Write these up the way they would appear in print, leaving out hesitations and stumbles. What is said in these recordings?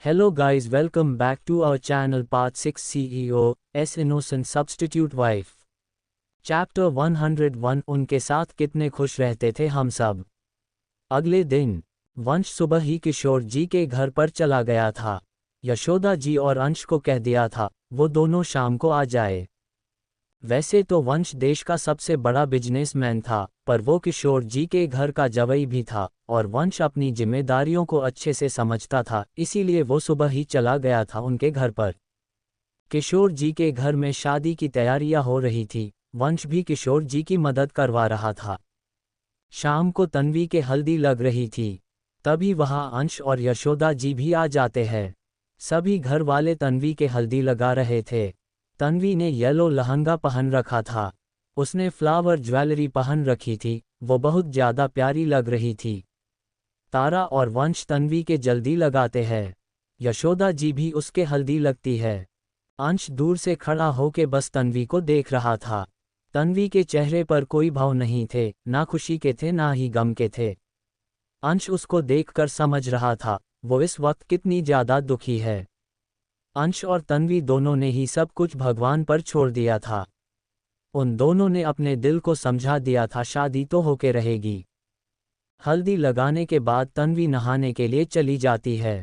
Hello guys, welcome back to our channel Part 6 CEO Innocent Substitute Wife. Chapter 101 उनके साथ कितने खुश रहते थे हम सब। अगले दिन वंश सुबह ही किशोर जी के घर पर चला गया था। यशोदा जी और अंश को कह दिया था वो दोनों शाम को आ जाए। वैसे तो वंश देश का सबसे बड़ा बिजनेसमैन था, पर वो किशोर जी के घर का जवई भी था और वंश अपनी जिम्मेदारियों को अच्छे से समझता था, इसीलिए वो सुबह ही चला गया था उनके घर पर। किशोर जी के घर में शादी की तैयारियां हो रही थी। वंश भी किशोर जी की मदद करवा रहा था। शाम को तन्वी के हल्दी लग रही थी। तभी वहां अंश और यशोदा जी भी आ जाते हैं। सभी घर वाले तन्वी के हल्दी लगा रहे थे। तन्वी ने येलो लहंगा पहन रखा था। उसने फ्लावर ज्वेलरी पहन रखी थी, वो बहुत ज़्यादा प्यारी लग रही थी। तारा और वंश तन्वी के जल्दी लगाते हैं। यशोदा जी भी उसके हल्दी लगती है। अंश दूर से खड़ा होके बस तन्वी को देख रहा था। तन्वी के चेहरे पर कोई भाव नहीं थे, ना खुशी के थे ना ही गम के थे। अंश उसको देखकर समझ रहा था वो इस वक्त कितनी ज़्यादा दुखी है। अंश और तन्वी दोनों ने ही सब कुछ भगवान पर छोड़ दिया था। उन दोनों ने अपने दिल को समझा दिया था शादी तो होके रहेगी। हल्दी लगाने के बाद तन्वी नहाने के लिए चली जाती है।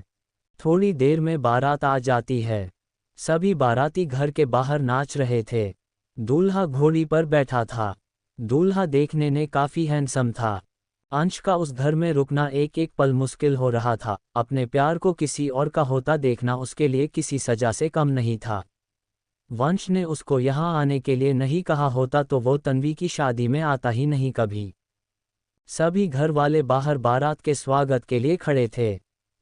थोड़ी देर में बारात आ जाती है। सभी बाराती घर के बाहर नाच रहे थे। दूल्हा घोड़ी पर बैठा था। दूल्हा देखने में काफ़ी हैंडसम था। अंश का उस घर में रुकना एक एक पल मुश्किल हो रहा था। अपने प्यार को किसी और का होता देखना उसके लिए किसी सजा से कम नहीं था। वंश ने उसको यहाँ आने के लिए नहीं कहा होता तो वो तन्वी की शादी में आता ही नहीं कभी। सभी घर वाले बाहर बारात के स्वागत के लिए खड़े थे।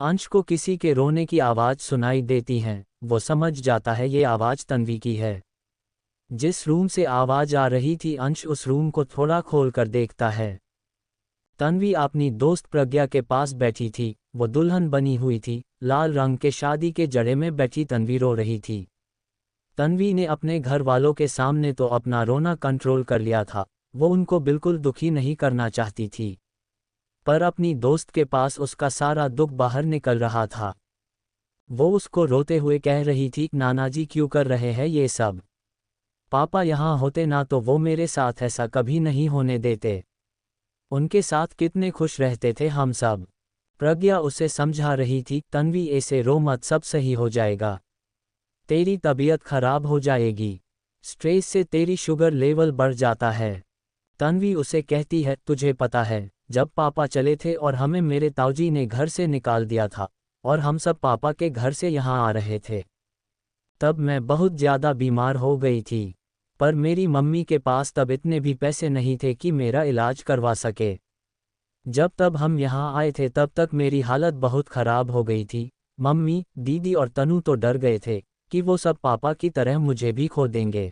अंश को किसी के रोने की आवाज़ सुनाई देती है। वो समझ जाता है ये आवाज़ तन्वी की है। जिस रूम से आवाज़ आ रही थी अंश उस रूम को थोड़ा खोल कर देखता है। तन्वी अपनी दोस्त प्रज्ञा के पास बैठी थी। वो दुल्हन बनी हुई थी। लाल रंग के शादी के जड़े में बैठी तन्वी रो रही थी। तन्वी ने अपने घर वालों के सामने तो अपना रोना कंट्रोल कर लिया था। वो उनको बिल्कुल दुखी नहीं करना चाहती थी, पर अपनी दोस्त के पास उसका सारा दुख बाहर निकल रहा था। वो उसको रोते हुए कह रही थी, नाना जी क्यों कर रहे हैं ये सब? पापा यहाँ होते ना तो वो मेरे साथ ऐसा कभी नहीं होने देते। उनके साथ कितने खुश रहते थे हम सब। प्रज्ञा उसे समझा रही थी, तन्वी ऐसे रो मत, सब सही हो जाएगा। तेरी तबीयत खराब हो जाएगी, स्ट्रेस से तेरी शुगर लेवल बढ़ जाता है। तन्वी उसे कहती है, तुझे पता है जब पापा चले थे और हमें मेरे ताऊजी ने घर से निकाल दिया था और हम सब पापा के घर से यहाँ आ रहे थे, तब मैं बहुत ज़्यादा बीमार हो गई थी। पर मेरी मम्मी के पास तब इतने भी पैसे नहीं थे कि मेरा इलाज करवा सके। जब तब हम यहाँ आए थे तब तक मेरी हालत बहुत ख़राब हो गई थी। मम्मी, दीदी और तनु तो डर गए थे कि वो सब पापा की तरह मुझे भी खो देंगे।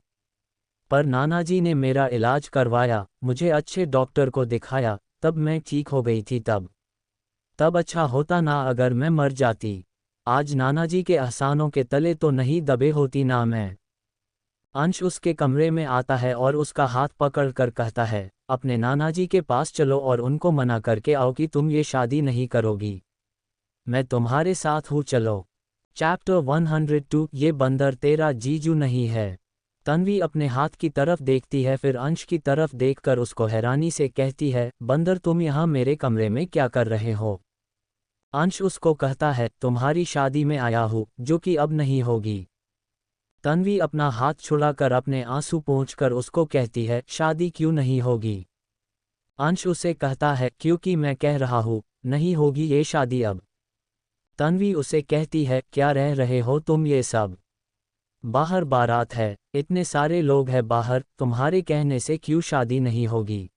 पर नाना जी ने मेरा इलाज करवाया, मुझे अच्छे डॉक्टर को दिखाया, तब मैं ठीक हो गई थी। तब अच्छा होता ना अगर मैं मर जाती। आज नाना जी के एहसानों के तले तो नहीं दबे होती ना मैं। अंश उसके कमरे में आता है और उसका हाथ पकड़ कर कहता है, अपने नाना जी के पास चलो और उनको मना करके आओ कि तुम ये शादी नहीं करोगी। मैं तुम्हारे साथ हूँ, चलो। चैप्टर 102 ये बंदर तेरा जीजू नहीं है। तन्वी अपने हाथ की तरफ देखती है, फिर अंश की तरफ देखकर उसको हैरानी से कहती है, बंदर तुम यहाँ मेरे कमरे में क्या कर रहे हो? अंश उसको कहता है, तुम्हारी शादी में आया हूँ जो कि अब नहीं होगी। तन्वी अपना हाथ छुड़ाकर अपने आंसू पोंछकर उसको कहती है, शादी क्यों नहीं होगी? अंश उसे कहता है, क्योंकि मैं कह रहा हूँ नहीं होगी ये शादी अब। तन्वी उसे कहती है, क्या रह रहे हो तुम ये सब? बाहर बारात है, इतने सारे लोग हैं बाहर, तुम्हारे कहने से क्यों शादी नहीं होगी?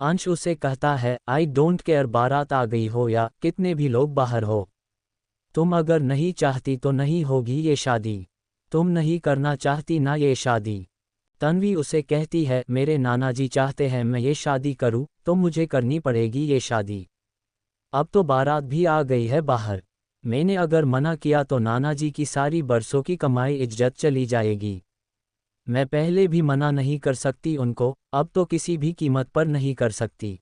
अंश उसे कहता है, आई डोंट केयर बारात आ गई हो या कितने भी लोग बाहर हो। तुम अगर नहीं चाहती तो नहीं होगी ये शादी। तुम नहीं करना चाहती ना ये शादी। तन्वी उसे कहती है, मेरे नाना जी चाहते हैं मैं ये शादी करूं तो मुझे करनी पड़ेगी ये शादी। अब तो बारात भी आ गई है बाहर। मैंने अगर मना किया तो नाना जी की सारी बरसों की कमाई इज्जत चली जाएगी। मैं पहले भी मना नहीं कर सकती उनको, अब तो किसी भी कीमत पर नहीं कर सकती।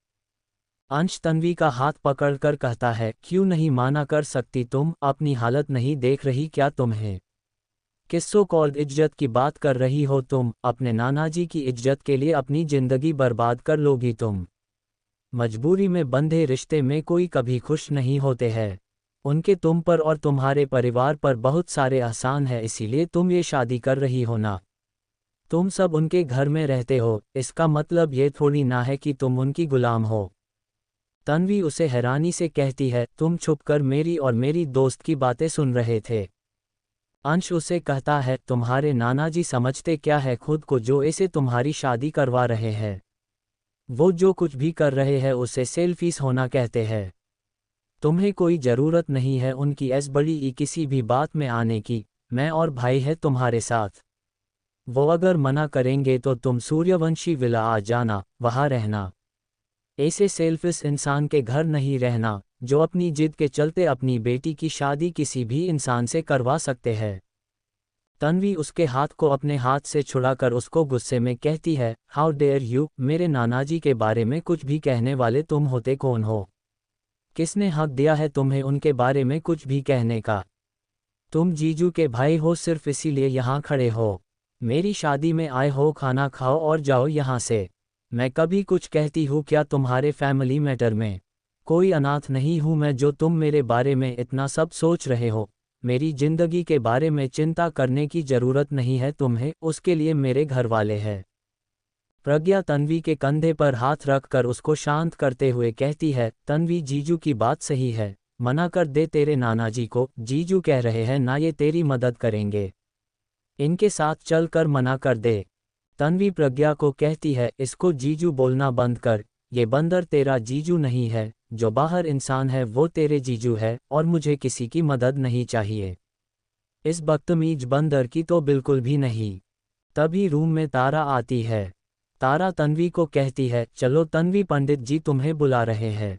अंश तन्वी का हाथ पकड़कर कहता है, क्यों नहीं माना कर सकती तुम, अपनी हालत नहीं देख रही क्या तुम्हें? किस्सों कॉल्ड इज्जत की बात कर रही हो तुम, अपने नानाजी की इज्जत के लिए अपनी जिंदगी बर्बाद कर लोगी तुम। मजबूरी में बंधे रिश्ते में कोई कभी खुश नहीं होते हैं। उनके तुम पर और तुम्हारे परिवार पर बहुत सारे एहसान है, इसीलिए तुम ये शादी कर रही हो ना। तुम सब उनके घर में रहते हो, इसका मतलब ये थोड़ी ना है कि तुम उनकी गुलाम हो। तन्वी उसे हैरानी से कहती है, तुम छुपकर मेरी और मेरी दोस्त की बातें सुन रहे थे। अंश उसे कहता है, तुम्हारे नानाजी समझते क्या है खुद को जो ऐसे तुम्हारी शादी करवा रहे हैं। वो जो कुछ भी कर रहे हैं उसे सेल्फिश होना कहते हैं। तुम्हें कोई ज़रूरत नहीं है उनकी ऐस बड़ी ई किसी भी बात में आने की, मैं और भाई है तुम्हारे साथ। वो अगर मना करेंगे तो तुम सूर्यवंशी विला आ जाना, वहाँ रहना। ऐसे सेल्फिश इंसान के घर नहीं रहना, जो अपनी जिद के चलते अपनी बेटी की शादी किसी भी इंसान से करवा सकते हैं। तन्वी उसके हाथ को अपने हाथ से छुड़ाकर उसको गुस्से में कहती है, हाउ डेयर यू, मेरे नानाजी के बारे में कुछ भी कहने वाले तुम होते कौन हो? किसने हक दिया है तुम्हें उनके बारे में कुछ भी कहने का? तुम जीजू के भाई हो, सिर्फ इसीलिए यहाँ खड़े हो। मेरी शादी में आए हो, खाना खाओ और जाओ यहाँ से। मैं कभी कुछ कहती हूँ क्या तुम्हारे फैमिली मैटर में? कोई अनाथ नहीं हूँ मैं जो तुम मेरे बारे में इतना सब सोच रहे हो। मेरी जिंदगी के बारे में चिंता करने की ज़रूरत नहीं है तुम्हें, उसके लिए मेरे घर वाले हैं। प्रज्ञा तन्वी के कंधे पर हाथ रखकर उसको शांत करते हुए कहती है, तन्वी जीजू की बात सही है, मना कर दे तेरे नानाजी को, जीजू कह रहे हैं ना ये तेरी मदद करेंगे। इनके साथ चल कर मना कर दे। तन्वी प्रज्ञा को कहती है, इसको जीजू बोलना बंद कर, ये बंदर तेरा जीजू नहीं है, जो बाहर इंसान है वो तेरे जीजू है और मुझे किसी की मदद नहीं चाहिए। इस बदतमीज बंदर की तो बिल्कुल भी नहीं। तभी रूम में तारा आती है। तारा तन्वी को कहती है, चलो तन्वी पंडित जी तुम्हें बुला रहे हैं।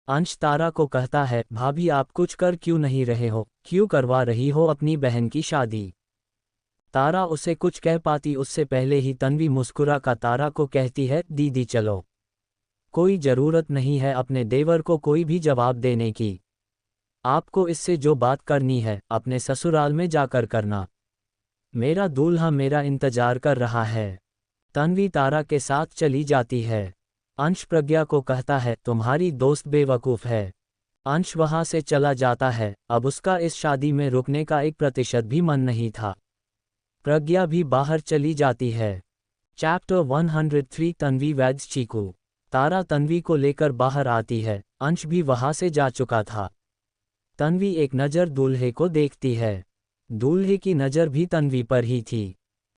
अंश तारा को कहता है, भाभी आप कुछ कर क्यों नहीं रहे हो, क्यों करवा रही हो अपनी बहन की शादी? तारा उसे कुछ कह पाती उससे पहले ही तन्वी मुस्कुरा कर तारा को कहती है, दीदी चलो। कोई ज़रूरत नहीं है अपने देवर को कोई भी जवाब देने की। आपको इससे जो बात करनी है अपने ससुराल में जाकर करना। मेरा दूल्हा मेरा इंतजार कर रहा है। तन्वी तारा के साथ चली जाती है। अंश प्रज्ञा को कहता है, तुम्हारी दोस्त बेवकूफ़ है। अंश वहाँ से चला जाता है। अब उसका इस शादी में रुकने का 1% भी मन नहीं था। प्रज्ञा भी बाहर चली जाती है। चैप्टर 103 तन्वी वैद्स चीकू। तारा तन्वी को लेकर बाहर आती है। अंश भी वहाँ से जा चुका था। तन्वी एक नज़र दूल्हे को देखती है। दूल्हे की नज़र भी तन्वी पर ही थी।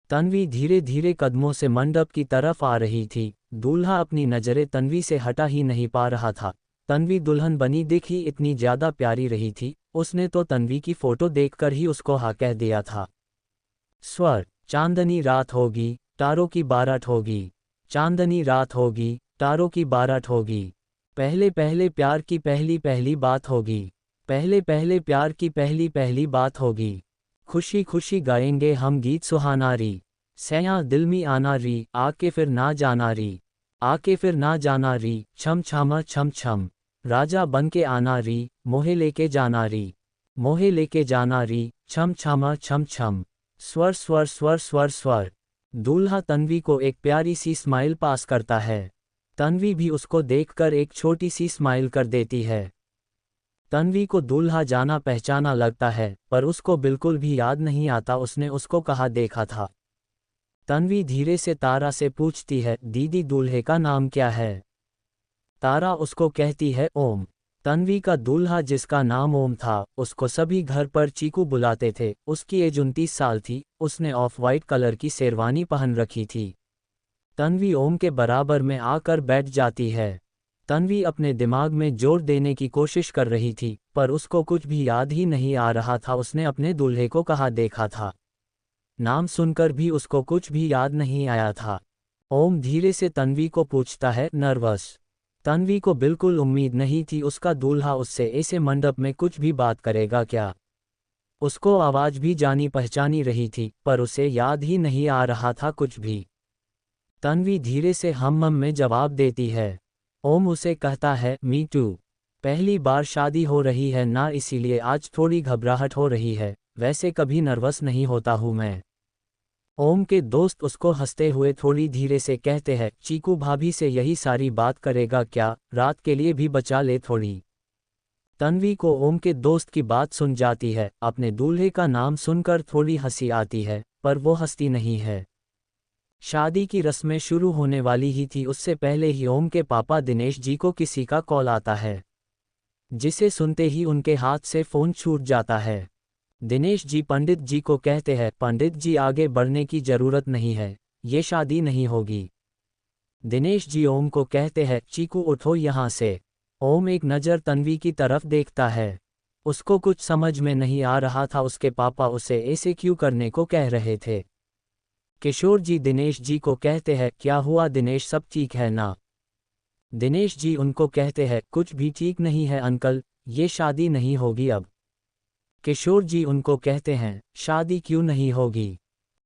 तन्वी धीरे धीरे कदमों से मंडप की तरफ आ रही थी। दूल्हा अपनी नज़रें तन्वी से हटा ही नहीं पा रहा था। तन्वी दुल्हन बनी दिखी इतनी ज़्यादा प्यारी रही थी, उसने तो तन्वी की फ़ोटो देखकर ही उसको हाँ कह दिया था। स्वर, चांदनी रात होगी, तारों की बारात होगी। चांदनी रात होगी, तारों की बारात होगी। पहले पहले प्यार की पहली पहली बात होगी। पहले पहले प्यार की पहली पहली बात होगी। खुशी खुशी गाएंगे हम गीत सुहाना री। सैया दिल में आना री, आके फिर ना जाना री। आके फिर ना जाना री, छम छामा छम छम। राजा बन के आना री, मोहे लेके जाना री। मोहे लेके जाना री, छम छामा छम छम। स्वर स्वर स्वर स्वर स्वर। दूल्हा तन्वी को एक प्यारी सी स्माइल पास करता है। तन्वी भी उसको देखकर एक छोटी सी स्माइल कर देती है। तन्वी को दूल्हा जाना पहचाना लगता है, पर उसको बिल्कुल भी याद नहीं आता उसने उसको कहाँ देखा था। तन्वी धीरे से तारा से पूछती है, दीदी दूल्हे का नाम क्या है? तारा उसको कहती है, ओम। तन्वी का दूल्हा जिसका नाम ओम था, उसको सभी घर पर चीकू बुलाते थे। उसकी एज 29 साल थी। उसने ऑफ वाइट कलर की शेरवानी पहन रखी थी। तन्वी ओम के बराबर में आकर बैठ जाती है। तन्वी अपने दिमाग में जोर देने की कोशिश कर रही थी, पर उसको कुछ भी याद ही नहीं आ रहा था उसने अपने दूल्हे को कहाँ देखा था। नाम सुनकर भी उसको कुछ भी याद नहीं आया था। ओम धीरे से तन्वी को पूछता है, नर्वस? तन्वी को बिल्कुल उम्मीद नहीं थी उसका दूल्हा उससे ऐसे मंडप में कुछ भी बात करेगा क्या। उसको आवाज़ भी जानी पहचानी रही थी, पर उसे याद ही नहीं आ रहा था कुछ भी। तन्वी धीरे से हम में जवाब देती है, ओम उसे कहता है, मी टू। पहली बार शादी हो रही है ना, इसीलिए आज थोड़ी घबराहट हो रही है, वैसे कभी नर्वस नहीं होता हूँ मैं। ओम के दोस्त उसको हंसते हुए थोड़ी धीरे से कहते हैं, चीकू भाभी से यही सारी बात करेगा क्या, रात के लिए भी बचा ले थोड़ी। तन्वी को ओम के दोस्त की बात सुन जाती है, अपने दूल्हे का नाम सुनकर थोड़ी हंसी आती है, पर वो हंसती नहीं है। शादी की रस्में शुरू होने वाली ही थी, उससे पहले ही ओम के पापा दिनेश जी को किसी का कॉल आता है, जिसे सुनते ही उनके हाथ से फ़ोन छूट जाता है। दिनेश जी पंडित जी को कहते हैं, पंडित जी आगे बढ़ने की ज़रूरत नहीं है, ये शादी नहीं होगी। दिनेश जी ओम को कहते हैं, चीकू उठो यहाँ से। ओम एक नज़र तन्वी की तरफ देखता है। उसको कुछ समझ में नहीं आ रहा था, उसके पापा उसे ऐसे क्यों करने को कह रहे थे। किशोर जी दिनेश जी को कहते हैं, क्या हुआ दिनेश, सब ठीक है ना। दिनेश जी उनको कहते हैं, कुछ भी ठीक नहीं है अंकल, ये शादी नहीं होगी अब। किशोर जी उनको कहते हैं, शादी क्यों नहीं होगी।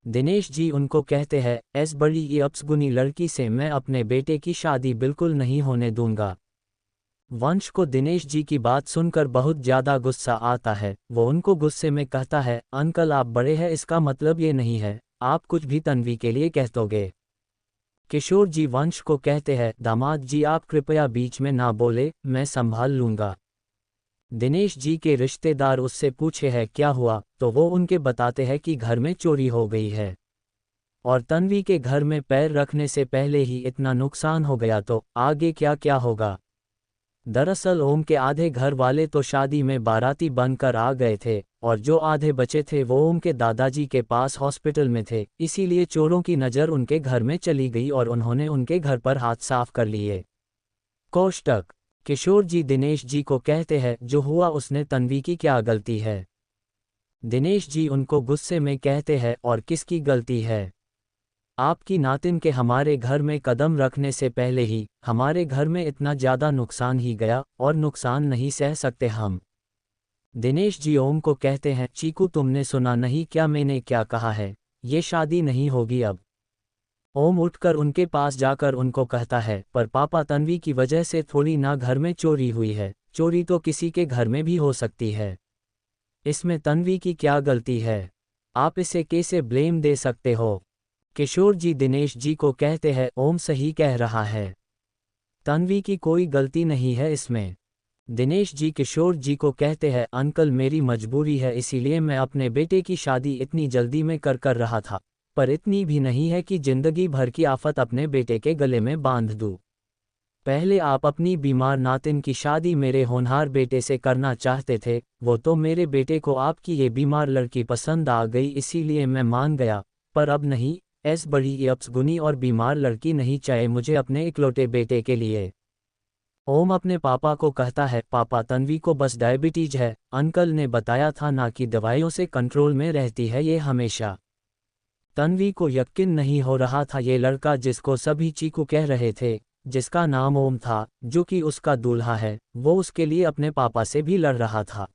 दिनेश जी उनको कहते हैं, ऐस बड़ी ये अपसगुनी लड़की से मैं अपने बेटे की शादी बिल्कुल नहीं होने दूंगा। वंश को दिनेश जी की बात सुनकर बहुत ज़्यादा गुस्सा आता है, वो उनको गुस्से में कहता है, अंकल आप बड़े हैं, इसका मतलब ये नहीं है आप कुछ भी तन्वी के लिए कह दोगे। किशोर जी वंश को कहते हैं, दामाद जी आप कृपया बीच में ना बोले, मैं संभाल लूंगा। दिनेश जी के रिश्तेदार उससे पूछे है क्या हुआ, तो वो उनके बताते हैं कि घर में चोरी हो गई है, और तन्वी के घर में पैर रखने से पहले ही इतना नुकसान हो गया, तो आगे क्या क्या होगा। दरअसल ओम के आधे घर वाले तो शादी में बाराती बनकर आ गए थे, और जो आधे बचे थे वो ओम के दादाजी के पास हॉस्पिटल में थे, इसीलिए चोरों की नज़र उनके घर में चली गई और उन्होंने उनके घर पर हाथ साफ कर लिए। कोष्टक। किशोर जी दिनेश जी को कहते हैं, जो हुआ उसने तन्वी की क्या गलती है। दिनेश जी उनको गुस्से में कहते हैं, और किसकी गलती है। आपकी नातिन के हमारे घर में कदम रखने से पहले ही हमारे घर में इतना ज़्यादा नुकसान ही गया, और नुकसान नहीं सह सकते हम। दिनेश जी ओम को कहते हैं, चीकू तुमने सुना नहीं क्या मैंने क्या कहा है, ये शादी नहीं होगी अब। ओम उठकर उनके पास जाकर उनको कहता है, पर पापा तन्वी की वजह से थोड़ी ना घर में चोरी हुई है, चोरी तो किसी के घर में भी हो सकती है, इसमें तन्वी की क्या गलती है, आप इसे कैसे ब्लेम दे सकते हो। किशोर जी दिनेश जी को कहते हैं, ओम सही कह रहा है, तन्वी की कोई गलती नहीं है इसमें। दिनेश जी किशोर जी को कहते हैं, अंकल मेरी मजबूरी है, इसीलिए मैं अपने बेटे की शादी इतनी जल्दी में कर रहा था, पर इतनी भी नहीं है कि जिंदगी भर की आफत अपने बेटे के गले में बांध दूं। पहले आप अपनी बीमार नातिन की शादी मेरे होनहार बेटे से करना चाहते थे, वो तो मेरे बेटे को आपकी ये बीमार लड़की पसंद आ गई, इसीलिए मैं मान गया, पर अब नहीं, ऐस बड़ी ये अपसगुनी और बीमार लड़की नहीं चाहिए मुझे अपने इकलौते बेटे के लिए। ओम अपने पापा को कहता है, पापा तन्वी को बस डायबिटीज है, अंकल ने बताया था ना कि दवाइयों से कंट्रोल में रहती है ये हमेशा। तन्वी को यकीन नहीं हो रहा था, ये लड़का जिसको सभी चीकू कह रहे थे, जिसका नाम ओम था, जो कि उसका दूल्हा है, वो उसके लिए अपने पापा से भी लड़ रहा था।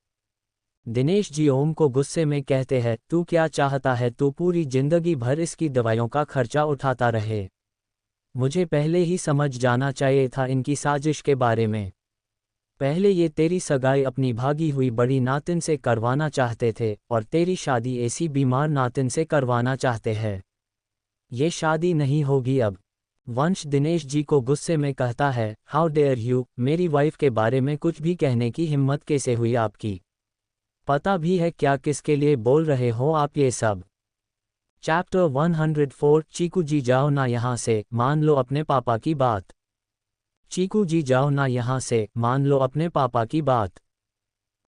दिनेश जी ओम को गुस्से में कहते हैं, तू क्या चाहता है, तू पूरी जिंदगी भर इसकी दवाइयों का खर्चा उठाता रहे। मुझे पहले ही समझ जाना चाहिए था इनकी साजिश के बारे में। पहले ये तेरी सगाई अपनी भागी हुई बड़ी नातिन से करवाना चाहते थे, और तेरी शादी ऐसी बीमार नातिन से करवाना चाहते हैं। ये शादी नहीं होगी अब। वंश दिनेश जी को गुस्से में कहता है, हाउ डेयर यू, मेरी वाइफ के बारे में कुछ भी कहने की हिम्मत कैसे हुई आपकी। पता भी है क्या किसके लिए बोल रहे हो आप ये सब। चैप्टर 104 चीकू जी जाओ ना यहाँ से, मान लो अपने पापा की बात। चीकू जी जाओ ना यहाँ से, मान लो अपने पापा की बात।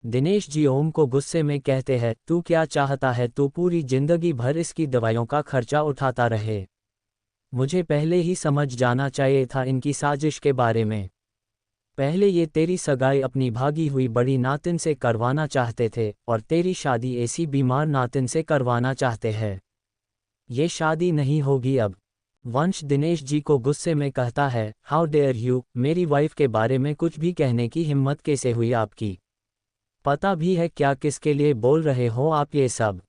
दिनेश जी ओम को गुस्से में कहते हैं, तू क्या चाहता है, तू पूरी जिंदगी भर इसकी दवाइयों का खर्चा उठाता रहे। मुझे पहले ही समझ जाना चाहिए था इनकी साजिश के बारे में। पहले ये तेरी सगाई अपनी भागी हुई बड़ी नातिन से करवाना चाहते थे, और तेरी शादी ऐसी बीमार नातिन से करवाना चाहते हैं। ये शादी नहीं होगी अब। वंश दिनेश जी को गुस्से में कहता है, हाउ डेयर यू, मेरी वाइफ के बारे में कुछ भी कहने की हिम्मत कैसे हुई आपकी। पता भी है क्या किसके लिए बोल रहे हो आप ये सब।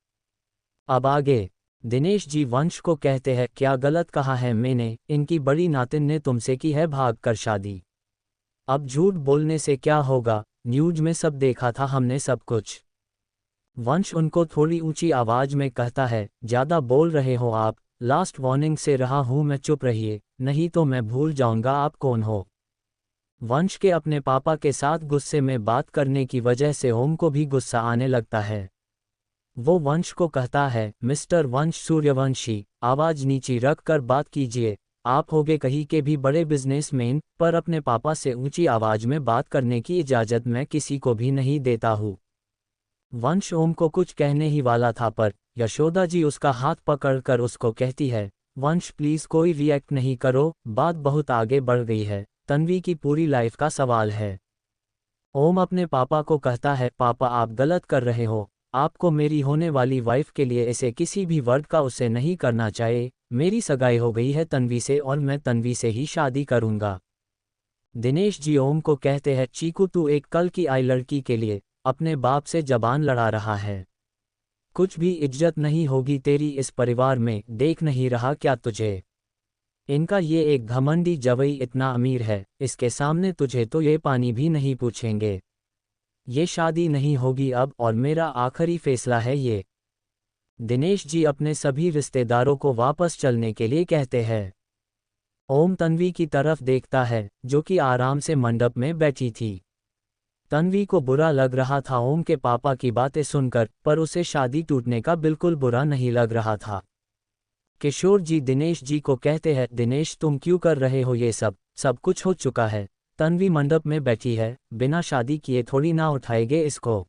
अब आगे। दिनेश जी वंश को कहते हैं, क्या गलत कहा है मैंने, इनकी बड़ी नातिन ने तुमसे की है भाग कर शादी। अब झूठ बोलने से क्या होगा, न्यूज में सब देखा था हमने सब कुछ। वंश उनको थोड़ी ऊंची आवाज में कहता है, ज़्यादा बोल रहे हो आप, लास्ट वार्निंग से रहा हूं मैं, चुप रहिए, नहीं तो मैं भूल जाऊंगा आप कौन हो। वंश के अपने पापा के साथ गुस्से में बात करने की वजह से ओम को भी गुस्सा आने लगता है। वो वंश को कहता है, मिस्टर वंश सूर्यवंशी, आवाज नीची रख कर बात कीजिए, आप होगे कहीं के भी बड़े बिजनेसमैन, पर अपने पापा से ऊंची आवाज में बात करने की इजाज़त मैं किसी को भी नहीं देता हूँ। वंश ओम को कुछ कहने ही वाला था पर यशोदा जी उसका हाथ पकड़कर उसको कहती है, वंश प्लीज़ कोई रिएक्ट नहीं करो, बात बहुत आगे बढ़ गई है, तन्वी की पूरी लाइफ का सवाल है। ओम अपने पापा को कहता है, पापा आप गलत कर रहे हो, आपको मेरी होने वाली वाइफ के लिए ऐसे किसी भी वर्ड का उसे नहीं करना चाहिए, मेरी सगाई हो गई है तन्वी से और मैं तन्वी से ही शादी करूंगा। दिनेश जी ओम को कहते हैं, चीकू तू एक कल की आई लड़की के लिए अपने बाप से जबान लड़ा रहा है, कुछ भी इज्जत नहीं होगी तेरी इस परिवार में, देख नहीं रहा क्या तुझे, इनका ये एक घमंडी जवई इतना अमीर है, इसके सामने तुझे तो ये पानी भी नहीं पूछेंगे, ये शादी नहीं होगी अब और मेरा आखिरी फैसला है ये। दिनेश जी अपने सभी रिश्तेदारों को वापस चलने के लिए कहते हैं। ओम तन्वी की तरफ देखता है, जो कि आराम से मंडप में बैठी थी। तन्वी को बुरा लग रहा था ओम के पापा की बातें सुनकर, पर उसे शादी टूटने का बिल्कुल बुरा नहीं लग रहा था। किशोर जी दिनेश जी को कहते हैं, दिनेश तुम क्यों कर रहे हो ये सब कुछ हो चुका है, तन्वी मंडप में बैठी है, बिना शादी किए थोड़ी ना उठाएंगे इसको।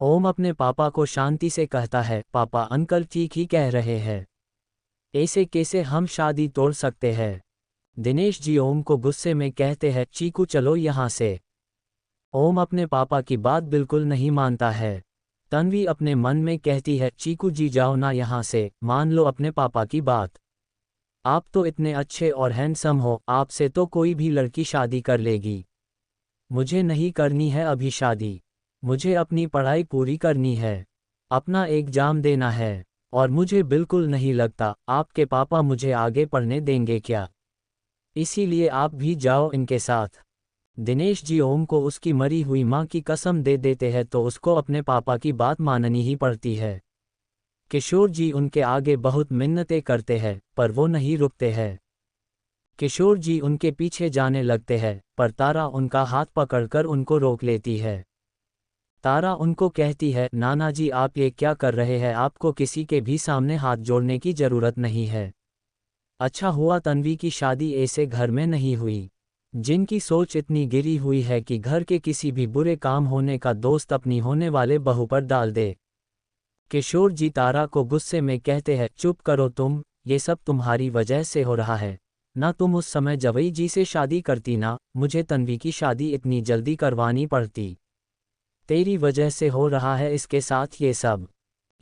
ओम अपने पापा को शांति से कहता है, पापा अंकल ठीक ही कह रहे हैं, ऐसे कैसे हम शादी तोड़ सकते हैं। दिनेश जी ओम को गुस्से में कहते हैं, चीकू चलो यहाँ से। ओम अपने पापा की बात बिल्कुल नहीं मानता है। तन्वी अपने मन में कहती है, चीकू जी जाओ ना यहाँ से, मान लो अपने पापा की बात, आप तो इतने अच्छे और हैंडसम हो, आपसे तो कोई भी लड़की शादी कर लेगी, मुझे नहीं करनी है अभी शादी, मुझे अपनी पढ़ाई पूरी करनी है, अपना एग्जाम देना है, और मुझे बिल्कुल नहीं लगता आपके पापा मुझे आगे पढ़ने देंगे क्या, इसीलिए आप भी जाओ इनके साथ। दिनेश जी ओम को उसकी मरी हुई माँ की कसम दे देते हैं तो उसको अपने पापा की बात माननी ही पड़ती है। किशोर जी उनके आगे बहुत मिन्नतें करते हैं पर वो नहीं रुकते हैं। किशोर जी उनके पीछे जाने लगते हैं पर तारा उनका हाथ पकड़कर उनको रोक लेती है। तारा उनको कहती है, नाना जी आप ये क्या कर रहे हैं, आपको किसी के भी सामने हाथ जोड़ने की ज़रूरत नहीं है। अच्छा हुआ तन्वी की शादी ऐसे घर में नहीं हुई, जिनकी सोच इतनी गिरी हुई है कि घर के किसी भी बुरे काम होने का दोस्त अपनी होने वाले बहू पर डाल दे। किशोर जी तारा को गुस्से में कहते हैं, चुप करो तुम, ये सब तुम्हारी वजह से हो रहा है, ना तुम उस समय जवई जी से शादी करती ना मुझे तन्वी की शादी इतनी जल्दी करवानी पड़ती, तेरी वजह से हो रहा है इसके साथ ये सब।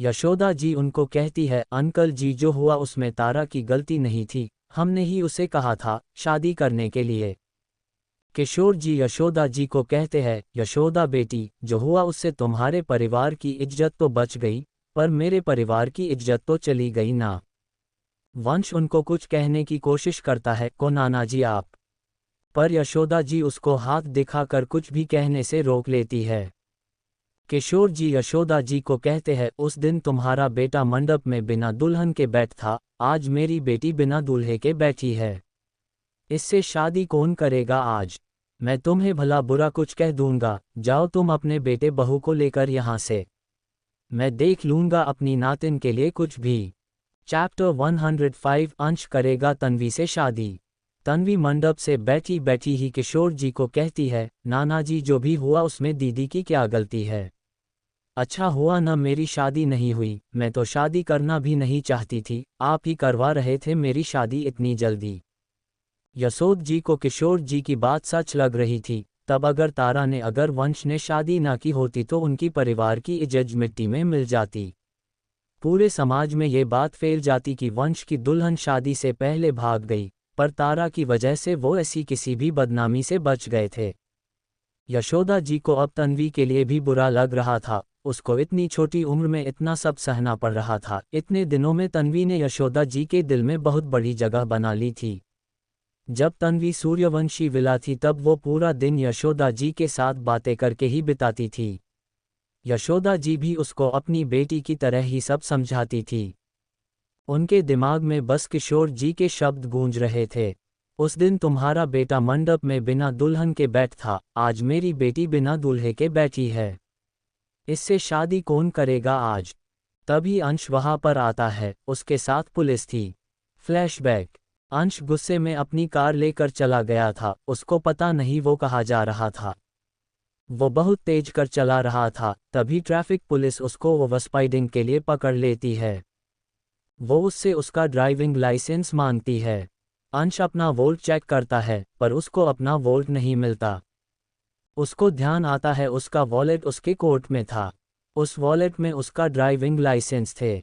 यशोदा जी उनको कहती है, अंकल जी जो हुआ उसमें तारा की गलती नहीं थी, हमने ही उसे कहा था शादी करने के लिए। किशोर जी यशोदा जी को कहते हैं, यशोदा बेटी जो हुआ उससे तुम्हारे परिवार की इज्जत तो बच गई, पर मेरे परिवार की इज्जत तो चली गई ना। वंश उनको कुछ कहने की कोशिश करता है, को नाना जी आप, पर यशोदा जी उसको हाथ दिखाकर कुछ भी कहने से रोक लेती है। किशोर जी यशोदा जी को कहते हैं, उस दिन तुम्हारा बेटा मंडप में बिना दुल्हन के बैठ था, आज मेरी बेटी बिना दूल्हे के बैठी है, इससे शादी कौन करेगा आज, मैं तुम्हें भला बुरा कुछ कह दूंगा, जाओ तुम अपने बेटे बहू को लेकर यहाँ से, मैं देख लूंगा अपनी नातिन के लिए कुछ भी। चैप्टर 105 अंश करेगा तन्वी से शादी। तन्वी मंडप से बैठी बैठी ही किशोर जी को कहती है, नाना जी जो भी हुआ उसमें दीदी की क्या गलती है, अच्छा हुआ न मेरी शादी नहीं हुई, मैं तो शादी करना भी नहीं चाहती थी, आप ही करवा रहे थे मेरी शादी इतनी जल्दी। यशोद जी को किशोर जी की बात सच लग रही थी, तब अगर वंश ने शादी ना की होती तो उनकी परिवार की इज्जत मिट्टी में मिल जाती, पूरे समाज में ये बात फैल जाती कि वंश की दुल्हन शादी से पहले भाग गई, पर तारा की वजह से वो ऐसी किसी भी बदनामी से बच गए थे। यशोदा जी को अब तन्वी के लिए भी बुरा लग रहा था, उसको इतनी छोटी उम्र में इतना सब सहना पड़ रहा था, इतने दिनों में तन्वी ने यशोदा जी के दिल में बहुत बड़ी जगह बना ली थी। जब तन्वी सूर्यवंशी विला थी तब वो पूरा दिन यशोदा जी के साथ बातें करके ही बिताती थी। यशोदा जी भी उसको अपनी बेटी की तरह ही सब समझाती थी। उनके दिमाग में बस किशोर जी के शब्द गूंज रहे थे। उस दिन तुम्हारा बेटा मंडप में बिना दुल्हन के बैठ था, आज मेरी बेटी बिना दूल्हे के बैठी है। इससे शादी कौन करेगा आज? तभी अंश वहां पर आता है, उसके साथ पुलिस थी। फ्लैशबैक। अंश गुस्से में अपनी कार लेकर चला गया था, उसको पता नहीं वो कहाँ जा रहा था। वो बहुत तेज कर चला रहा था, तभी ट्रैफिक पुलिस उसको ओवरस्पीडिंग के लिए पकड़ लेती है। वो उससे उसका ड्राइविंग लाइसेंस मांगती है। अंश अपना वोल्ट चेक करता है, पर उसको अपना वोल्ट नहीं मिलता। उसको ध्यान आता है उसका वॉलेट उसके कोट में था। उस वॉलेट में उसका ड्राइविंग लाइसेंस थे।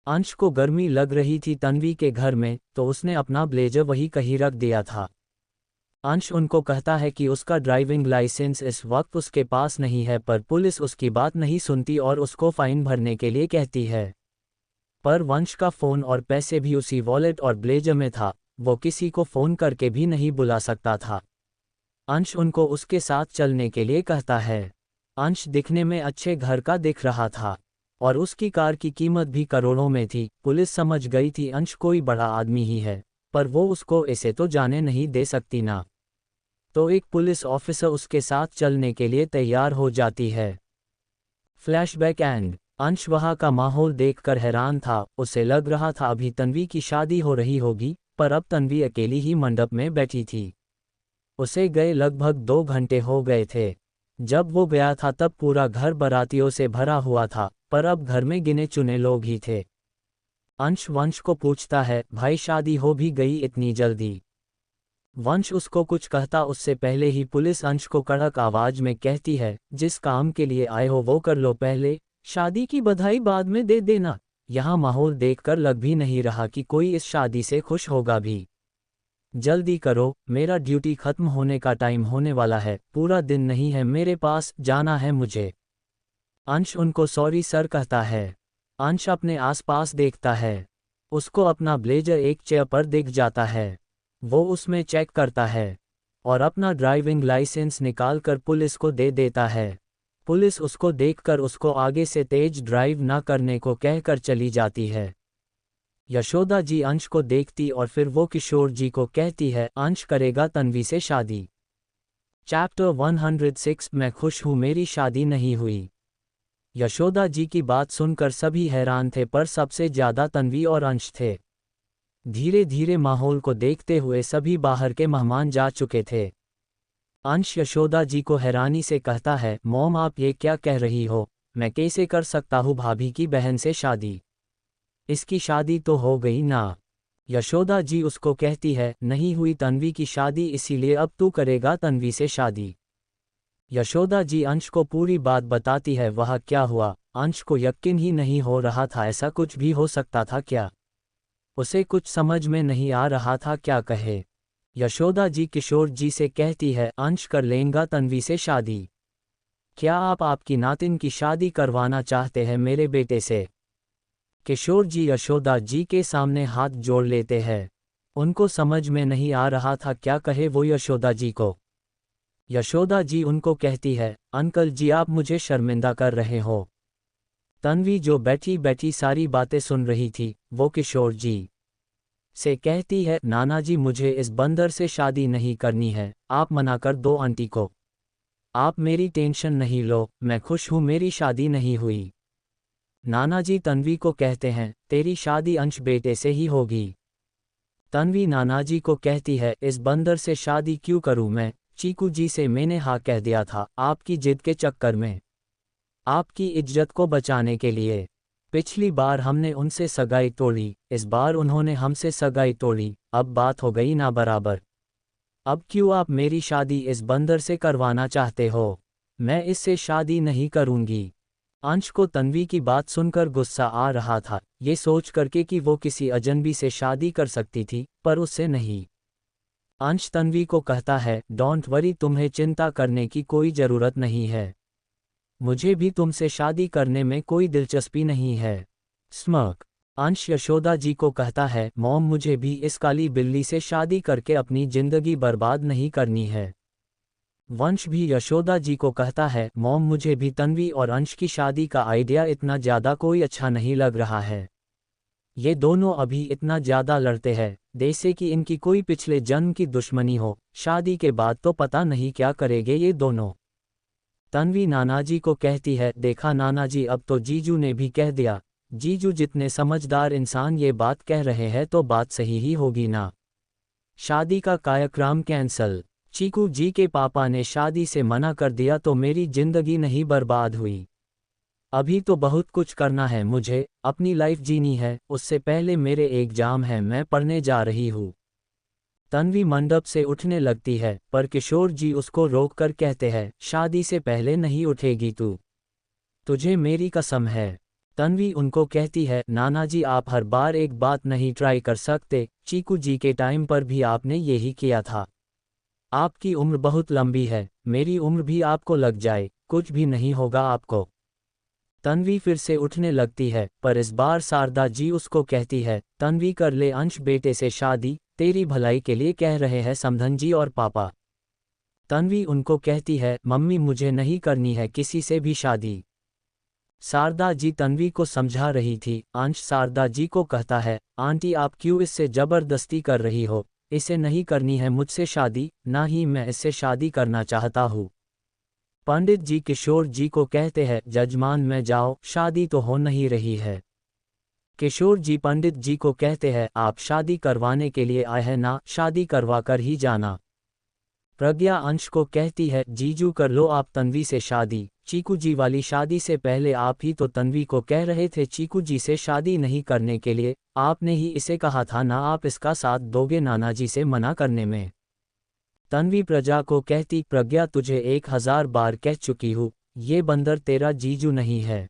अंश को गर्मी लग रही थी तन्वी के घर में, तो उसने अपना ब्लेजर वहीं कहीं रख दिया था। अंश उनको कहता है कि उसका ड्राइविंग लाइसेंस इस वक्त उसके पास नहीं है, पर पुलिस उसकी बात नहीं सुनती और उसको फाइन भरने के लिए कहती है। पर वंश का फ़ोन और पैसे भी उसी वॉलेट और ब्लेजर में था, वो किसी को फ़ोन करके भी नहीं बुला सकता था। अंश उनको उसके साथ चलने के लिए कहता है। अंश दिखने में अच्छे घर का दिख रहा था और उसकी कार की कीमत भी करोड़ों में थी। पुलिस समझ गई थी अंश कोई बड़ा आदमी ही है, पर वो उसको ऐसे तो जाने नहीं दे सकती ना। तो एक पुलिस ऑफिसर उसके साथ चलने के लिए तैयार हो जाती है। Flashback and. अंश वहाँ का माहौल देखकर हैरान था, उसे लग रहा था अभी तन्वी की शादी हो रही होगी, पर अब तन्वी अकेली ही मंडप में बैठी थी। उसे गए लगभग 2 घंटे हो गए थे। जब वो गया था तब पूरा घर बारातियों से भरा हुआ था, पर अब घर में गिने चुने लोग ही थे। अंश वंश को पूछता है, भाई शादी हो भी गई इतनी जल्दी? वंश उसको कुछ कहता उससे पहले ही पुलिस अंश को कड़क आवाज में कहती है, जिस काम के लिए आए हो वो कर लो पहले, शादी की बधाई बाद में दे देना। यहाँ माहौल देखकर लग भी नहीं रहा कि कोई इस शादी से खुश होगा भी। जल्दी करो, मेरा ड्यूटी खत्म होने का टाइम होने वाला है, पूरा दिन नहीं है मेरे पास, जाना है मुझे। अंश उनको सॉरी सर कहता है। अंश अपने आसपास देखता है। उसको अपना ब्लेजर एक चेयर पर दिख जाता है। वो उसमें चेक करता है और अपना ड्राइविंग लाइसेंस निकालकर पुलिस को दे देता है। पुलिस उसको देखकर उसको आगे से तेज ड्राइव ना करने को कहकर चली जाती है। यशोदा जी अंश को देखती और फिर वो किशोर जी को कहती है, अंश करेगा तन्वी से शादी। चैप्टर 106 मैं खुश हूँ मेरी शादी नहीं हुई। यशोदा जी की बात सुनकर सभी हैरान थे, पर सबसे ज्यादा तन्वी और अंश थे। धीरे धीरे माहौल को देखते हुए सभी बाहर के मेहमान जा चुके थे। अंश यशोदा जी को हैरानी से कहता है, मॉम आप ये क्या कह रही हो, मैं कैसे कर सकता हूँ भाभी की बहन से शादी? इसकी शादी तो हो गई ना। यशोदा जी उसको कहती है, नहीं हुई तन्वी की शादी, इसीलिए अब तू करेगा तन्वी से शादी। यशोदा जी अंश को पूरी बात बताती है वह क्या हुआ। अंश को यकीन ही नहीं हो रहा था, ऐसा कुछ भी हो सकता था क्या? उसे कुछ समझ में नहीं आ रहा था क्या कहे। यशोदा जी किशोर जी से कहती है, अंश कर लेगा तन्वी से शादी। क्या आप आपकी नातिन की शादी करवाना चाहते हैं मेरे बेटे से? किशोर जी यशोदा जी के सामने हाथ जोड़ लेते हैं। उनको समझ में नहीं आ रहा था क्या कहे वो यशोदा जी को। यशोदा जी उनको कहती है, अंकल जी आप मुझे शर्मिंदा कर रहे हो। तन्वी जो बैठी बैठी सारी बातें सुन रही थी, वो किशोर जी से कहती है, नाना जी मुझे इस बंदर से शादी नहीं करनी है, आप मना कर दो आंटी को। आप मेरी टेंशन नहीं लो, मैं खुश हूँ मेरी शादी नहीं हुई। नाना जी तन्वी को कहते हैं, तेरी शादी अंश बेटे से ही होगी। तन्वी नाना जी को कहती है, इस बंदर से शादी क्यों करूं मैं, चीकू जी से मैंने हाँ कह दिया था आपकी जिद के चक्कर में, आपकी इज्जत को बचाने के लिए। पिछली बार हमने उनसे सगाई तोड़ी, इस बार उन्होंने हमसे सगाई तोड़ी, अब बात हो गई ना बराबर। अब क्यों आप मेरी शादी इस बंदर से करवाना चाहते हो? मैं इससे शादी नहीं करूंगी। अंश को तन्वी की बात सुनकर गुस्सा आ रहा था, ये सोच करके कि वो किसी अजनबी से शादी कर सकती थी, पर उससे नहीं। अंश तन्वी को कहता है, डोंट वरी, तुम्हें चिंता करने की कोई ज़रूरत नहीं है। मुझे भी तुमसे शादी करने में कोई दिलचस्पी नहीं है। स्मर्क। अंश यशोदा जी को कहता है, मॉम मुझे भी इस काली बिल्ली से शादी करके अपनी जिंदगी बर्बाद नहीं करनी है। वंश भी यशोदा जी को कहता है, मॉम मुझे भी तन्वी और अंश की शादी का आइडिया इतना ज़्यादा कोई अच्छा नहीं लग रहा है। ये दोनों अभी इतना ज़्यादा लड़ते हैं, जैसे कि इनकी कोई पिछले जन्म की दुश्मनी हो। शादी के बाद तो पता नहीं क्या करेंगे ये दोनों। तन्वी नानाजी को कहती है, देखा नानाजी, अब तो जीजू ने भी कह दिया। जीजू जितने समझदार इंसान ये बात कह रहे हैं तो बात सही ही होगी ना। शादी का कार्यक्रम कैंसल। चीकू जी के पापा ने शादी से मना कर दिया तो मेरी जिंदगी नहीं बर्बाद हुई। अभी तो बहुत कुछ करना है मुझे, अपनी लाइफ जीनी है, उससे पहले मेरे एग्जाम है, मैं पढ़ने जा रही हूँ। तन्वी मंडप से उठने लगती है पर किशोर जी उसको रोककर कहते हैं, शादी से पहले नहीं उठेगी तू, तुझे मेरी कसम है। तन्वी उनको कहती है, नानाजी आप हर बार एक बात नहीं ट्राई कर सकते, चीकू जी के टाइम पर भी आपने यही किया था। आपकी उम्र बहुत लंबी है, मेरी उम्र भी आपको लग जाए, कुछ भी नहीं होगा आपको। तन्वी फिर से उठने लगती है पर इस बार शारदा जी उसको कहती है, तन्वी कर ले अंश बेटे से शादी, तेरी भलाई के लिए कह रहे हैं समधन जी और पापा। तन्वी उनको कहती है, मम्मी मुझे नहीं करनी है किसी से भी शादी। शारदा जी तन्वी को समझा रही थी। अंश शारदा जी को कहता है, आंटी आप क्यों इससे जबरदस्ती कर रही हो, इसे नहीं करनी है मुझसे शादी, ना ही मैं इससे शादी करना चाहता हूँ। पंडित जी किशोर जी को कहते हैं, जजमान में जाओ, शादी तो हो नहीं रही है। किशोर जी पंडित जी को कहते हैं, आप शादी करवाने के लिए आए हैं ना, शादी करवा कर ही जाना। प्रज्ञा अंश को कहती है, जीजू कर लो आप तन्वी से शादी, चीकू जी वाली शादी से पहले आप ही तो तन्वी को कह रहे थे चीकू जी से शादी नहीं करने के लिए, आपने ही इसे कहा था ना, आप इसका साथ दोगे नानाजी से मना करने में। तन्वी प्रजा को कहती, प्रज्ञा तुझे 1000 बार कह चुकी हूँ, ये बंदर तेरा जीजू नहीं है।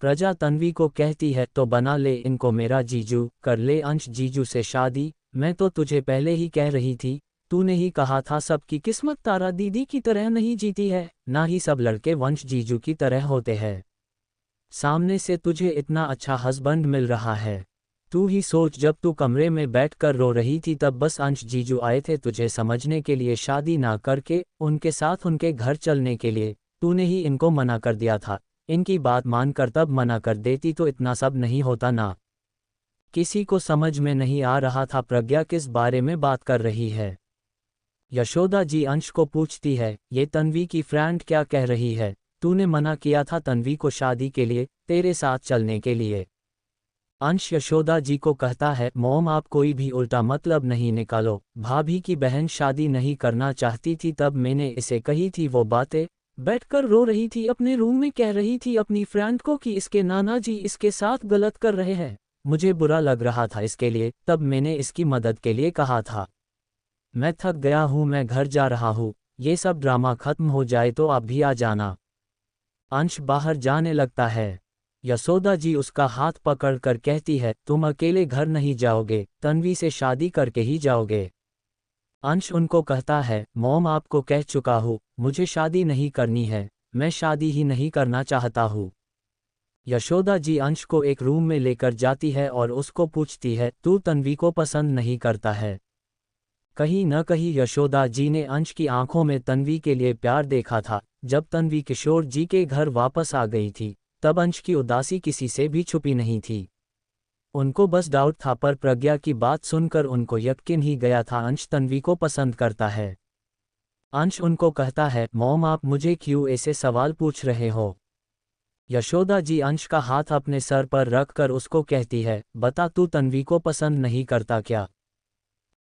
प्रजा तन्वी को कहती है, तो बना ले इनको मेरा जीजू, कर ले अंश जीजू से शादी, मैं तो तुझे पहले ही कह रही थी, तूने ही कहा था सबकी किस्मत तारा दीदी की तरह नहीं जीती है, ना ही सब लड़के वंश जीजू की तरह होते हैं। सामने से तुझे इतना अच्छा हस्बैंड मिल रहा है, तू ही सोच जब तू कमरे में बैठकर रो रही थी तब बस अंश जीजू आए थे तुझे समझने के लिए, शादी ना करके उनके साथ उनके घर चलने के लिए, तूने ही इनको मना कर दिया था। इनकी बात मानकर तब मना कर देती तो इतना सब नहीं होता ना। किसी को समझ में नहीं आ रहा था प्रज्ञा किस बारे में बात कर रही है। यशोदा जी अंश को पूछती है, ये तन्वी की फ्रेंड क्या कह रही है, तूने मना किया था तन्वी को शादी के लिए, तेरे साथ चलने के लिए। अंश यशोदा जी को कहता है, मॉम आप कोई भी उल्टा मतलब नहीं निकालो, भाभी की बहन शादी नहीं करना चाहती थी तब मैंने इसे कही थी वो बातें, बैठकर रो रही थी अपने रूम में, कह रही थी अपनी फ्रेंड को कि इसके नाना जी इसके साथ गलत कर रहे हैं, मुझे बुरा लग रहा था इसके लिए, तब मैंने इसकी मदद के लिए कहा था। मैं थक गया हूँ, मैं घर जा रहा हूँ, ये सब ड्रामा खत्म हो जाए तो आप भी आ जाना। अंश बाहर जाने लगता है। यशोदा जी उसका हाथ पकड़कर कहती है, तुम अकेले घर नहीं जाओगे, तन्वी से शादी करके ही जाओगे। अंश उनको कहता है, मॉम आपको कह चुका हूँ, मुझे शादी नहीं करनी है, मैं शादी ही नहीं करना चाहता हूँ। यशोदा जी अंश को एक रूम में लेकर जाती है और उसको पूछती है, तू तन्वी को पसंद नहीं करता है? कहीं न कहीं यशोदा जी ने अंश की आंखों में तन्वी के लिए प्यार देखा था। जब तन्वी किशोर जी के घर वापस आ गई थी तब अंश की उदासी किसी से भी छुपी नहीं थी। उनको बस डाउट था, पर प्रज्ञा की बात सुनकर उनको यकीन ही गया था अंश तन्वी को पसंद करता है। अंश उनको कहता है, मॉम आप मुझे क्यों ऐसे सवाल पूछ रहे हो? यशोदा जी अंश का हाथ अपने सर पर रखकर उसको कहती है, बता तू तन्वी को पसंद नहीं करता क्या?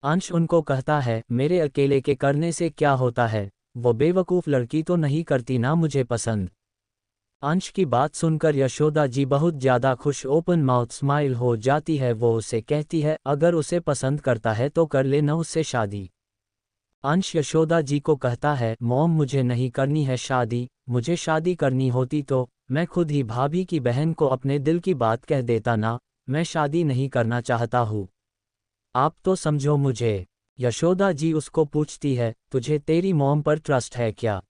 अंश उनको कहता है, मेरे अकेले के करने से क्या होता है, वो बेवकूफ़ लड़की तो नहीं करती ना मुझे पसंद। अंश की बात सुनकर यशोदा जी बहुत ज़्यादा खुश ओपन माउथ स्माइल हो जाती है। वो उसे कहती है, अगर उसे पसंद करता है तो कर ले ना उससे शादी। अंश यशोदा जी को कहता है, मॉम मुझे नहीं करनी है शादी, मुझे शादी करनी होती तो मैं खुद ही भाभी की बहन को अपने दिल की बात कह देता ना, मैं शादी नहीं करना चाहता हूँ, आप तो समझो मुझे। यशोदा जी उसको पूछती है, तुझे तेरी मॉम पर ट्रस्ट है क्या?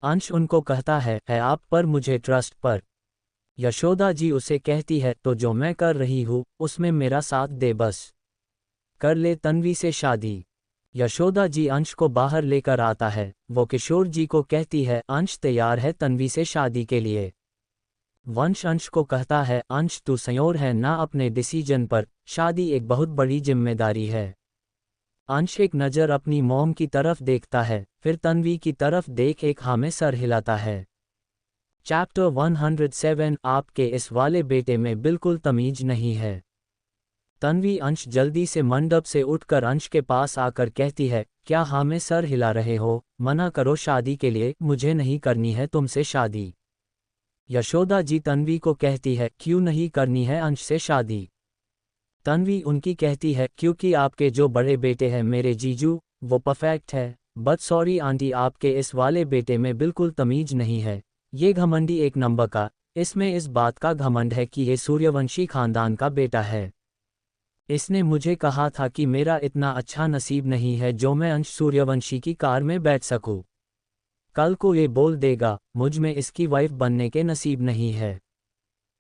अंश उनको कहता है आप पर मुझे ट्रस्ट पर यशोदा जी उसे कहती है तो जो मैं कर रही हूँ उसमें मेरा साथ दे, बस कर ले तन्वी से शादी। यशोदा जी अंश को बाहर लेकर आता है। वो किशोर जी को कहती है अंश तैयार है तन्वी से शादी के लिए। वंश अंश को कहता है अंश तू संयोर है ना अपने डिसीजन पर, शादी एक बहुत बड़ी जिम्मेदारी है। अंश एक नज़र अपनी मॉम की तरफ देखता है, फिर तन्वी की तरफ देख एक हाँ में सर हिलाता है। चैप्टर 107 आपके इस वाले बेटे में बिल्कुल तमीज नहीं है। तन्वी अंश जल्दी से मंडप से उठकर अंश के पास आकर कहती है क्या हाँ में सर हिला रहे हो, मना करो शादी के लिए, मुझे नहीं करनी है तुमसे शादी। यशोदा जी तन्वी को कहती है क्यों नहीं करनी है अंश से शादी। तन्वी उनकी कहती है क्योंकि आपके जो बड़े बेटे हैं मेरे जीजू, वो परफेक्ट है, बट सॉरी आंटी आपके इस वाले बेटे में बिल्कुल तमीज नहीं है। ये घमंडी एक नंबर का, इसमें इस बात का घमंड है कि ये सूर्यवंशी खानदान का बेटा है। इसने मुझे कहा था कि मेरा इतना अच्छा नसीब नहीं है जो मैं अंश सूर्यवंशी की कार में बैठ सकूं। कल को ये बोल देगा मुझ में इसकी वाइफ बनने के नसीब नहीं है,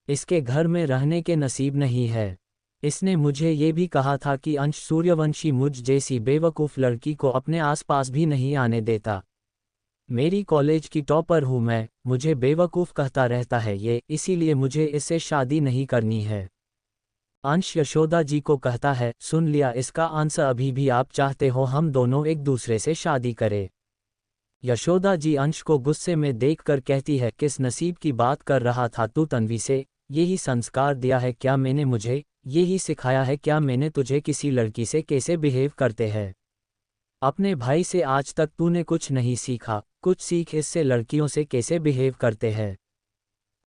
इसके घर में रहने के नसीब नहीं है। इसने मुझे ये भी कहा था कि अंश सूर्यवंशी मुझ जैसी बेवकूफ़ लड़की को अपने आसपास भी नहीं आने देता। मेरी कॉलेज की टॉपर हूँ मैं, मुझे बेवकूफ़ कहता रहता है ये, इसीलिए मुझे इससे शादी नहीं करनी है। अंश यशोदा जी को कहता है सुन लिया इसका आंसर, अभी भी आप चाहते हो हम दोनों एक दूसरे से शादी करें। यशोदा जी अंश को गुस्से में देखकर कहती है किस नसीब की बात कर रहा था तू तन्वी से, यही संस्कार दिया है क्या मैंने, मुझे यही सिखाया है क्या मैंने तुझे किसी लड़की से कैसे बिहेव करते हैं। अपने भाई से आज तक तूने कुछ नहीं सीखा, कुछ सीख इससे लड़कियों से कैसे बिहेव करते हैं।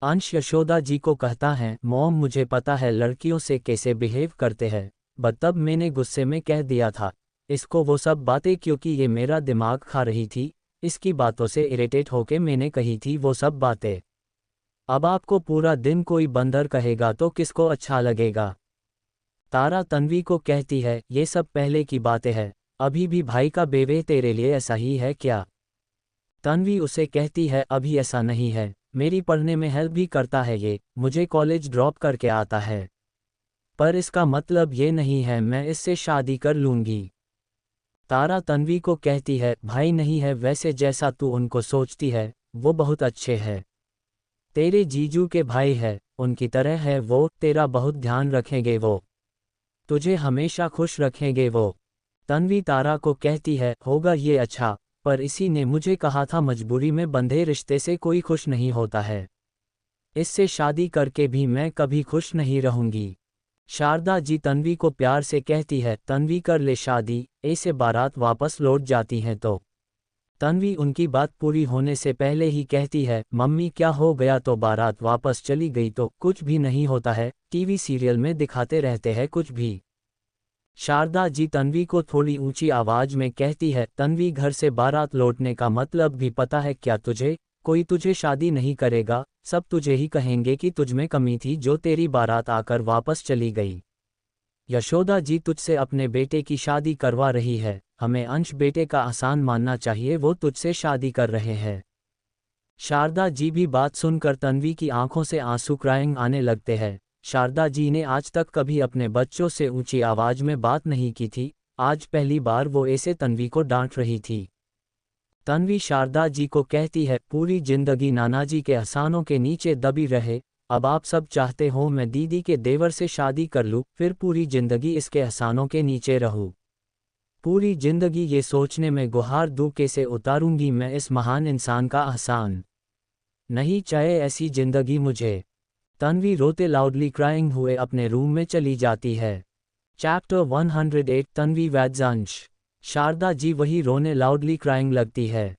अंश यशोदा जी को कहता है मॉम मुझे पता है लड़कियों से कैसे बिहेव करते हैं, बट तब मैंने गुस्से में कह दिया था इसको वो सब बातें क्योंकि ये मेरा दिमाग खा रही थी, इसकी बातों से इरिटेट होके मैंने कही थी वो सब बातें। अब आपको पूरा दिन कोई बंदर कहेगा तो किसको अच्छा लगेगा। तारा तन्वी को कहती है ये सब पहले की बातें हैं, अभी भी भाई का बेवे तेरे लिए ऐसा ही है क्या। तन्वी उसे कहती है अभी ऐसा नहीं है, मेरी पढ़ने में हेल्प भी करता है ये, मुझे कॉलेज ड्रॉप करके आता है, पर इसका मतलब ये नहीं है मैं इससे शादी कर लूँगी। तारा तन्वी को कहती है भाई नहीं है वैसे जैसा तू उनको सोचती है, वो बहुत अच्छे हैं, तेरे जीजू के भाई है, उनकी तरह है वो, तेरा बहुत ध्यान रखेंगे वो, तुझे हमेशा खुश रखेंगे वो। तन्वी तारा को कहती है होगा ये अच्छा, पर इसी ने मुझे कहा था मजबूरी में बंधे रिश्ते से कोई खुश नहीं होता है, इससे शादी करके भी मैं कभी खुश नहीं रहूंगी। शारदा जी तन्वी को प्यार से कहती है तन्वी कर ले शादी, ऐसे बारात वापस लौट जाती हैं तो। तन्वी उनकी बात पूरी होने से पहले ही कहती है मम्मी क्या हो गया, तो बारात वापस चली गई तो कुछ भी नहीं होता है, टीवी सीरियल में दिखाते रहते हैं कुछ भी। शारदा जी तन्वी को थोड़ी ऊंची आवाज में कहती है तन्वी घर से बारात लौटने का मतलब भी पता है क्या तुझे, कोई तुझे शादी नहीं करेगा, सब तुझे ही कहेंगे कि तुझमें कमी थी जो तेरी बारात आकर वापस चली गई। यशोदा जी तुझसे अपने बेटे की शादी करवा रही है, हमें अंश बेटे का आसान मानना चाहिए, वो तुझसे शादी कर रहे हैं। शारदा जी भी बात सुनकर तन्वी की आंखों से आंसू क्राइंग आने लगते हैं। शारदा जी ने आज तक कभी अपने बच्चों से ऊंची आवाज में बात नहीं की थी, आज पहली बार वो ऐसे तन्वी को डांट रही थी। तन्वी शारदा जी को कहती है पूरी जिंदगी नानाजी के एहसानों के नीचे दबी रहे, अब आप सब चाहते हो मैं दीदी के देवर से शादी कर लूँ, फिर पूरी जिंदगी इसके एहसानों के नीचे रहूँ। पूरी जिंदगी ये सोचने में गुहार दूँ कैसे उतारूंगी मैं इस महान इंसान का एहसान, नहीं चाहे ऐसी जिंदगी मुझे। तन्वी रोते लाउडली क्राइंग हुए अपने रूम में चली जाती है। चैप्टर 108 तन्वी वैद्यांश। शारदा जी वही रोने लाउडली क्राइंग लगती है।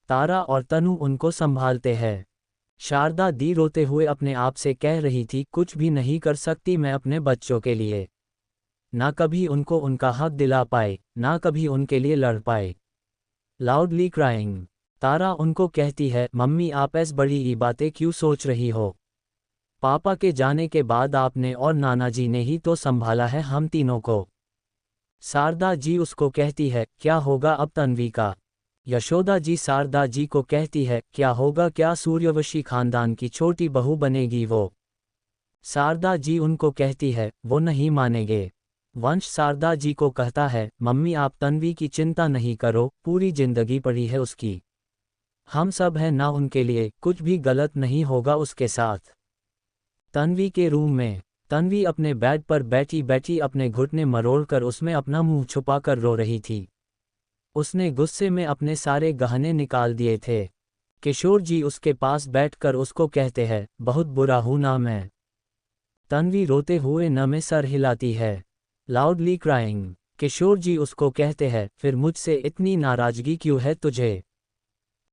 तारा और तनु उनको संभालते हैं। शारदा दी रोते हुए अपने आप से कह रही थी कुछ भी नहीं कर सकती मैं अपने बच्चों के लिए, ना कभी उनको उनका हक दिला पाए, ना कभी उनके लिए लड़ पाए। Loudly crying. तारा उनको कहती है मम्मी आप ऐसी बड़ी ही बातें क्यों सोच रही हो, पापा के जाने के बाद आपने और नाना जी ने ही तो संभाला है हम तीनों को। शारदा जी उसको कहती है क्या होगा अब तन्वी का। यशोदा जी शारदा जी को कहती है क्या होगा, क्या सूर्यवंशी खानदान की छोटी बहू बनेगी वो। शारदा जी उनको कहती है, वो नहीं मानेंगे। वंश शारदा जी को कहता है, मम्मी आप तन्वी की चिंता नहीं करो, पूरी जिंदगी पड़ी है उसकी। हम सब हैं ना उनके लिए, कुछ भी गलत नहीं होगा उसके साथ। तन्वी के रूम में तन्वी अपने बेड पर बैठी बैठी अपने घुटने मरोड़कर उसमें अपना मुंह छुपाकर रो रही थी। उसने गुस्से में अपने सारे गहने निकाल दिए थे। किशोर जी उसके पास बैठकर उसको कहते हैं, बहुत बुरा हूं ना मैं। तन्वी रोते हुए न में सर हिलाती है, लाउडली क्राइंग। किशोर जी उसको कहते हैं, फिर मुझसे इतनी नाराजगी क्यों है तुझे?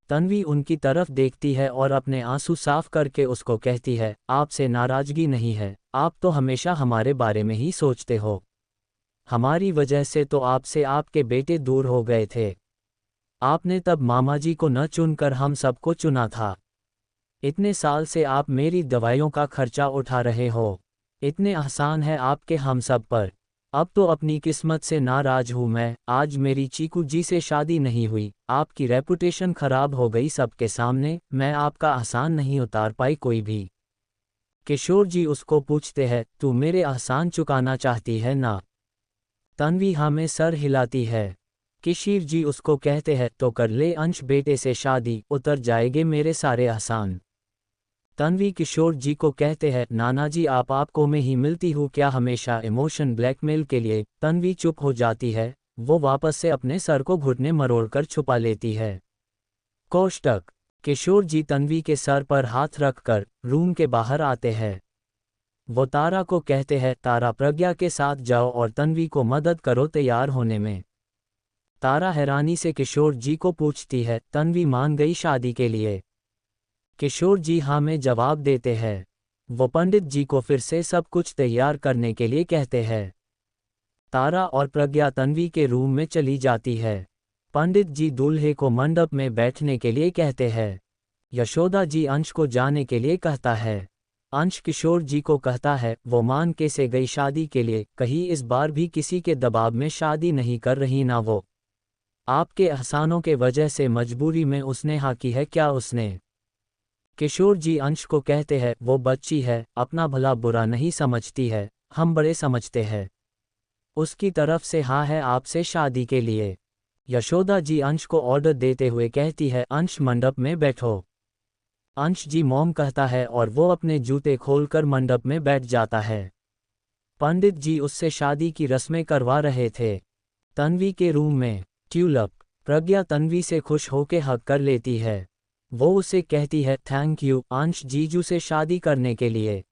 तन्वी उनकी तरफ देखती है और अपने आंसू साफ करके उसको कहती है, आपसे नाराजगी नहीं है, आप तो हमेशा हमारे बारे में ही सोचते हो। हमारी वजह से तो आपसे आपके बेटे दूर हो गए थे। आपने तब मामा जी को न चुनकर हम सबको चुना था। इतने साल से आप मेरी दवाइयों का खर्चा उठा रहे हो। इतने आसान है आपके हम सब पर। अब तो अपनी किस्मत से नाराज हूँ मैं, आज मेरी चीकू जी से शादी नहीं हुई, आपकी रेपुटेशन खराब हो गई सबके सामने, मैं आपका एहसान नहीं उतार पाई कोई भी। किशोर जी उसको पूछते हैं, तू मेरे एहसान चुकाना चाहती है ना? तन्वी हाँ में सर हिलाती है। किशीर जी उसको कहते हैं, तो कर ले अंश बेटे से शादी, उतर जाएंगे मेरे सारे एहसान। तन्वी किशोर जी को कहते हैं, नाना जी आपको में ही मिलती हूँ क्या हमेशा इमोशन ब्लैकमेल के लिए? तन्वी चुप हो जाती है, वो वापस से अपने सर को घुटने मरोड़कर छुपा लेती है। कोष्टक किशोर जी तन्वी के सर पर हाथ रखकर रूम के बाहर आते हैं। वो तारा को कहते हैं, तारा प्रज्ञा के साथ जाओ और तन्वी को मदद करो तैयार होने में। तारा हैरानी से किशोर जी को पूछती है, तन्वी मान गई शादी के लिए? किशोर जी हाँ में जवाब देते हैं। वो पंडित जी को फिर से सब कुछ तैयार करने के लिए कहते हैं। तारा और प्रज्ञा तन्वी के रूम में चली जाती है। पंडित जी दूल्हे को मंडप में बैठने के लिए कहते हैं। यशोदा जी अंश को जाने के लिए कहता है। अंश किशोर जी को कहता है, वो मान के से गई शादी के लिए, कहीं इस बार भी किसी के दबाव में शादी नहीं कर रही ना वो। आपके एहसानों के वजह से मजबूरी में उसने हाँ की है क्या उसने? किशोर जी अंश को कहते हैं, वो बच्ची है, अपना भला बुरा नहीं समझती है, हम बड़े समझते हैं। उसकी तरफ से हाँ है आपसे शादी के लिए। यशोदा जी अंश को ऑर्डर देते हुए कहती है, अंश मंडप में बैठो। अंश जी मॉम कहता है और वो अपने जूते खोलकर मंडप में बैठ जाता है। पंडित जी उससे शादी की रस्में करवा रहे थे। तन्वी के रूम में ट्यूलप प्रज्ञा तन्वी से खुश होके हग कर लेती है। वो उसे कहती है, थैंक यू अंश जीजू से शादी करने के लिए।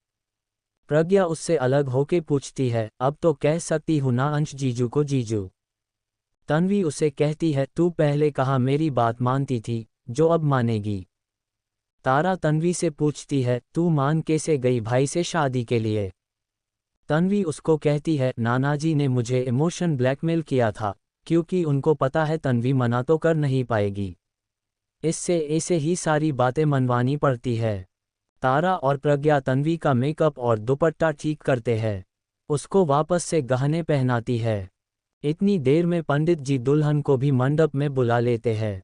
प्रज्ञा उससे अलग होके पूछती है, अब तो कह सकती हूँ ना अंश जीजू को जीजू? तन्वी उसे कहती है, तू पहले कहाँ मेरी बात मानती थी, जो अब मानेगी? तारा तन्वी से पूछती है, तू मान कैसे गई भाई से शादी के लिए? तन्वी उसको कहती है, नाना जी ने मुझे इमोशन ब्लैकमेल किया था, क्योंकि उनको पता है तन्वी मना तो कर नहीं पाएगी। इससे ऐसे ही सारी बातें मनवानी पड़ती है। तारा और प्रज्ञा तन्वी का मेकअप और दुपट्टा ठीक करते हैं। उसको वापस से गहने पहनाती है। इतनी देर में पंडित जी दुल्हन को भी मंडप में बुला लेते हैं।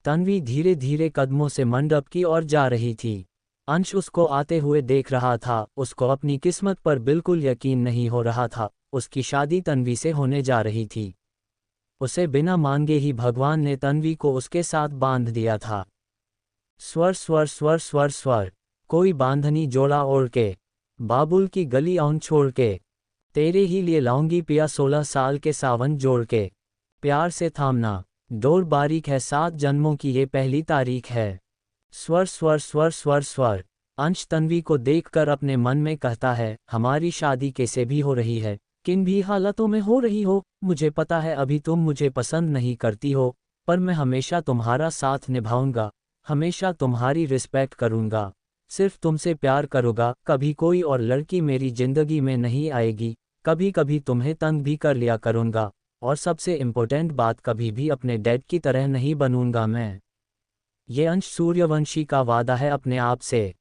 तन्वी धीरे धीरे कदमों से मंडप की ओर जा रही थी। अंश उसको आते हुए देख रहा था, उसको अपनी किस्मत पर बिल्कुल यकीन नहीं हो रहा था, उसकी शादी तन्वी से होने जा रही थी। उसे बिना मांगे ही भगवान ने तन्वी को उसके साथ बांध दिया था। स्वर स्वर स्वर स्वर स्वर, कोई बांधनी जोड़ा ओढ़ के, बाबुल की गली औन छोड़ के, तेरे ही लिए लाऊंगी पिया 16 साल के सावन जोड़ के, प्यार से थामना, डोर बारीक है 7 जन्मों की ये पहली तारीख है। स्वर स्वर स्वर स्वर स्वर। अंश तन्वी को देखकर अपने मन में कहता है, हमारी शादी कैसे भी हो रही है, किन भी हालातों में हो रही हो, मुझे पता है अभी तुम मुझे पसंद नहीं करती हो, पर मैं हमेशा तुम्हारा साथ निभाऊंगा, हमेशा तुम्हारी रिस्पेक्ट करूंगा, सिर्फ तुमसे प्यार करूंगा, कभी कोई और लड़की मेरी जिंदगी में नहीं आएगी, कभी कभी तुम्हें तंग भी कर लिया करूंगा, और सबसे इम्पोर्टेंट बात, कभी भी अपने डैड की तरह नहीं बनूंगा मैं। ये अंश सूर्यवंशी का वादा है अपने आप से।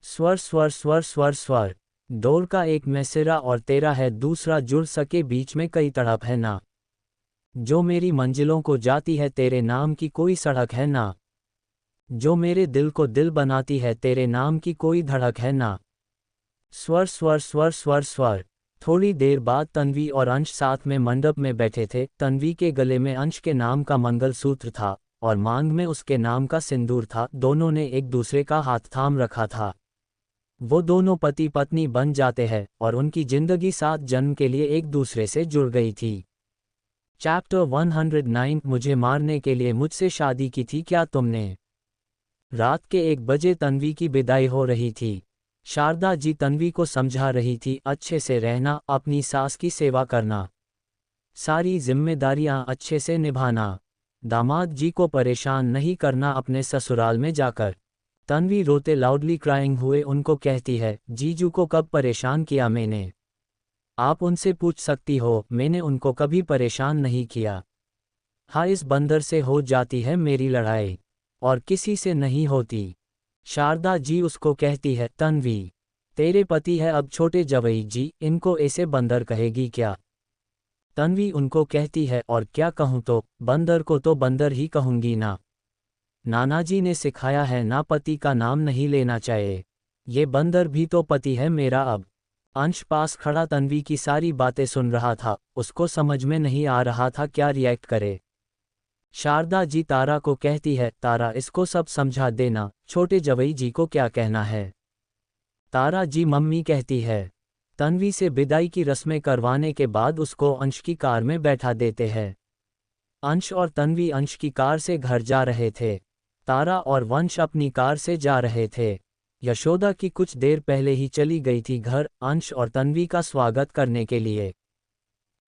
स्वर स्वर स्वर स्वर स्वर। डोर का एक में सिरा और तेरा है दूसरा, जुड़ सके बीच में कई तड़प है ना, जो मेरी मंजिलों को जाती है तेरे नाम की कोई सड़क है ना, जो मेरे दिल को दिल बनाती है तेरे नाम की कोई धड़क है ना। स्वर स्वर स्वर स्वर स्वर। थोड़ी देर बाद तन्वी और अंश साथ में मंडप में बैठे थे। तन्वी के गले में अंश के नाम का मंगलसूत्र था और मांग में उसके नाम का सिंदूर था। दोनों ने एक दूसरे का हाथ थाम रखा था। वो दोनों पति पत्नी बन जाते हैं और उनकी जिंदगी 7 जन्म के लिए एक दूसरे से जुड़ गई थी। चैप्टर 109 मुझे मारने के लिए मुझसे शादी की थी क्या तुमने? रात के 1 बजे तन्वी की विदाई हो रही थी। शारदा जी तन्वी को समझा रही थी, अच्छे से रहना, अपनी सास की सेवा करना, सारी जिम्मेदारियां अच्छे से निभाना, दामाद जी को परेशान नहीं करना अपने ससुराल में जाकर। तन्वी रोते लाउडली क्राइंग हुए उनको कहती है, जीजू को कब परेशान किया मैंने? आप उनसे पूछ सकती हो, मैंने उनको कभी परेशान नहीं किया। हाँ, इस बंदर से हो जाती है मेरी लड़ाई, और किसी से नहीं होती। शारदा जी उसको कहती है, तन्वी, तेरे पति है अब छोटे जवई जी, इनको ऐसे बंदर कहेगी क्या? तन्वी उनको कहती है, और क्या कहूँ तो, बंदर को तो बंदर ही कहूँगी ना। नानाजी ने सिखाया है ना, पति का नाम नहीं लेना चाहिए। ये बंदर भी तो पति है मेरा अब। अंश पास खड़ा तन्वी की सारी बातें सुन रहा था, उसको समझ में नहीं आ रहा था क्या रिएक्ट करे। शारदा जी तारा को कहती है, तारा इसको सब समझा देना, छोटे जवई जी को क्या कहना है। तारा जी मम्मी कहती है। तन्वी से विदाई की रस्में करवाने के बाद उसको अंश की कार में बैठा देते हैं। अंश और तन्वी अंश की कार से घर जा रहे थे। तारा और वंश अपनी कार से जा रहे थे। यशोदा की कुछ देर पहले ही चली गई थी घर, अंश और तन्वी का स्वागत करने के लिए।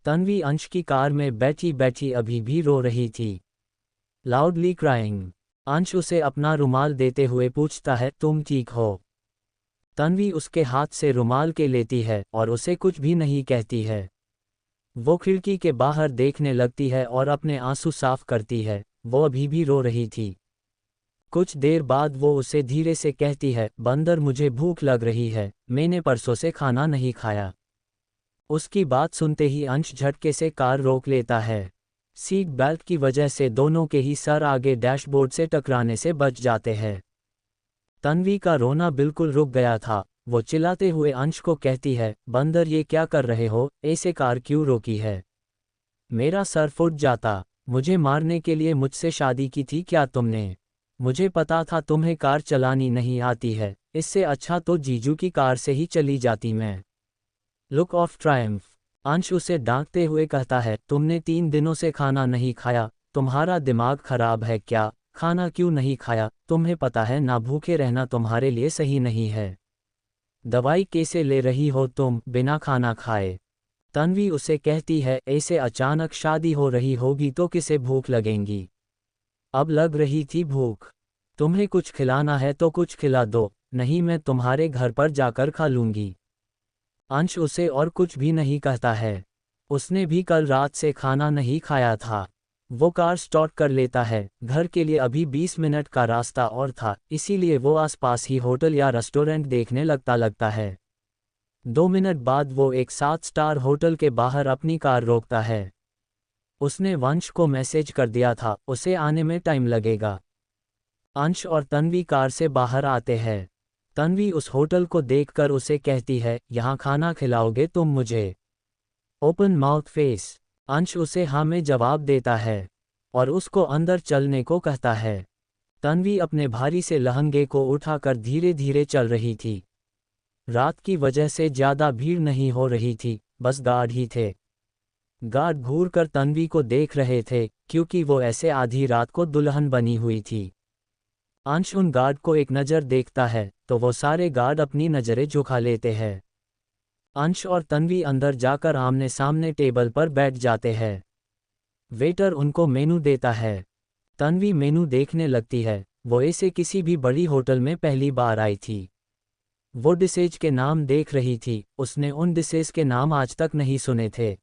तन्वी अंश की कार में बैठी बैठी अभी भी रो रही थी, लाउडली क्राइंग। अंश उसे अपना रुमाल देते हुए पूछता है, तुम ठीक हो? तन्वी उसके हाथ से रुमाल के लेती है और उसे कुछ भी नहीं कहती है। वो खिड़की के बाहर देखने लगती है और अपने आंसू साफ करती है। वो अभी भी रो रही थी। कुछ देर बाद वो उसे धीरे से कहती है, बंदर मुझे भूख लग रही है, मैंने परसों से खाना नहीं खाया। उसकी बात सुनते ही अंश झटके से कार रोक लेता है। सीट बेल्ट की वजह से दोनों के ही सर आगे डैशबोर्ड से टकराने से बच जाते हैं। तन्वी का रोना बिल्कुल रुक गया था। वो चिल्लाते हुए अंश को कहती है, बंदर ये क्या कर रहे हो, ऐसे कार क्यों रोकी है? मेरा सर फुट जाता। मुझे मारने के लिए मुझसे शादी की थी क्या तुमने? मुझे पता था तुम्हें कार चलानी नहीं आती है, इससे अच्छा तो जीजू की कार से ही चली जाती मैं। Look of Triumph. अंश उसे डांटते हुए कहता है, तुमने 3 दिनों से खाना नहीं खाया, तुम्हारा दिमाग खराब है क्या? खाना क्यों नहीं खाया? तुम्हें पता है ना भूखे रहना तुम्हारे लिए सही नहीं है। दवाई कैसे ले रही हो तुम बिना खाना खाए? तन्वी उसे कहती है, ऐसे अचानक शादी हो रही होगी तो किसे भूख लगेंगी? अब लग रही थी भूख। तुम्हें कुछ खिलाना है तो कुछ खिला दो, नहीं मैं तुम्हारे घर पर जाकर खा लूंगी। अंश उसे और कुछ भी नहीं कहता है। उसने भी कल रात से खाना नहीं खाया था। वो कार स्टार्ट कर लेता है। घर के लिए अभी 20 मिनट का रास्ता और था, इसीलिए वो आसपास ही होटल या रेस्टोरेंट देखने लगता है। 2 मिनट बाद वो एक 7 स्टार होटल के बाहर अपनी कार रोकता है। उसने वंश को मैसेज कर दिया था, उसे आने में टाइम लगेगा। अंश और तन्वी कार से बाहर आते हैं। तन्वी उस होटल को देखकर उसे कहती है, यहाँ खाना खिलाओगे तुम मुझे? Open mouth face. अंश उसे हाँ में जवाब देता है और उसको अंदर चलने को कहता है। तन्वी अपने भारी से लहंगे को उठाकर धीरे धीरे चल रही थी। रात की वजह से ज्यादा भीड़ नहीं हो रही थी, बस गार्ड ही थे। गार्ड घूरकर तन्वी को देख रहे थे, क्योंकि वो ऐसे आधी रात को दुल्हन बनी हुई थी। अंश उन गार्ड को एक नज़र देखता है तो वो सारे गार्ड अपनी नज़रें झुका लेते हैं। अंश और तन्वी अंदर जाकर आमने सामने टेबल पर बैठ जाते हैं। वेटर उनको मेनू देता है। तन्वी मेनू देखने लगती है। वो ऐसे किसी भी बड़ी होटल में पहली बार आई थी। वो डिशेज के नाम देख रही थी, उसने उन डिशेज के नाम आज तक नहीं सुने थे।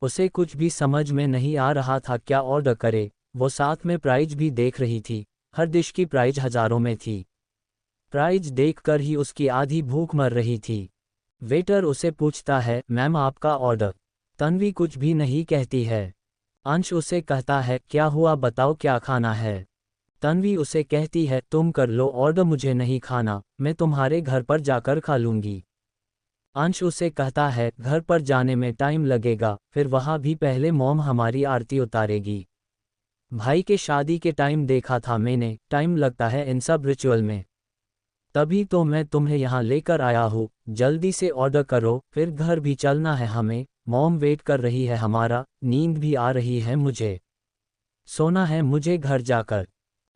उसे कुछ भी समझ में नहीं आ रहा था क्या ऑर्डर करे। वो साथ में प्राइज भी देख रही थी, हर डिश की प्राइज हज़ारों में थी। प्राइज देखकर ही उसकी आधी भूख मर रही थी। वेटर उसे पूछता है, मैम आपका ऑर्डर? तन्वी कुछ भी नहीं कहती है। अंश उसे कहता है, क्या हुआ बताओ क्या खाना है? तन्वी उसे कहती है, तुम कर लो ऑर्डर, मुझे नहीं खाना, मैं तुम्हारे घर पर जाकर खा लूंगी। अंश उसे कहता है घर पर जाने में टाइम लगेगा, फिर वहाँ भी पहले मॉम हमारी आरती उतारेगी। भाई के शादी के टाइम देखा था मैंने, टाइम लगता है इन सब रिचुअल में। तभी तो मैं तुम्हें यहाँ लेकर आया हूँ, जल्दी से ऑर्डर करो, फिर घर भी चलना है हमें, मॉम वेट कर रही है हमारा, नींद भी आ रही है मुझे, सोना है मुझे घर जाकर।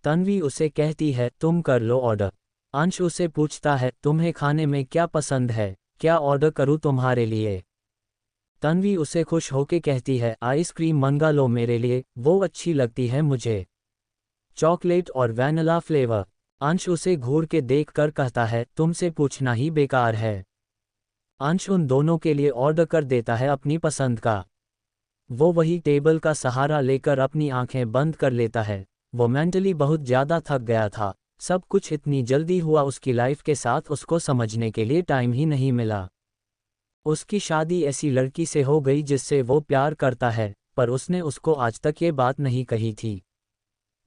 तन्वी उसे कहती है तुम कर लो ऑर्डर। अंश उसे पूछता है तुम्हें खाने में क्या पसंद है, क्या ऑर्डर करूँ तुम्हारे लिए। तन्वी उसे खुश होके कहती है आइसक्रीम मंगा लो मेरे लिए, वो अच्छी लगती है मुझे, चॉकलेट और वैनिला फ्लेवर। अंश उसे घूर के देख कर कहता है तुमसे पूछना ही बेकार है। अंश उन दोनों के लिए ऑर्डर कर देता है अपनी पसंद का। वो वही टेबल का सहारा लेकर अपनी आंखें बंद कर लेता है। वो मेंटली बहुत ज़्यादा थक गया था, सब कुछ इतनी जल्दी हुआ, उसकी लाइफ के साथ उसको समझने के लिए टाइम ही नहीं मिला। उसकी शादी ऐसी लड़की से हो गई जिससे वो प्यार करता है, पर उसने उसको आज तक ये बात नहीं कही थी।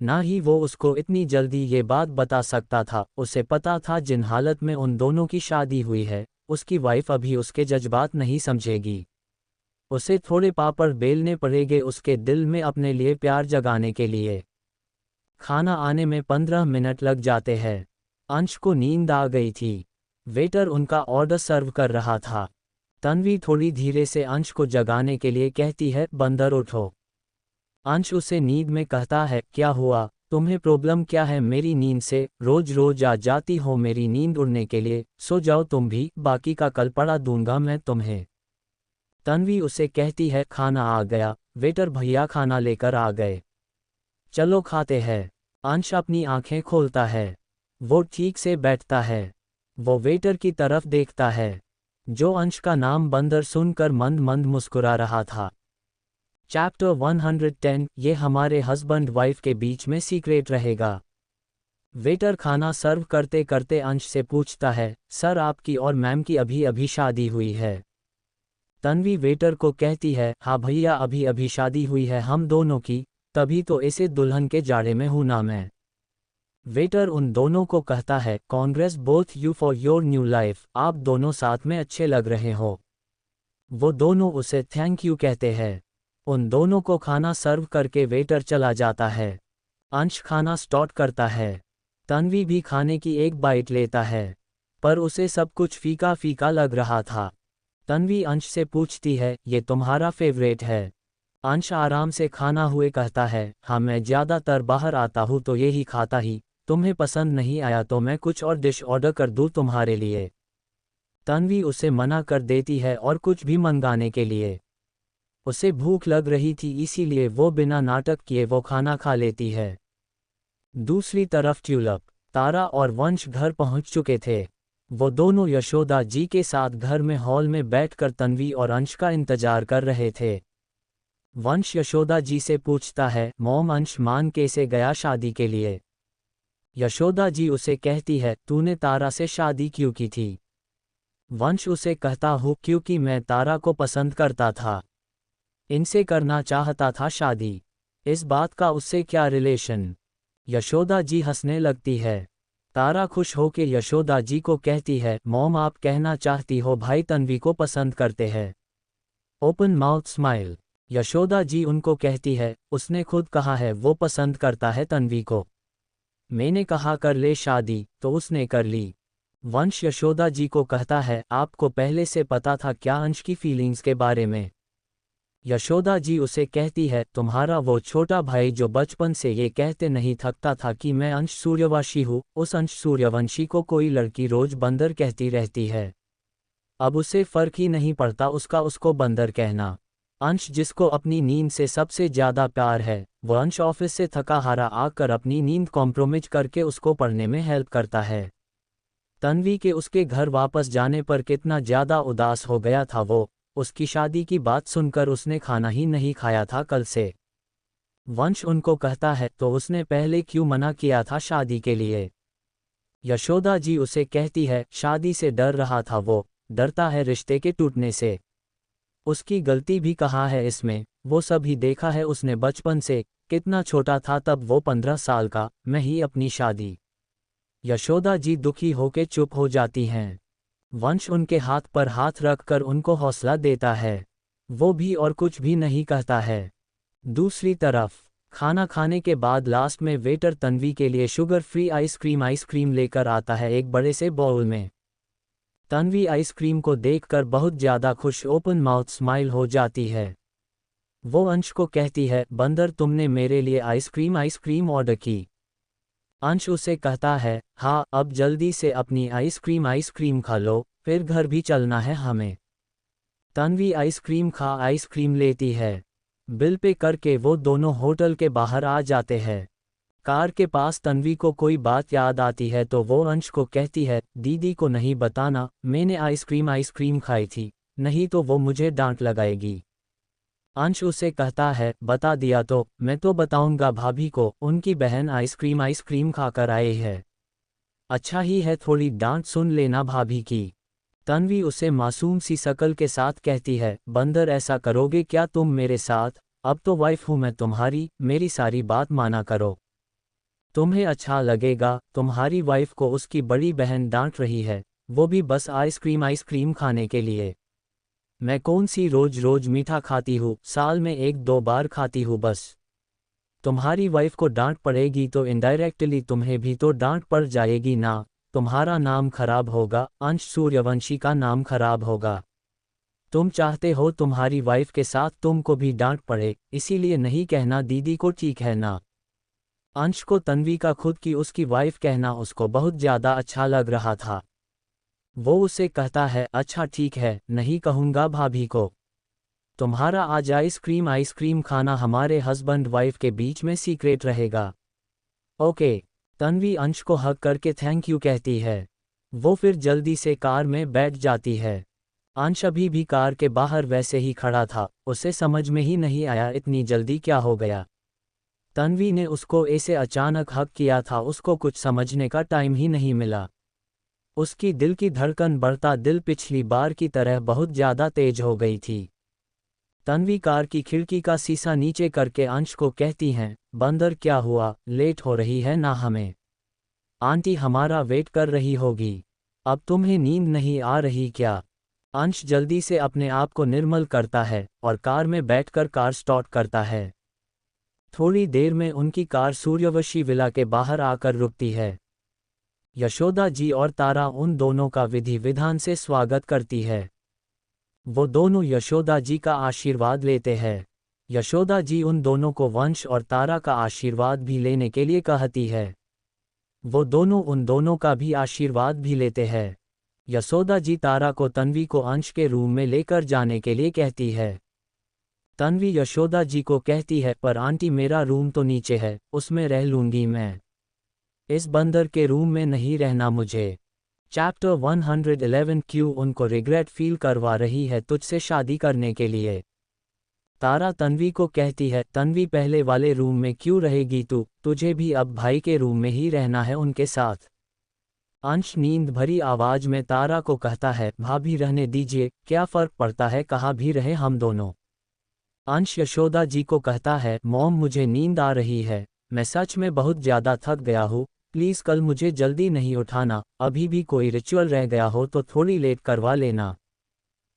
ना ही वो उसको इतनी जल्दी ये बात बता सकता था। उसे पता था जिन हालत में उन दोनों की शादी हुई है, उसकी वाइफ अभी उसके जज्बात नहीं समझेगी। उसे थोड़े पापड़ बेलने पड़ेंगे उसके दिल में अपने लिए प्यार जगाने के लिए। खाना आने में 15 मिनट लग जाते हैं। अंश को नींद आ गई थी। वेटर उनका ऑर्डर सर्व कर रहा था। तन्वी थोड़ी धीरे से अंश को जगाने के लिए कहती है बंदर उठो। अंश उसे नींद में कहता है क्या हुआ, तुम्हें प्रॉब्लम क्या है मेरी नींद से, रोज रोज आ जाती हो मेरी नींद उड़ने के लिए, सो जाओ तुम भी, बाकी का कल पड़ा दूंगा मैं तुम्हें। तन्वी उसे कहती है खाना आ गया, वेटर भैया खाना लेकर आ गए, चलो खाते हैं। अंश अपनी आंखें खोलता है। वो ठीक से बैठता है। वो वेटर की तरफ देखता है, जो अंश का नाम बंदर सुनकर मंद मंद मुस्कुरा रहा था। चैप्टर 110 ये हमारे हस्बैंड वाइफ के बीच में सीक्रेट रहेगा। वेटर खाना सर्व करते करते अंश से पूछता है सर आपकी और मैम की अभी अभी शादी हुई है। तन्वी वेटर को कहती है हाँ भैया अभी अभी शादी हुई है हम दोनों की, तभी तो ऐसे दुल्हन के जाड़े में हूं ना मैं। वेटर उन दोनों को कहता है Congress both you for your new life, आप दोनों साथ में अच्छे लग रहे हो। वो दोनों उसे थैंक यू कहते हैं। उन दोनों को खाना सर्व करके वेटर चला जाता है। अंश खाना स्टार्ट करता है। तन्वी भी खाने की एक बाइट लेता है, पर उसे सब कुछ फीका फीका लग रहा था। तन्वी अंश से पूछती है ये तुम्हारा फेवरेट है। अंश आराम से खाना हुए कहता है हाँ मैं ज़्यादातर बाहर आता हूँ तो यही खाता ही, तुम्हें पसंद नहीं आया तो मैं कुछ और डिश ऑर्डर कर दूँ तुम्हारे लिए। तन्वी उसे मना कर देती है और कुछ भी मंगाने के लिए। उसे भूख लग रही थी इसीलिए वो बिना नाटक किए वो खाना खा लेती है। दूसरी तरफ ट्यूलिप, तारा और वंश घर पहुंच चुके थे। वो दोनों यशोदा जी के साथ घर में हॉल में बैठकर तन्वी और अंश का इंतजार कर रहे थे। वंश यशोदा जी से पूछता है मॉम अंश मान कैसे गया शादी के लिए। यशोदा जी उसे कहती है तूने तारा से शादी क्यों की थी। वंश उसे कहता हूँ क्योंकि मैं तारा को पसंद करता था, इनसे करना चाहता था शादी, इस बात का उससे क्या रिलेशन। यशोदा जी हंसने लगती है। तारा खुश होकर यशोदा जी को कहती है मॉम आप कहना चाहती हो भाई तन्वी को पसंद करते हैं। Open mouth smile. Yashoda ji उनको कहती है उसने खुद कहा है वो पसंद करता है तन्वी को, मैंने कहा कर ले शादी तो उसने कर ली। वंश यशोदा जी को कहता है आपको पहले से पता था क्या अंश की फीलिंग्स के बारे में। यशोदा जी उसे कहती है तुम्हारा वो छोटा भाई जो बचपन से ये कहते नहीं थकता था कि मैं अंश सूर्यवंशी हूँ, उस अंश सूर्यवंशी को कोई लड़की रोज बंदर कहती रहती है, अब उसे फर्क ही नहीं पड़ता उसका उसको बंदर कहना। अंश जिसको अपनी नींद से सबसे ज़्यादा प्यार है, वो अंश ऑफिस से थका हारा आकर अपनी नींद कॉम्प्रोमाइज करके उसको पढ़ने में हेल्प करता है। तन्वी के उसके घर वापस जाने पर कितना ज़्यादा उदास हो गया था वो, उसकी शादी की बात सुनकर उसने खाना ही नहीं खाया था कल से। वंश उनको कहता है तो उसने पहले क्यों मना किया था शादी के लिए। यशोदा जी उसे कहती है शादी से डर रहा था वो, डरता है रिश्ते के टूटने से। उसकी गलती भी कहाँ है इसमें, वो सब ही देखा है उसने बचपन से, कितना छोटा था तब वो 15 साल का, मैं ही अपनी शादी। यशोदा जी दुखी होके चुप हो जाती हैं। वंश उनके हाथ पर हाथ रखकर उनको हौसला देता है। वो भी और कुछ भी नहीं कहता है। दूसरी तरफ खाना खाने के बाद लास्ट में वेटर तन्वी के लिए शुगर फ्री आइसक्रीम लेकर आता है एक बड़े से बाउल में। तन्वी आइसक्रीम को देखकर बहुत ज़्यादा खुश ओपन माउथ स्माइल हो जाती है। वो अंश को कहती है, बंदर तुमने मेरे लिए आइसक्रीम ऑर्डर की। अंश उसे कहता है, हाँ अब जल्दी से अपनी आइसक्रीम खा लो, फिर घर भी चलना है हमें। तन्वी आइसक्रीम लेती है। बिल पे करके वो दोनों होटल के बाहर आ जाते हैं। कार के पास तन्वी को कोई बात याद आती है तो वो अंश को कहती है, दीदी को नहीं बताना मैंने आइसक्रीम खाई थी, नहीं तो वो मुझे डांट लगाएगी। अंश उसे कहता है, बता दिया तो मैं तो बताऊंगा भाभी को, उनकी बहन आइसक्रीम खाकर आए है। अच्छा ही है थोड़ी डांट सुन लेना भाभी की। तन्वी उसे मासूम सी शकल के साथ कहती है, बंदर ऐसा करोगे क्या तुम मेरे साथ? अब तो वाइफ हूं मैं तुम्हारी, मेरी सारी बात माना करो। तुम्हें अच्छा लगेगा, तुम्हारी वाइफ को उसकी बड़ी बहन डांट रही है, वो भी बस आइसक्रीम खाने के लिए। मैं कौन सी रोज रोज मीठा खाती हूँ, साल में 1-2 बार खाती हूँ बस। तुम्हारी वाइफ को डांट पड़ेगी तो इनडायरेक्टली तुम्हें भी तो डांट पड़ जाएगी ना, तुम्हारा नाम खराब होगा, अंश सूर्यवंशी का नाम खराब होगा। तुम चाहते हो तुम्हारी वाइफ के साथ तुमको भी डांट पड़े, इसीलिए नहीं कहना दीदी को, ठीक है ना? अंश को तन्वी का खुद की उसकी वाइफ कहना उसको बहुत ज़्यादा अच्छा लग रहा था। वो उसे कहता है, अच्छा ठीक है, नहीं कहूँगा भाभी को। तुम्हारा आज आइसक्रीम खाना हमारे हस्बैंड वाइफ के बीच में सीक्रेट रहेगा। ओके। तन्वी अंश को हग करके थैंक यू कहती है। वो फिर जल्दी से कार में बैठ जाती है। अंश अभी भी कार के बाहर वैसे ही खड़ा था, उसे समझ में ही नहीं आया इतनी जल्दी क्या हो गया। तन्वी ने उसको ऐसे अचानक हग किया था, उसको कुछ समझने का टाइम ही नहीं मिला। उसकी दिल की धड़कन बढ़ता दिल पिछली बार की तरह बहुत ज़्यादा तेज हो गई थी। तन्वी कार की खिड़की का शीशा नीचे करके अंश को कहती हैं, बंदर क्या हुआ, लेट हो रही है ना हमें? आंटी हमारा वेट कर रही होगी। अब तुम्हें नींद नहीं आ रही क्या? अंश जल्दी से अपने आप को निर्मल करता है और कार में बैठकर कार स्टार्ट करता है। थोड़ी देर में उनकी कार सूर्यवंशी विला के बाहर आकर रुकती है। यशोदा जी और तारा उन दोनों का विधि विधान से स्वागत करती है। वो दोनों यशोदा जी का आशीर्वाद लेते हैं। यशोदा जी उन दोनों को वंश और तारा का आशीर्वाद भी लेने के लिए कहती है। वो दोनों उन दोनों का भी आशीर्वाद भी लेते हैं। यशोदा जी तारा को तन्वी को अंश के रूम में लेकर जाने के लिए कहती है। तन्वी यशोदा जी को कहती है, पर आंटी मेरा रूम तो नीचे है, उसमें रह लूंगी मैं। इस बंदर के रूम में नहीं रहना मुझे। चैप्टर 111 क्यों उनको रिग्रेट फील करवा रही है तुझसे शादी करने के लिए। तारा तन्वी को कहती है, तन्वी पहले वाले रूम में क्यों रहेगी तू, तुझे भी अब भाई के रूम में ही रहना है उनके साथ। अंश नींद भरी आवाज में तारा को कहता है, भाभी रहने दीजिए, क्या फर्क पड़ता है कहाँ भी रहे हम दोनों। अंश यशोदा जी को कहता है, मॉम मुझे नींद आ रही है, मैं सच में बहुत ज़्यादा थक गया हूँ, प्लीज़ कल मुझे जल्दी नहीं उठाना, अभी भी कोई रिचुअल रह गया हो तो थोड़ी लेट करवा लेना।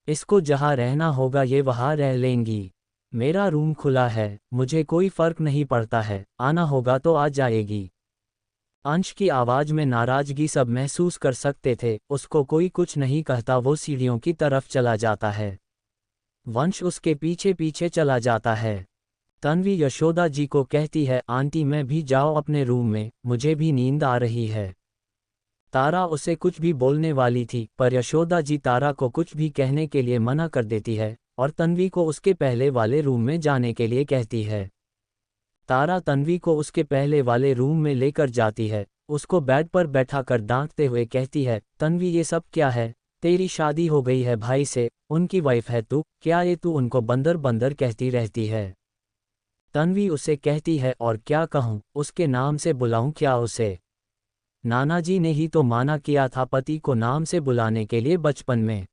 इसको जहाँ रहना होगा ये वहाँ रह लेंगी। मेरा रूम खुला है, मुझे कोई फ़र्क नहीं पड़ता है, आना होगा तो आ जाएगी। अंश की आवाज़ में नाराज़गी सब महसूस कर सकते थे, उसको कोई कुछ नहीं कहता, वो सीढ़ियों की तरफ चला जाता है। वंश उसके पीछे पीछे चला जाता है। तन्वी यशोदा जी को कहती है, आंटी मैं भी जाओ अपने रूम में, मुझे भी नींद आ रही है। तारा उसे कुछ भी बोलने वाली थी, पर यशोदा जी तारा को कुछ भी कहने के लिए मना कर देती है और तन्वी को उसके पहले वाले रूम में जाने के लिए कहती है। तारा तन्वी को उसके पहले वाले रूम में लेकर जाती है, उसको बेड पर बैठा कर डांटते हुए कहती है, तन्वी ये सब क्या है, तेरी शादी हो गई है भाई से, उनकी वाइफ है तू, क्या ये तू उनको बंदर बंदर कहती रहती है। तन्वी उसे कहती है, और क्या कहूँ, उसके नाम से बुलाऊं क्या उसे? नाना जी ने ही तो माना किया था पति को नाम से बुलाने के लिए बचपन में।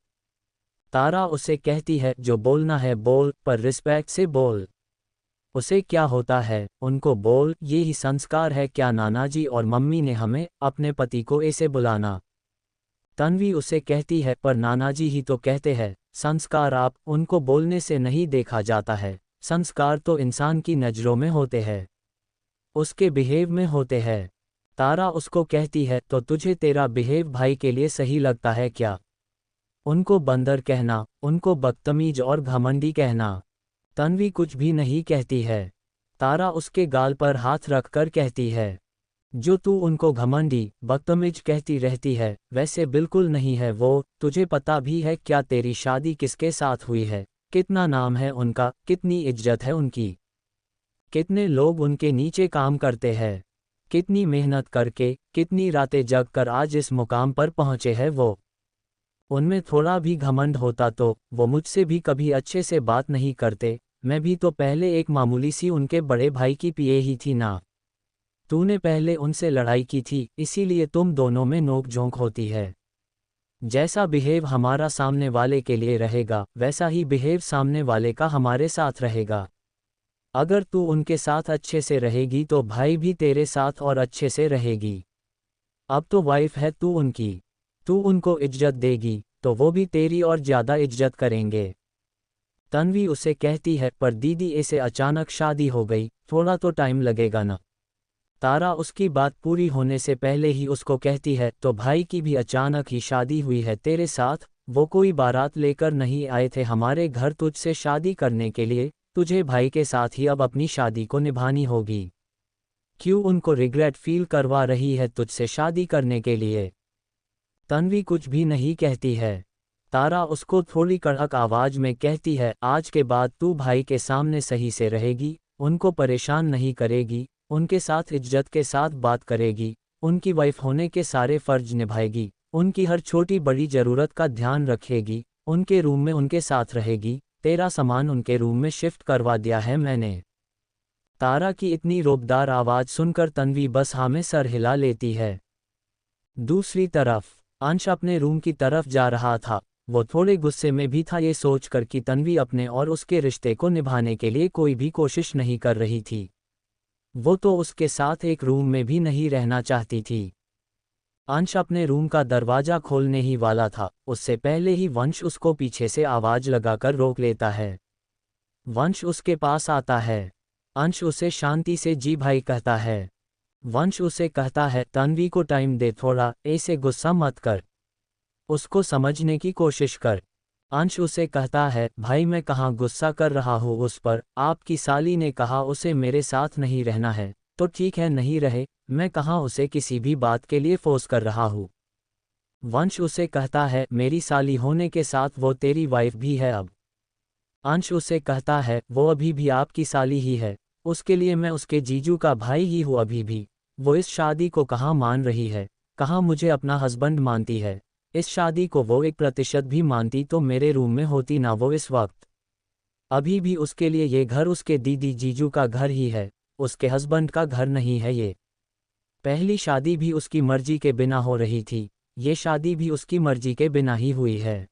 तारा उसे कहती है, जो बोलना है बोल, पर रिस्पेक्ट से बोल। उसे क्या होता है, उनको बोल, ये ही संस्कार है क्या नाना जी और मम्मी ने हमें, अपने पति को ऐसे बुलाना। तन्वी उसे कहती है पर नानाजी ही तो कहते हैं, संस्कार आप उनको बोलने से नहीं देखा जाता है, संस्कार तो इंसान की नज़रों में होते हैं, उसके बिहेव में होते हैं। तारा उसको कहती है तो तुझे तेरा बिहेव भाई के लिए सही लगता है क्या? उनको बंदर कहना, उनको बदतमीज और घमंडी कहना। तन्वी कुछ भी नहीं कहती है। तारा उसके गाल पर हाथ रखकर कहती है, जो तू उनको घमंडी बदतमीज कहती रहती है वैसे बिल्कुल नहीं है वो, तुझे पता भी है क्या तेरी शादी किसके साथ हुई है, कितना नाम है उनका, कितनी इज्जत है उनकी, कितने लोग उनके नीचे काम करते हैं, कितनी मेहनत करके, कितनी रातें जग कर आज इस मुकाम पर पहुँचे हैं वो। उनमें थोड़ा भी घमंड होता तो वो मुझसे भी कभी अच्छे से बात नहीं करते, मैं भी तो पहले एक मामूली सी उनके बड़े भाई की पीए ही थी ना। तूने पहले उनसे लड़ाई की थी, इसीलिए तुम दोनों में नोक झोंक होती है। जैसा बिहेव हमारा सामने वाले के लिए रहेगा वैसा ही बिहेव सामने वाले का हमारे साथ रहेगा। अगर तू उनके साथ अच्छे से रहेगी तो भाई भी तेरे साथ और अच्छे से रहेगी। अब तो वाइफ है तू उनकी, तू उनको इज्जत देगी तो वो भी तेरी और ज़्यादा इज्जत करेंगे। तन्वी उसे कहती है पर दीदी ऐसे अचानक शादी हो गई, थोड़ा तो टाइम लगेगा ना। तारा उसकी बात पूरी होने से पहले ही उसको कहती है तो भाई की भी अचानक ही शादी हुई है तेरे साथ, वो कोई बारात लेकर नहीं आए थे हमारे घर तुझसे शादी करने के लिए, तुझे भाई के साथ ही अब अपनी शादी को निभानी होगी। क्यों उनको रिग्रेट फील करवा रही है तुझसे शादी करने के लिए? तन्वी कुछ भी नहीं कहती है। तारा उसको थोड़ी कड़क आवाज में कहती है, आज के बाद तू भाई के सामने सही से रहेगी, उनको परेशान नहीं करेगी, उनके साथ इज्जत के साथ बात करेगी, उनकी वाइफ होने के सारे फर्ज निभाएगी, उनकी हर छोटी बड़ी ज़रूरत का ध्यान रखेगी, उनके रूम में उनके साथ रहेगी, तेरा सामान उनके रूम में शिफ्ट करवा दिया है मैंने। तारा की इतनी रोबदार आवाज़ सुनकर तन्वी बस हाँ में सर हिला लेती है। दूसरी तरफ अंश अपने रूम की तरफ जा रहा था। वो थोड़े गुस्से में भी था ये सोचकर कि तन्वी अपने और उसके रिश्ते को निभाने के लिए कोई भी कोशिश नहीं कर रही थी। वो तो उसके साथ एक रूम में भी नहीं रहना चाहती थी। अंश अपने रूम का दरवाज़ा खोलने ही वाला था, उससे पहले ही वंश उसको पीछे से आवाज़ लगाकर रोक लेता है। वंश उसके पास आता है। अंश उसे शांति से जी भाई कहता है। वंश उसे कहता है, तन्वी को टाइम दे थोड़ा, ऐसे गुस्सा मत कर, उसको समझने की कोशिश कर। अंश उसे कहता है, भाई मैं कहाँ गुस्सा कर रहा हूँ उस पर, आपकी साली ने कहा उसे मेरे साथ नहीं रहना है, तो ठीक है नहीं रहे, मैं कहाँ उसे किसी भी बात के लिए फोर्स कर रहा हूँ। वंश उसे कहता है, मेरी साली होने के साथ वो तेरी वाइफ भी है अब। अंश उसे कहता है, वो अभी भी आपकी साली ही है, उसके लिए मैं उसके जीजू का भाई ही हूँ अभी भी। वो इस शादी को कहाँ मान रही है, कहाँ मुझे अपना हस्बैंड मानती है। इस शादी को वो 1% भी मानती तो मेरे रूम में होती ना वो इस वक्त। अभी भी उसके लिए ये घर उसके दीदी जीजू का घर ही है, उसके हस्बैंड का घर नहीं है ये। पहली शादी भी उसकी मर्जी के बिना हो रही थी, ये शादी भी उसकी मर्जी के बिना ही हुई है।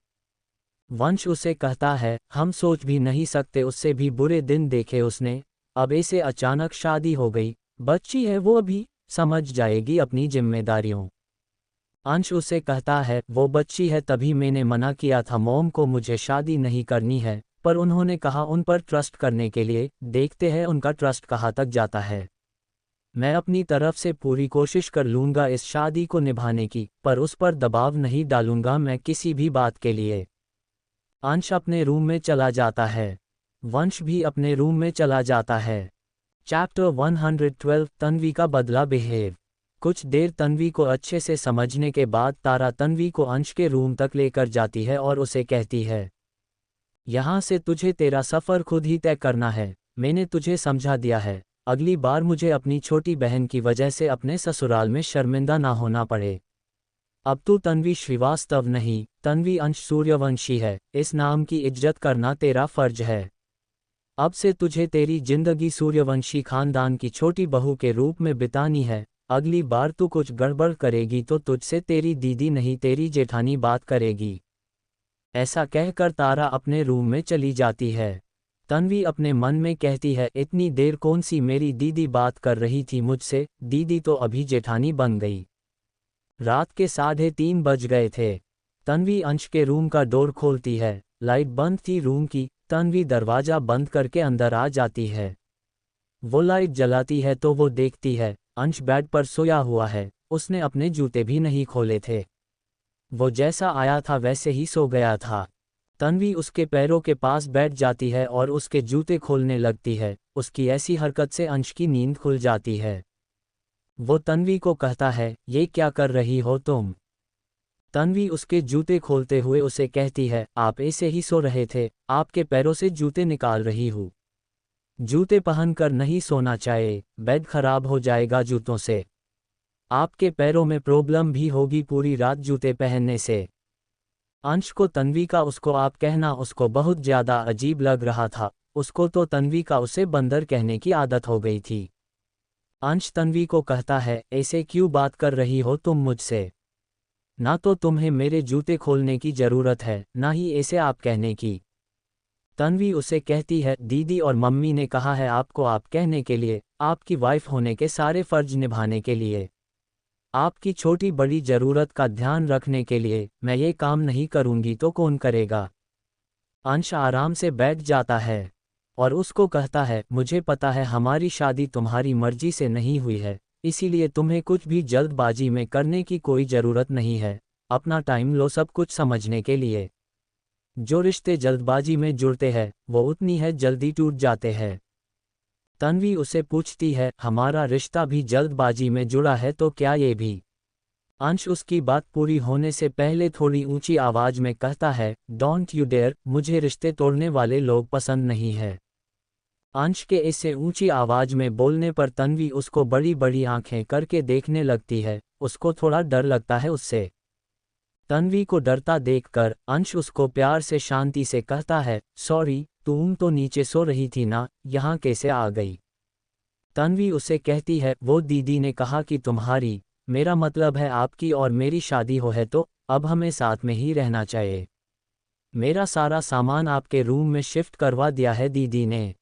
वंश उसे कहता है, हम सोच भी नहीं सकते उससे भी बुरे दिन देखे उसने, अब ऐसे अचानक शादी हो गई, बच्ची है वो अभी, समझ जाएगी अपनी जिम्मेदारियों। अंश उसे कहता है, वो बच्ची है तभी मैंने मना किया था मॉम को मुझे शादी नहीं करनी है, पर उन्होंने कहा उन पर ट्रस्ट करने के लिए, देखते हैं उनका ट्रस्ट कहाँ तक जाता है। मैं अपनी तरफ से पूरी कोशिश कर लूँगा इस शादी को निभाने की, पर उस पर दबाव नहीं डालूंगा मैं किसी भी बात के लिए। अंश अपने रूम में चला जाता है। वंश भी अपने रूम में चला जाता है। चैप्टर 112 तन्वी का बदला बिहेव। कुछ देर तन्वी को अच्छे से समझने के बाद तारा तन्वी को अंश के रूम तक लेकर जाती है और उसे कहती है, यहाँ से तुझे तेरा सफ़र खुद ही तय करना है, मैंने तुझे समझा दिया है, अगली बार मुझे अपनी छोटी बहन की वजह से अपने ससुराल में शर्मिंदा ना होना पड़े। अब तू तन्वी श्रीवास्तव नहीं, तन्वी अंश सूर्यवंशी है, इस नाम की इज्जत करना तेरा फर्ज है। अब से तुझे तेरी जिंदगी सूर्यवंशी खानदान की छोटी बहू के रूप में बितानी है, अगली बार तू कुछ गड़बड़ करेगी तो तुझसे तेरी दीदी नहीं तेरी जेठानी बात करेगी। ऐसा कहकर तारा अपने रूम में चली जाती है। तन्वी अपने मन में कहती है, इतनी देर कौन सी मेरी दीदी बात कर रही थी मुझसे, दीदी तो अभी जेठानी बन गई। रात के 3:30 बज गए थे। तन्वी अंश के रूम का डोर खोलती है। लाइट बंद थी रूम की। तन्वी दरवाज़ा बंद करके अंदर आ जाती है। वो लाइट जलाती है तो वो देखती है अंश बेड पर सोया हुआ है। उसने अपने जूते भी नहीं खोले थे। वो जैसा आया था वैसे ही सो गया था। तन्वी उसके पैरों के पास बैठ जाती है और उसके जूते खोलने लगती है। उसकी ऐसी हरकत से अंश की नींद खुल जाती है। वो तन्वी को कहता है, ये क्या कर रही हो तुम? तन्वी उसके जूते खोलते हुए उसे कहती है, आप ऐसे ही सो रहे थे, आपके पैरों से जूते निकाल रही हूँ। जूते पहनकर नहीं सोना चाहिए, बेड खराब हो जाएगा जूतों से। आपके पैरों में प्रॉब्लम भी होगी पूरी रात जूते पहनने से। अंश को तन्वी का उसको आप कहना उसको बहुत ज़्यादा अजीब लग रहा था। उसको तो तन्वी का उसे बंदर कहने की आदत हो गई थी। अंश तन्वी को कहता है, ऐसे क्यों बात कर रही हो तुम मुझसे? ना तो तुम्हें मेरे जूते खोलने की ज़रूरत है, ना ही ऐसे आप कहने की। तन्वी उसे कहती है, दीदी और मम्मी ने कहा है आपको आप कहने के लिए, आपकी वाइफ होने के सारे फ़र्ज निभाने के लिए, आपकी छोटी बड़ी ज़रूरत का ध्यान रखने के लिए। मैं ये काम नहीं करूँगी तो कौन करेगा? अंश आराम से बैठ जाता है और उसको कहता है, मुझे पता है हमारी शादी तुम्हारी मर्जी से नहीं हुई है, इसीलिए तुम्हें कुछ भी जल्दबाजी में करने की कोई ज़रूरत नहीं है। अपना टाइम लो सब कुछ समझने के लिए। जो रिश्ते जल्दबाजी में जुड़ते हैं वो उतनी है जल्दी टूट जाते हैं। तन्वी उसे पूछती है, हमारा रिश्ता भी जल्दबाजी में जुड़ा है तो क्या ये भी? अंश उसकी बात पूरी होने से पहले थोड़ी ऊंची आवाज में कहता है, डोंट यू डेयर, मुझे रिश्ते तोड़ने वाले लोग पसंद नहीं है। अंश के इससे ऊंची आवाज में बोलने पर तन्वी उसको बड़ी बड़ी आंखें करके देखने लगती है। उसको थोड़ा डर लगता है उससे। तन्वी को डरता देखकर अंश उसको प्यार से शांति से कहता है, सॉरी, तुम तो नीचे सो रही थी ना, यहाँ कैसे आ गई? तन्वी उसे कहती है, वो दीदी ने कहा कि तुम्हारी, मेरा मतलब है आपकी और मेरी शादी हो है तो अब हमें साथ में ही रहना चाहिए। मेरा सारा सामान आपके रूम में शिफ्ट करवा दिया है दीदी ने।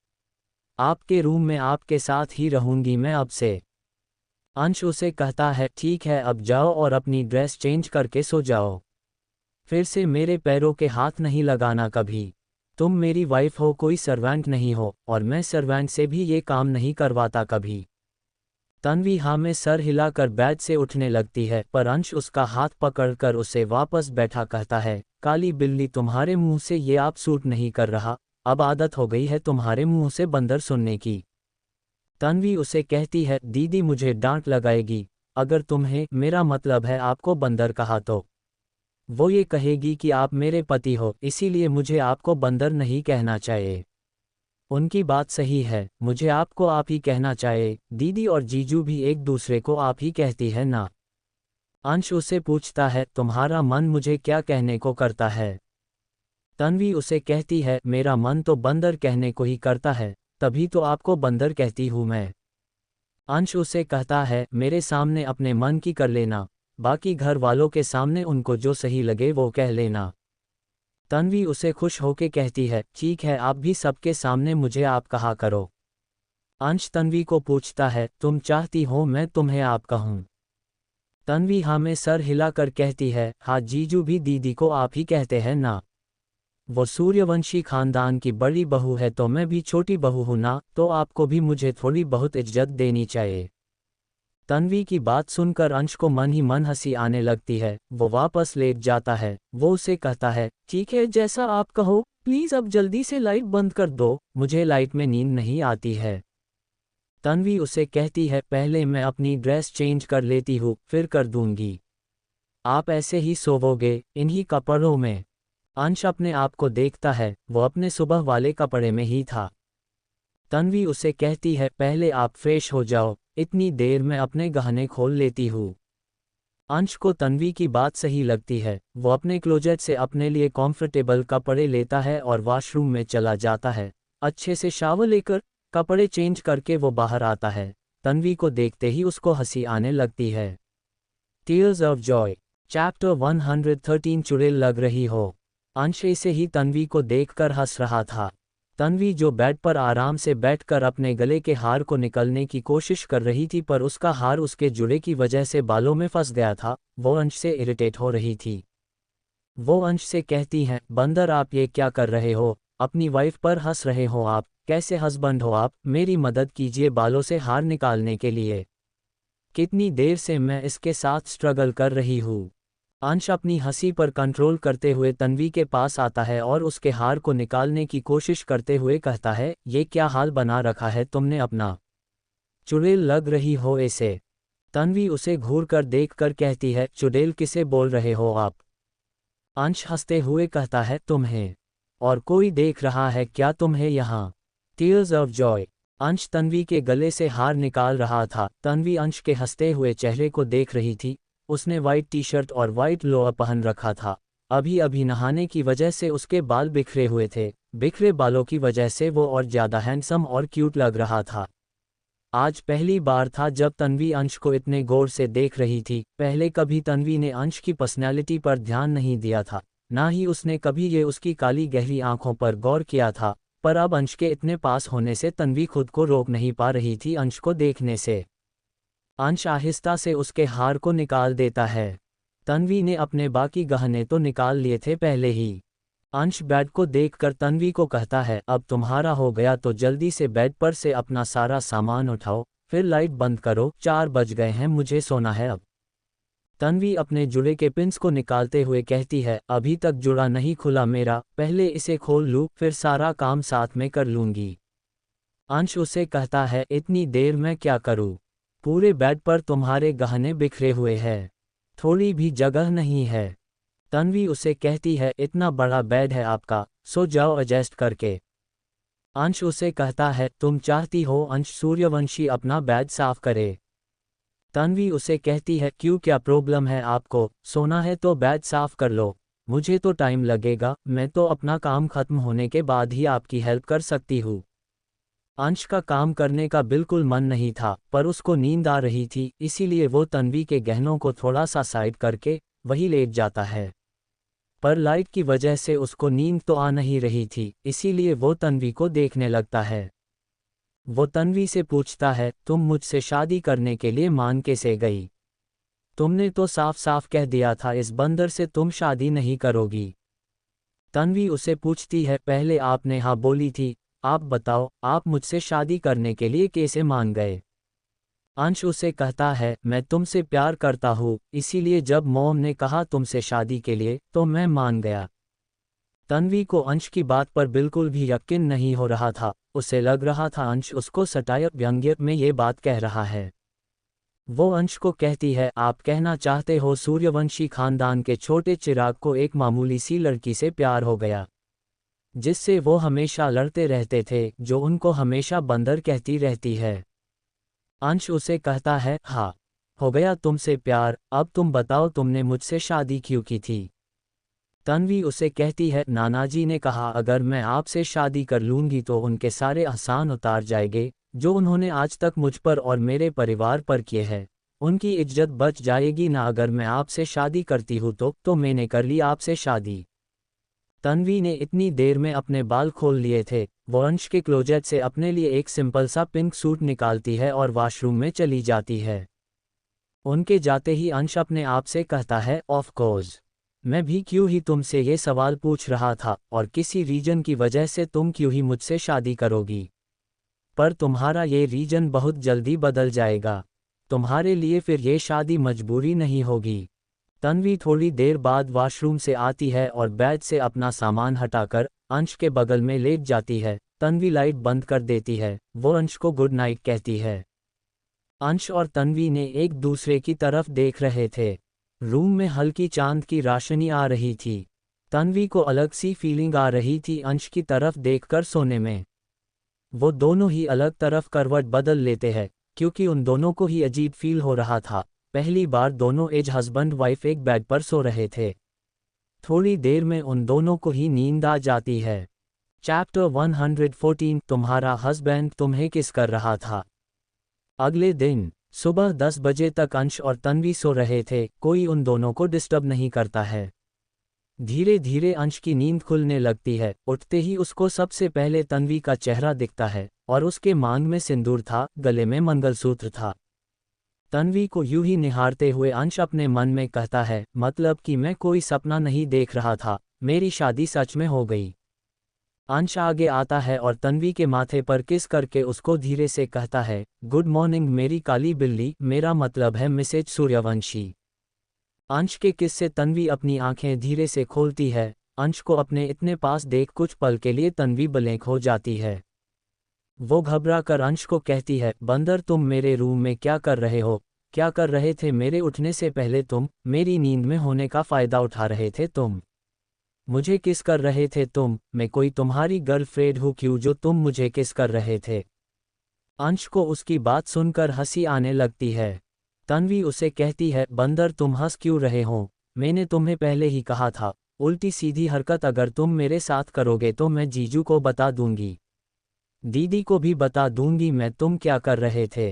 आपके रूम में आपके साथ ही रहूंगी मैं अब से। अंश उसे कहता है, ठीक है अब जाओ और अपनी ड्रेस चेंज करके सो जाओ। फिर से मेरे पैरों के हाथ नहीं लगाना कभी। तुम मेरी वाइफ हो, कोई सर्वेंट नहीं हो, और मैं सर्वेंट से भी ये काम नहीं करवाता कभी। तन्वी हाँ में सर हिलाकर बेड से उठने लगती है पर अंश उसका हाथ पकड़कर उसे वापस बैठा कहता है, काली बिल्ली तुम्हारे मुंह से ये आप सूट नहीं कर रहा, अब आदत हो गई है तुम्हारे मुंह से बंदर सुनने की। तन्वी उसे कहती है, दीदी मुझे डांट लगाएगी, अगर तुम्हें मेरा मतलब है आपको बंदर कहा तो वो ये कहेगी कि आप मेरे पति हो, इसीलिए मुझे आपको बंदर नहीं कहना चाहिए। उनकी बात सही है, मुझे आपको आप ही कहना चाहिए, दीदी और जीजू भी एक दूसरे को आप ही कहती है ना। अंश उसे पूछता है, तुम्हारा मन मुझे क्या कहने को करता है? तन्वी उसे कहती है, मेरा मन तो बंदर कहने को ही करता है, तभी तो आपको बंदर कहती हूँ मैं। अंश उसे कहता है, मेरे सामने अपने मन की कर लेना, बाकी घर वालों के सामने उनको जो सही लगे वो कह लेना। तन्वी उसे खुश होके कहती है, ठीक है आप भी सबके सामने मुझे आप कहा करो। अंश तन्वी को पूछता है, तुम चाहती हो मैं तुम्हें आप कहूँ? तन्वी हाँ में सर हिलाकर कहती है, हाँ जीजू भी दीदी को आप ही कहते हैं ना। वो सूर्यवंशी खानदान की बड़ी बहू है तो मैं भी छोटी बहू हूँ ना, तो आपको भी मुझे थोड़ी बहुत इज्जत देनी चाहिए। तन्वी की बात सुनकर अंश को मन ही मन हंसी आने लगती है। वो वापस लेट जाता है। वो उसे कहता है, ठीक है जैसा आप कहो, प्लीज़ अब जल्दी से लाइट बंद कर दो, मुझे लाइट में नींद नहीं आती है। तन्वी उसे कहती है, पहले मैं अपनी ड्रेस चेंज कर लेती हूँ फिर कर दूंगी। आप ऐसे ही सोवोगे इन्हीं कपड़ों में? अंश अपने आप को देखता है, वो अपने सुबह वाले कपड़े में ही था। तन्वी उसे कहती है, पहले आप फ्रेश हो जाओ, इतनी देर में अपने गहने खोल लेती हूँ। अंश को तन्वी की बात सही लगती है। वो अपने क्लोजेट से अपने लिए कंफर्टेबल कपड़े लेता है और वॉशरूम में चला जाता है। अच्छे से शावर लेकर कपड़े चेंज करके वो बाहर आता है। तन्वी को देखते ही उसको हंसी आने लगती है। टीयर्स ऑफ जॉय चैप्टर 113 चुड़ैल लग रही हो। अंश ऐसे ही तन्वी को देखकर हंस रहा था। तन्वी जो बेड पर आराम से बैठकर अपने गले के हार को निकलने की कोशिश कर रही थी, पर उसका हार उसके जुड़े की वजह से बालों में फंस गया था, वो अंश से इरिटेट हो रही थी। वो अंश से कहती हैं, बंदर आप ये क्या कर रहे हो, अपनी वाइफ पर हंस रहे हो आप, कैसे हस्बैंड हो आप, मेरी मदद कीजिए बालों से हार निकालने के लिए। कितनी देर से मैं इसके साथ स्ट्रगल कर रही हूँ। अंश अपनी हंसी पर कंट्रोल करते हुए तन्वी के पास आता है और उसके हार को निकालने की कोशिश करते हुए कहता है, ये क्या हाल बना रखा है तुमने अपना, चुड़ैल लग रही हो ऐसे। तन्वी उसे घूर कर देख कर कहती है, चुड़ैल किसे बोल रहे हो आप। अंश हंसते हुए कहता है, तुम्हें। और कोई देख रहा है क्या तुम्हें यहाँ। Tears of Joy. अंश तन्वी के गले से हार निकाल रहा था। तन्वी अंश के हंसते हुए चेहरे को देख रही थी। उसने वाइट टी शर्ट और वाइट लोअर पहन रखा था। अभी अभी नहाने की वजह से उसके बाल बिखरे हुए थे। बिखरे बालों की वजह से वो और ज़्यादा हैंडसम और क्यूट लग रहा था। आज पहली बार था जब तन्वी अंश को इतने गौर से देख रही थी। पहले कभी तन्वी ने अंश की पर्सनैलिटी पर ध्यान नहीं दिया था, ना ही उसने कभी ये उसकी काली गहरी आंखों पर गौर किया था। पर अब अंश के इतने पास होने से तन्वी खुद को रोक नहीं पा रही थी अंश को देखने से। अंश आहिस्ता से उसके हार को निकाल देता है। तन्वी ने अपने बाकी गहने तो निकाल लिए थे पहले ही। अंश बेड को देखकर तन्वी को कहता है, अब तुम्हारा हो गया तो जल्दी से बेड पर से अपना सारा सामान उठाओ, फिर लाइट बंद करो, 4 बज गए हैं, मुझे सोना है अब। तन्वी अपने जुड़े के पिंस को निकालते हुए कहती है, अभी तक जुड़ा नहीं खुला मेरा, पहले इसे खोल लूँ फिर सारा काम साथ में कर लूँगी। अंश उसे कहता है, इतनी देर में क्या करूँ, पूरे बेड पर तुम्हारे गहने बिखरे हुए हैं, थोड़ी भी जगह नहीं है। तन्वी उसे कहती है, इतना बड़ा बेड है आपका, सो जाओ एडजस्ट करके। अंश उसे कहता है, तुम चाहती हो अंश सूर्यवंशी अपना बेड साफ करे। तन्वी उसे कहती है, क्यों, क्या प्रॉब्लम है आपको, सोना है तो बेड साफ कर लो, मुझे तो टाइम लगेगा, मैं तो अपना काम खत्म होने के बाद ही आपकी हेल्प कर सकती हूँ। अंश का काम करने का बिल्कुल मन नहीं था, पर उसको नींद आ रही थी, इसीलिए वो तन्वी के गहनों को थोड़ा सा साइड करके वही लेट जाता है। पर लाइट की वजह से उसको नींद तो आ नहीं रही थी, इसीलिए वो तन्वी को देखने लगता है। वो तन्वी से पूछता है, तुम मुझसे शादी करने के लिए मान कैसे गई? तुमने तो साफ साफ कह दिया था इस बंदर से तुम शादी नहीं करोगी। तन्वी उसे पूछती है, पहले आपने हाँ बोली थी, आप बताओ आप मुझसे शादी करने के लिए कैसे मान गए? अंश उसे कहता है, मैं तुमसे प्यार करता हूँ, इसीलिए जब मॉम ने कहा तुमसे शादी के लिए तो मैं मान गया। तन्वी को अंश की बात पर बिल्कुल भी यकीन नहीं हो रहा था, उसे लग रहा था अंश उसको सटायर व्यंग्य में ये बात कह रहा है। वो अंश को कहती है, आप कहना चाहते हो सूर्यवंशी खानदान के छोटे चिराग को एक मामूली सी लड़की से प्यार हो गया, जिससे वो हमेशा लड़ते रहते थे, जो उनको हमेशा बंदर कहती रहती है। अंश उसे कहता है, हाँ, हो गया तुमसे प्यार, अब तुम बताओ तुमने मुझसे शादी क्यों की थी? तन्वी उसे कहती है, नानाजी ने कहा अगर मैं आपसे शादी कर लूँगी तो उनके सारे एहसान उतार जाएंगे, जो उन्होंने आज तक मुझ पर और मेरे परिवार पर किए हैं, उनकी इज्जत बच जाएगी ना अगर मैं आपसे शादी करती हूँ तो मैंने कर ली आपसे शादी। तन्वी ने इतनी देर में अपने बाल खोल लिए थे। वो अंश के क्लोजेट से अपने लिए एक सिंपल सा पिंक सूट निकालती है और वॉशरूम में चली जाती है। उनके जाते ही अंश अपने आप से कहता है, ऑफ कोर्स, मैं भी क्यों ही तुमसे ये सवाल पूछ रहा था, और किसी रीजन की वजह से तुम क्यों ही मुझसे शादी करोगी। पर तुम्हारा ये रीजन बहुत जल्दी बदल जाएगा, तुम्हारे लिए फिर ये शादी मजबूरी नहीं होगी। तन्वी थोड़ी देर बाद वॉशरूम से आती है और बेड से अपना सामान हटाकर अंश के बगल में लेट जाती है। तन्वी लाइट बंद कर देती है, वो अंश को गुड नाइट कहती है। अंश और तन्वी ने एक दूसरे की तरफ देख रहे थे। रूम में हल्की चांद की रोशनी आ रही थी। तन्वी को अलग सी फीलिंग आ रही थी अंश की तरफ देखकर सोने में। वो दोनों ही अलग तरफ करवट बदल लेते हैं, क्योंकि उन दोनों को ही अजीब फील हो रहा था। पहली बार दोनों एज हस्बैंड वाइफ एक बेड पर सो रहे थे। थोड़ी देर में उन दोनों को ही नींद आ जाती है। चैप्टर 114, तुम्हारा हस्बैंड तुम्हें किस कर रहा था। अगले दिन सुबह 10 बजे तक अंश और तन्वी सो रहे थे, कोई उन दोनों को डिस्टर्ब नहीं करता है। धीरे धीरे अंश की नींद खुलने लगती है। उठते ही उसको सबसे पहले तन्वी का चेहरा दिखता है और उसके मांग में सिंदूर था, गले में मंगलसूत्र था। तन्वी को यूं ही निहारते हुए अंश अपने मन में कहता है, मतलब कि मैं कोई सपना नहीं देख रहा था, मेरी शादी सच में हो गई। अंश आगे आता है और तन्वी के माथे पर किस करके उसको धीरे से कहता है, गुड मॉर्निंग मेरी काली बिल्ली, मेरा मतलब है मिसेज सूर्यवंशी। अंश के किस से तन्वी अपनी आंखें धीरे से खोलती है। अंश को अपने इतने पास देख कुछ पल के लिए तन्वी ब्लैंक हो जाती है। वो घबरा कर अंश को कहती है, बंदर तुम मेरे रूम में क्या कर रहे हो? क्या कर रहे थे मेरे उठने से पहले तुम? मेरी नींद में होने का फ़ायदा उठा रहे थे तुम? मुझे किस कर रहे थे तुम? मैं कोई तुम्हारी गर्लफ्रेंड हूँ क्यों जो तुम मुझे किस कर रहे थे? अंश को उसकी बात सुनकर हंसी आने लगती है। तन्वी उसे कहती है, बंदर तुम हंस क्यों रहे हो? मैंने तुम्हें पहले ही कहा था, उल्टी सीधी हरकत अगर तुम मेरे साथ करोगे तो मैं जीजू को बता दूंगी, दीदी को भी बता दूंगी मैं तुम क्या कर रहे थे।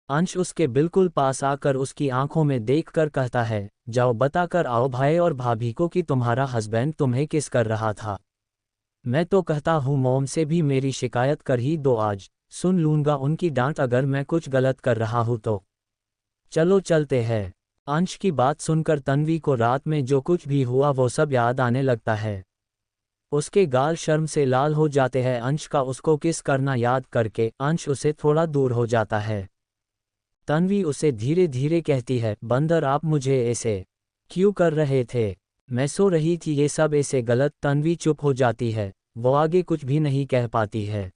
अंश उसके बिल्कुल पास आकर उसकी आंखों में देखकर कहता है, जाओ बताकर आओ भाई और भाभी को कि तुम्हारा हस्बैंड तुम्हें किस कर रहा था। मैं तो कहता हूँ मॉम से भी मेरी शिकायत कर ही दो, आज सुन लूंगा उनकी डांट अगर मैं कुछ गलत कर रहा हूँ तो। चलो चलते हैं। अंश की बात सुनकर तन्वी को रात में जो कुछ भी हुआ वो सब याद आने लगता है। उसके गाल शर्म से लाल हो जाते हैं। अंश का उसको किस करना याद करके अंश उसे थोड़ा दूर हो जाता है। तन्वी उसे धीरे धीरे कहती है, बंदर आप मुझे ऐसे क्यों कर रहे थे? मैं सो रही थी, ये सब ऐसे गलत। तन्वी चुप हो जाती है, वो आगे कुछ भी नहीं कह पाती है।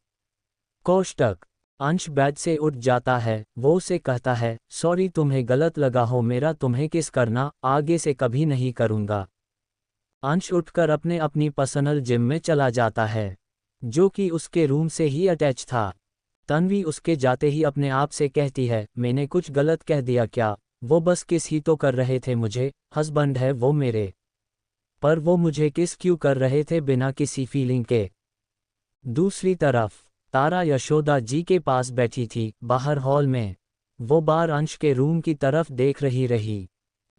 कोष्टक। अंश बेड से उठ जाता है, वो उसे कहता है, सॉरी तुम्हें गलत लगा हो मेरा तुम्हें किस करना, आगे से कभी नहीं करूँगा। अंश उठकर अपनी पर्सनल जिम में चला जाता है, जो कि उसके रूम से ही अटैच था। तन्वी उसके जाते ही अपने आप से कहती है, मैंने कुछ गलत कह दिया क्या? वो बस किस ही तो कर रहे थे मुझे, हस्बैंड है वो मेरे, पर वो मुझे किस क्यों कर रहे थे बिना किसी फीलिंग के। दूसरी तरफ तारा यशोदा जी के पास बैठी थी, बाहर हॉल में। वो बार अंश के रूम की तरफ देख रही।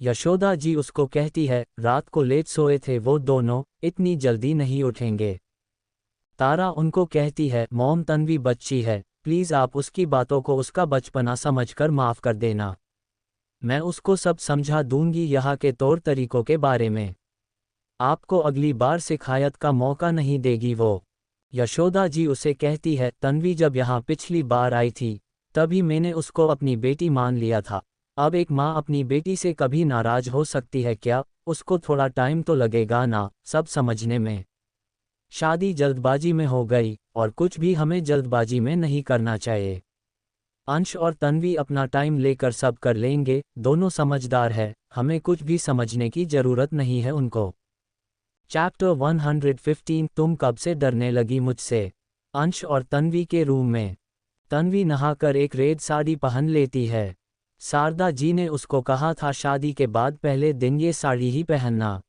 यशोदा जी उसको कहती है, रात को लेट सोए थे वो दोनों, इतनी जल्दी नहीं उठेंगे। तारा उनको कहती है, मॉम तन्वी बच्ची है, प्लीज़ आप उसकी बातों को उसका बचपना समझकर माफ़ कर देना। मैं उसको सब समझा दूंगी यहाँ के तौर तरीकों के बारे में। आपको अगली बार शिकायत का मौका नहीं देगी वो। यशोदा जी उसे कहती है, तन्वी जब यहाँ पिछली बार आई थी तभी मैंने उसको अपनी बेटी मान लिया था। अब एक माँ अपनी बेटी से कभी नाराज हो सकती है क्या? उसको थोड़ा टाइम तो लगेगा ना सब समझने में। शादी जल्दबाजी में हो गई और कुछ भी हमें जल्दबाजी में नहीं करना चाहिए। अंश और तन्वी अपना टाइम लेकर सब कर लेंगे, दोनों समझदार है, हमें कुछ भी समझने की जरूरत नहीं है उनको। चैप्टर 115 तुम कब से डरने लगी मुझसे? अंश और तन्वी के रूम में। तन्वी नहाकर एक रेड साड़ी पहन लेती है। शारदा जी ने उसको कहा था शादी के बाद पहले दिन ये साड़ी ही पहनना।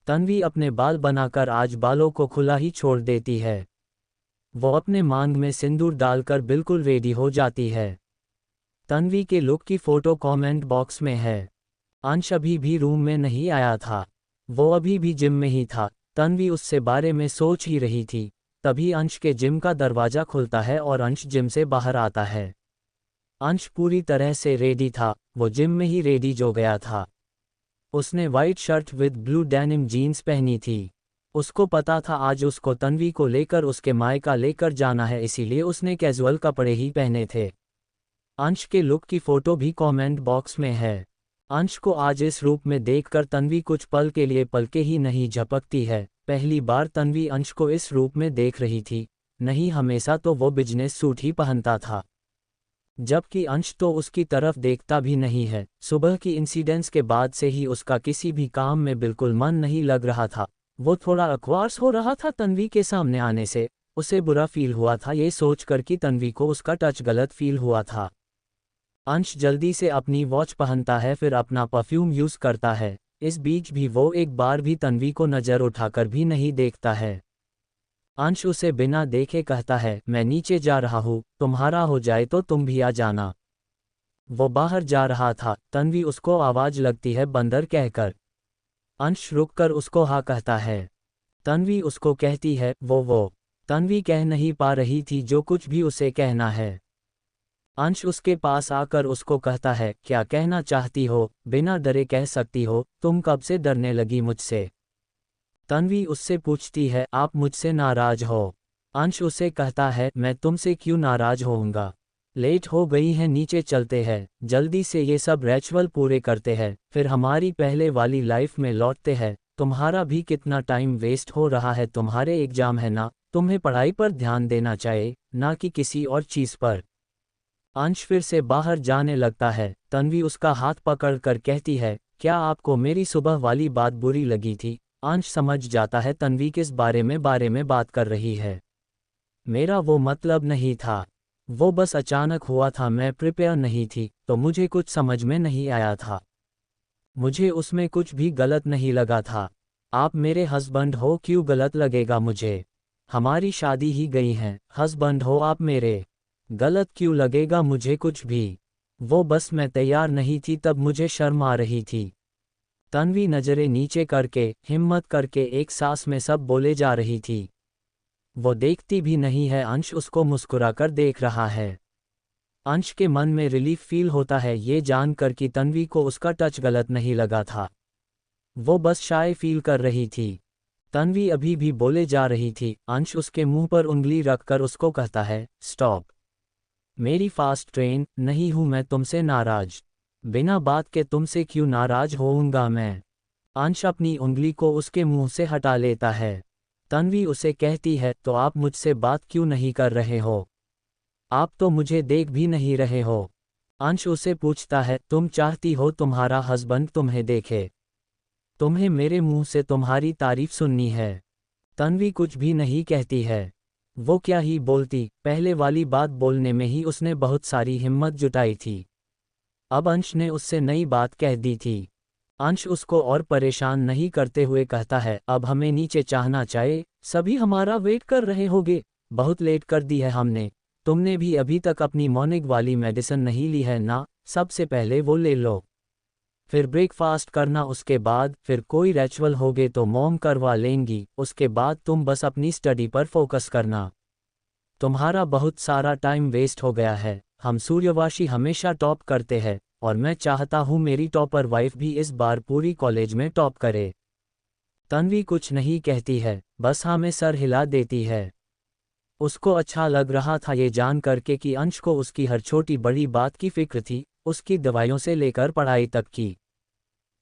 तन्वी अपने बाल बनाकर आज बालों को खुला ही छोड़ देती है। वो अपने मांग में सिंदूर डालकर बिल्कुल रेडी हो जाती है। तन्वी के लुक की फोटो कमेंट बॉक्स में है। अंश अभी भी रूम में नहीं आया था, वो अभी भी जिम में ही था। तन्वी उससे बारे में सोच ही रही थी, तभी अंश के जिम का दरवाज़ा खुलता है और अंश जिम से बाहर आता है। अंश पूरी तरह से रेडी था, वो जिम में ही रेडी जो गया था। उसने white shirt with blue denim jeans पहनी थी। उसको पता था आज उसको तन्वी को लेकर उसके मायका लेकर जाना है, इसीलिए उसने कैजुअल कपड़े ही पहने थे। अंश के लुक की फोटो भी कमेंट बॉक्स में है। अंश को आज इस रूप में देखकर तन्वी कुछ पल के लिए पलके ही नहीं झपकती है। पहली बार तन्वी अंश को इस रूप में देख रही थी, नहीं हमेशा तो वो बिजनेस सूट ही पहनता था, जबकि अंश तो उसकी तरफ देखता भी नहीं है। सुबह की इंसिडेंट्स के बाद से ही उसका किसी भी काम में बिल्कुल मन नहीं लग रहा था। वो थोड़ा अक्वार्स हो रहा था तन्वी के सामने आने से। उसे बुरा फील हुआ था ये सोचकर कि तन्वी को उसका टच गलत फील हुआ था। अंश जल्दी से अपनी वॉच पहनता है, फिर अपना परफ्यूम यूज़ करता है। इस बीच भी वो एक बार भी तन्वी को नज़र उठाकर भी नहीं देखता है। अंश उसे बिना देखे कहता है, मैं नीचे जा रहा हूँ, तुम्हारा हो जाए तो तुम भी आ जाना। वो बाहर जा रहा था, तन्वी उसको आवाज़ लगती है बंदर कहकर। अंश रुककर उसको हाँ कहता है। तन्वी उसको कहती है वो। तन्वी कह नहीं पा रही थी जो कुछ भी उसे कहना है। अंश उसके पास आकर उसको कहता है क्या कहना चाहती हो, बिना डरे कह सकती हो, तुम कब से डरने लगी मुझसे। तन्वी उससे पूछती है आप मुझसे नाराज हो। अंश उसे कहता है मैं तुमसे क्यों नाराज होऊंगा। लेट हो गई है, नीचे चलते हैं, जल्दी से ये सब रिचुअल पूरे करते हैं, फिर हमारी पहले वाली लाइफ में लौटते हैं। तुम्हारा भी कितना टाइम वेस्ट हो रहा है, तुम्हारे एग्जाम है ना, तुम्हें पढ़ाई पर ध्यान देना चाहिए, ना कि किसी और चीज़ पर। अंश फिर से बाहर जाने लगता है। तन्वी उसका हाथ पकड़कर कहती है क्या आपको मेरी सुबह वाली बात बुरी लगी थी। अंश समझ जाता है तन्वी किस बारे में बात कर रही है। मेरा वो मतलब नहीं था, वो बस अचानक हुआ था, मैं प्रिपेयर नहीं थी तो मुझे कुछ समझ में नहीं आया था। मुझे उसमें कुछ भी गलत नहीं लगा था। आप मेरे हस्बैंड हो, क्यों गलत लगेगा मुझे। हमारी शादी ही गई है, हस्बैंड हो आप मेरे, गलत क्यों लगेगा मुझे कुछ भी। वो बस मैं तैयार नहीं थी, तब मुझे शर्म आ रही थी। तन्वी नजरें नीचे करके हिम्मत करके एक सांस में सब बोले जा रही थी। वो देखती भी नहीं है, अंश उसको मुस्कुराकर देख रहा है। अंश के मन में रिलीफ फील होता है ये जानकर कि तन्वी को उसका टच गलत नहीं लगा था। वो बस शाय फील कर रही थी। तन्वी अभी भी बोले जा रही थी। अंश उसके मुंह पर उंगली रखकर उसको कहता है स्टॉप। मेरी फास्ट ट्रेन नहीं हूं मैं तुमसे नाराज, बिना बात के तुमसे क्यों नाराज होऊंगा मैं। अंश अपनी उंगली को उसके मुंह से हटा लेता है। तन्वी उसे कहती है तो आप मुझसे बात क्यों नहीं कर रहे हो, आप तो मुझे देख भी नहीं रहे हो। अंश उसे पूछता है तुम चाहती हो तुम्हारा हस्बैंड तुम्हें देखे, तुम्हें मेरे मुंह से तुम्हारी तारीफ सुननी है। तन्वी कुछ भी नहीं कहती है। वो क्या ही बोलती, पहले वाली बात बोलने में ही उसने बहुत सारी हिम्मत जुटाई थी। अब अंश ने उससे नई बात कह दी थी। अंश उसको और परेशान नहीं करते हुए कहता है अब हमें नीचे चाहना चाहिए, सभी हमारा वेट कर रहे होंगे, बहुत लेट कर दी है हमने। तुमने भी अभी तक अपनी मॉर्निंग वाली मेडिसिन नहीं ली है ना, सबसे पहले वो ले लो, फिर ब्रेकफास्ट करना, उसके बाद फिर कोई रिचुअल होगे तो मॉम करवा लेंगी, उसके बाद तुम बस अपनी स्टडी पर फोकस करना। तुम्हारा बहुत सारा टाइम वेस्ट हो गया है, हम सूर्यवंशी हमेशा टॉप करते हैं और मैं चाहता हूँ मेरी टॉपर वाइफ भी इस बार पूरी कॉलेज में टॉप करे। तन्वी कुछ नहीं कहती है, बस हाँ में सर हिला देती है। उसको अच्छा लग रहा था ये जान करके कि अंश को उसकी हर छोटी बड़ी बात की फिक्र थी, उसकी दवाइयों से लेकर पढ़ाई तक की।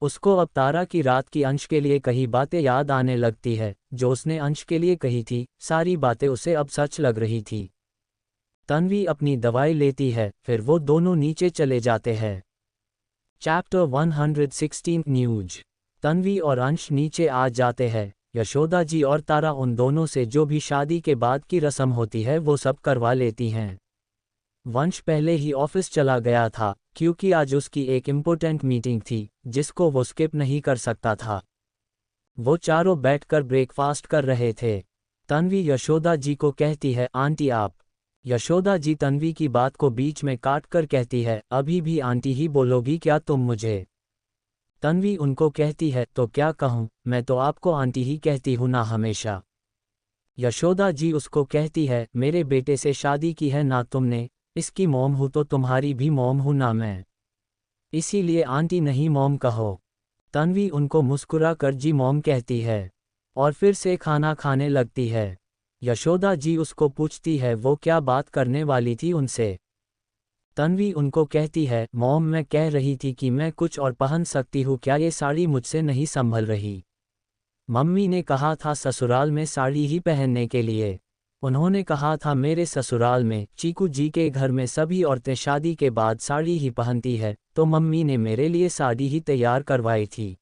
उसको अब तारा की रात की अंश के लिए कही बातें याद आने लगती है, जो उसने अंश के लिए कही थी, सारी बातें उसे अब सच लग रही थी। तन्वी अपनी दवाई लेती है, फिर वो दोनों नीचे चले जाते हैं। Chapter 116 news. तन्वी और अंश नीचे आ जाते हैं। यशोदा जी और तारा उन दोनों से जो भी शादी के बाद की रस्म होती है वो सब करवा लेती हैं। वंश पहले ही ऑफिस चला गया था, क्योंकि आज उसकी एक इम्पोर्टेंट मीटिंग थी, जिसको वो स्किप नहीं कर सकता था। वो चारों बैठकर ब्रेकफास्ट कर रहे थे। तन्वी यशोदा जी को कहती है आंटी आप। यशोदा जी तन्वी की बात को बीच में काट कर कहती है अभी भी आंटी ही बोलोगी क्या तुम मुझे। तन्वी उनको कहती है तो क्या कहूँ, मैं तो आपको आंटी ही कहती हूँ ना हमेशा। यशोदा जी उसको कहती है मेरे बेटे से शादी की है ना तुमने, इसकी मॉम हूँ तो तुम्हारी भी मॉम हूँ ना मैं, इसीलिए आंटी नहीं मॉम कहो। तन्वी उनको मुस्कुरा कर जी मॉम कहती है और फिर से खाना खाने लगती है। यशोदा जी उसको पूछती है वो क्या बात करने वाली थी उनसे। तन्वी उनको कहती है मॉम मैं कह रही थी कि मैं कुछ और पहन सकती हूँ क्या, ये साड़ी मुझसे नहीं संभल रही। मम्मी ने कहा था ससुराल में साड़ी ही पहनने के लिए, उन्होंने कहा था मेरे ससुराल में चीकू जी के घर में सभी औरतें शादी के बाद साड़ी ही पहनती है, तो मम्मी ने मेरे लिए साड़ी ही तैयार करवाई थी।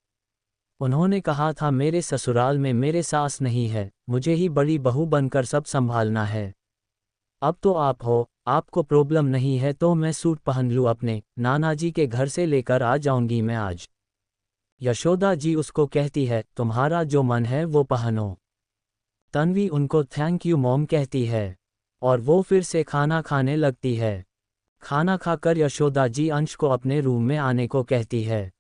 उन्होंने कहा था मेरे ससुराल में मेरे सास नहीं है, मुझे ही बड़ी बहू बनकर सब संभालना है। अब तो आप हो, आपको प्रॉब्लम नहीं है तो मैं सूट पहन लूँ, अपने नाना जी के घर से लेकर आ जाऊंगी मैं आज। यशोदा जी उसको कहती है तुम्हारा जो मन है वो पहनो। तन्वी उनको थैंक यू मॉम कहती है और वो फिर से खाना खाने लगती है। खाना खाकर यशोदा जी अंश को अपने रूम में आने को कहती है।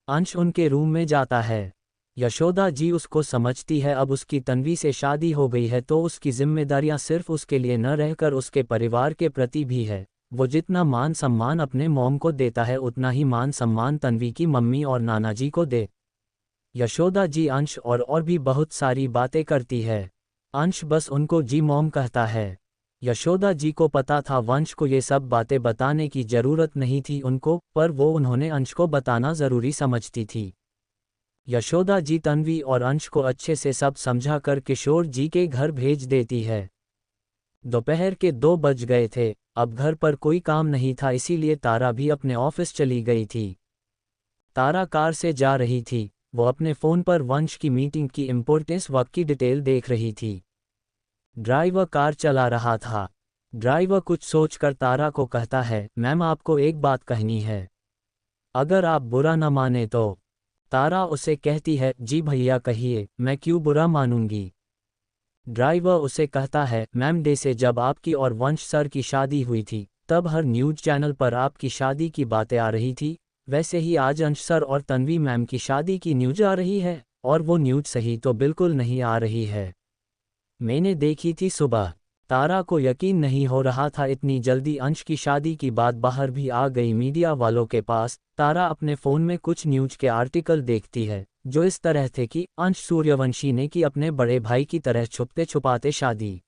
अंश उनके रूम में जाता है। यशोदा जी उसको समझती है, अब उसकी तन्वी से शादी हो गई है तो उसकी जिम्मेदारियां सिर्फ उसके लिए न रहकर उसके परिवार के प्रति भी है। वो जितना मान सम्मान अपने मॉम को देता है उतना ही मान सम्मान तन्वी की मम्मी और नाना जी को दे। यशोदा जी अंश और भी बहुत सारी बातें करती है। अंश बस उनको जी मॉम कहता है। यशोदा जी को पता था वंश को ये सब बातें बताने की जरूरत नहीं थी उनको, पर वो उन्होंने अंश को बताना जरूरी समझती थी। यशोदा जी तन्वी और अंश को अच्छे से सब समझा कर किशोर जी के घर भेज देती है। दोपहर के 2 बज गए थे। अब घर पर कोई काम नहीं था, इसीलिए तारा भी अपने ऑफिस चली गई थी। तारा कार से जा रही थी। वो अपने फ़ोन पर वंश की मीटिंग की इम्पोर्टेंस वक्त की डिटेल देख रही थी। ड्राइवर कार चला रहा था। ड्राइवर कुछ सोचकर तारा को कहता है, मैम आपको एक बात कहनी है, अगर आप बुरा न माने तो। तारा उसे कहती है, जी भैया कहिए, मैं क्यों बुरा मानूंगी। ड्राइवर उसे कहता है, मैम डे से जब आपकी और वंश सर की शादी हुई थी तब हर न्यूज़ चैनल पर आपकी शादी की बातें आ रही थी, वैसे ही आज अंश सर और तन्वी मैम की शादी की न्यूज़ आ रही है, और वो न्यूज़ सही तो बिल्कुल नहीं आ रही है। मैंने देखी थी सुबह। तारा को यकीन नहीं हो रहा था इतनी जल्दी अंश की शादी की बात बाहर भी आ गई मीडिया वालों के पास। तारा अपने फ़ोन में कुछ न्यूज़ के आर्टिकल देखती है जो इस तरह थे कि अंश सूर्यवंशी ने की अपने बड़े भाई की तरह छुपते छुपाते शादी।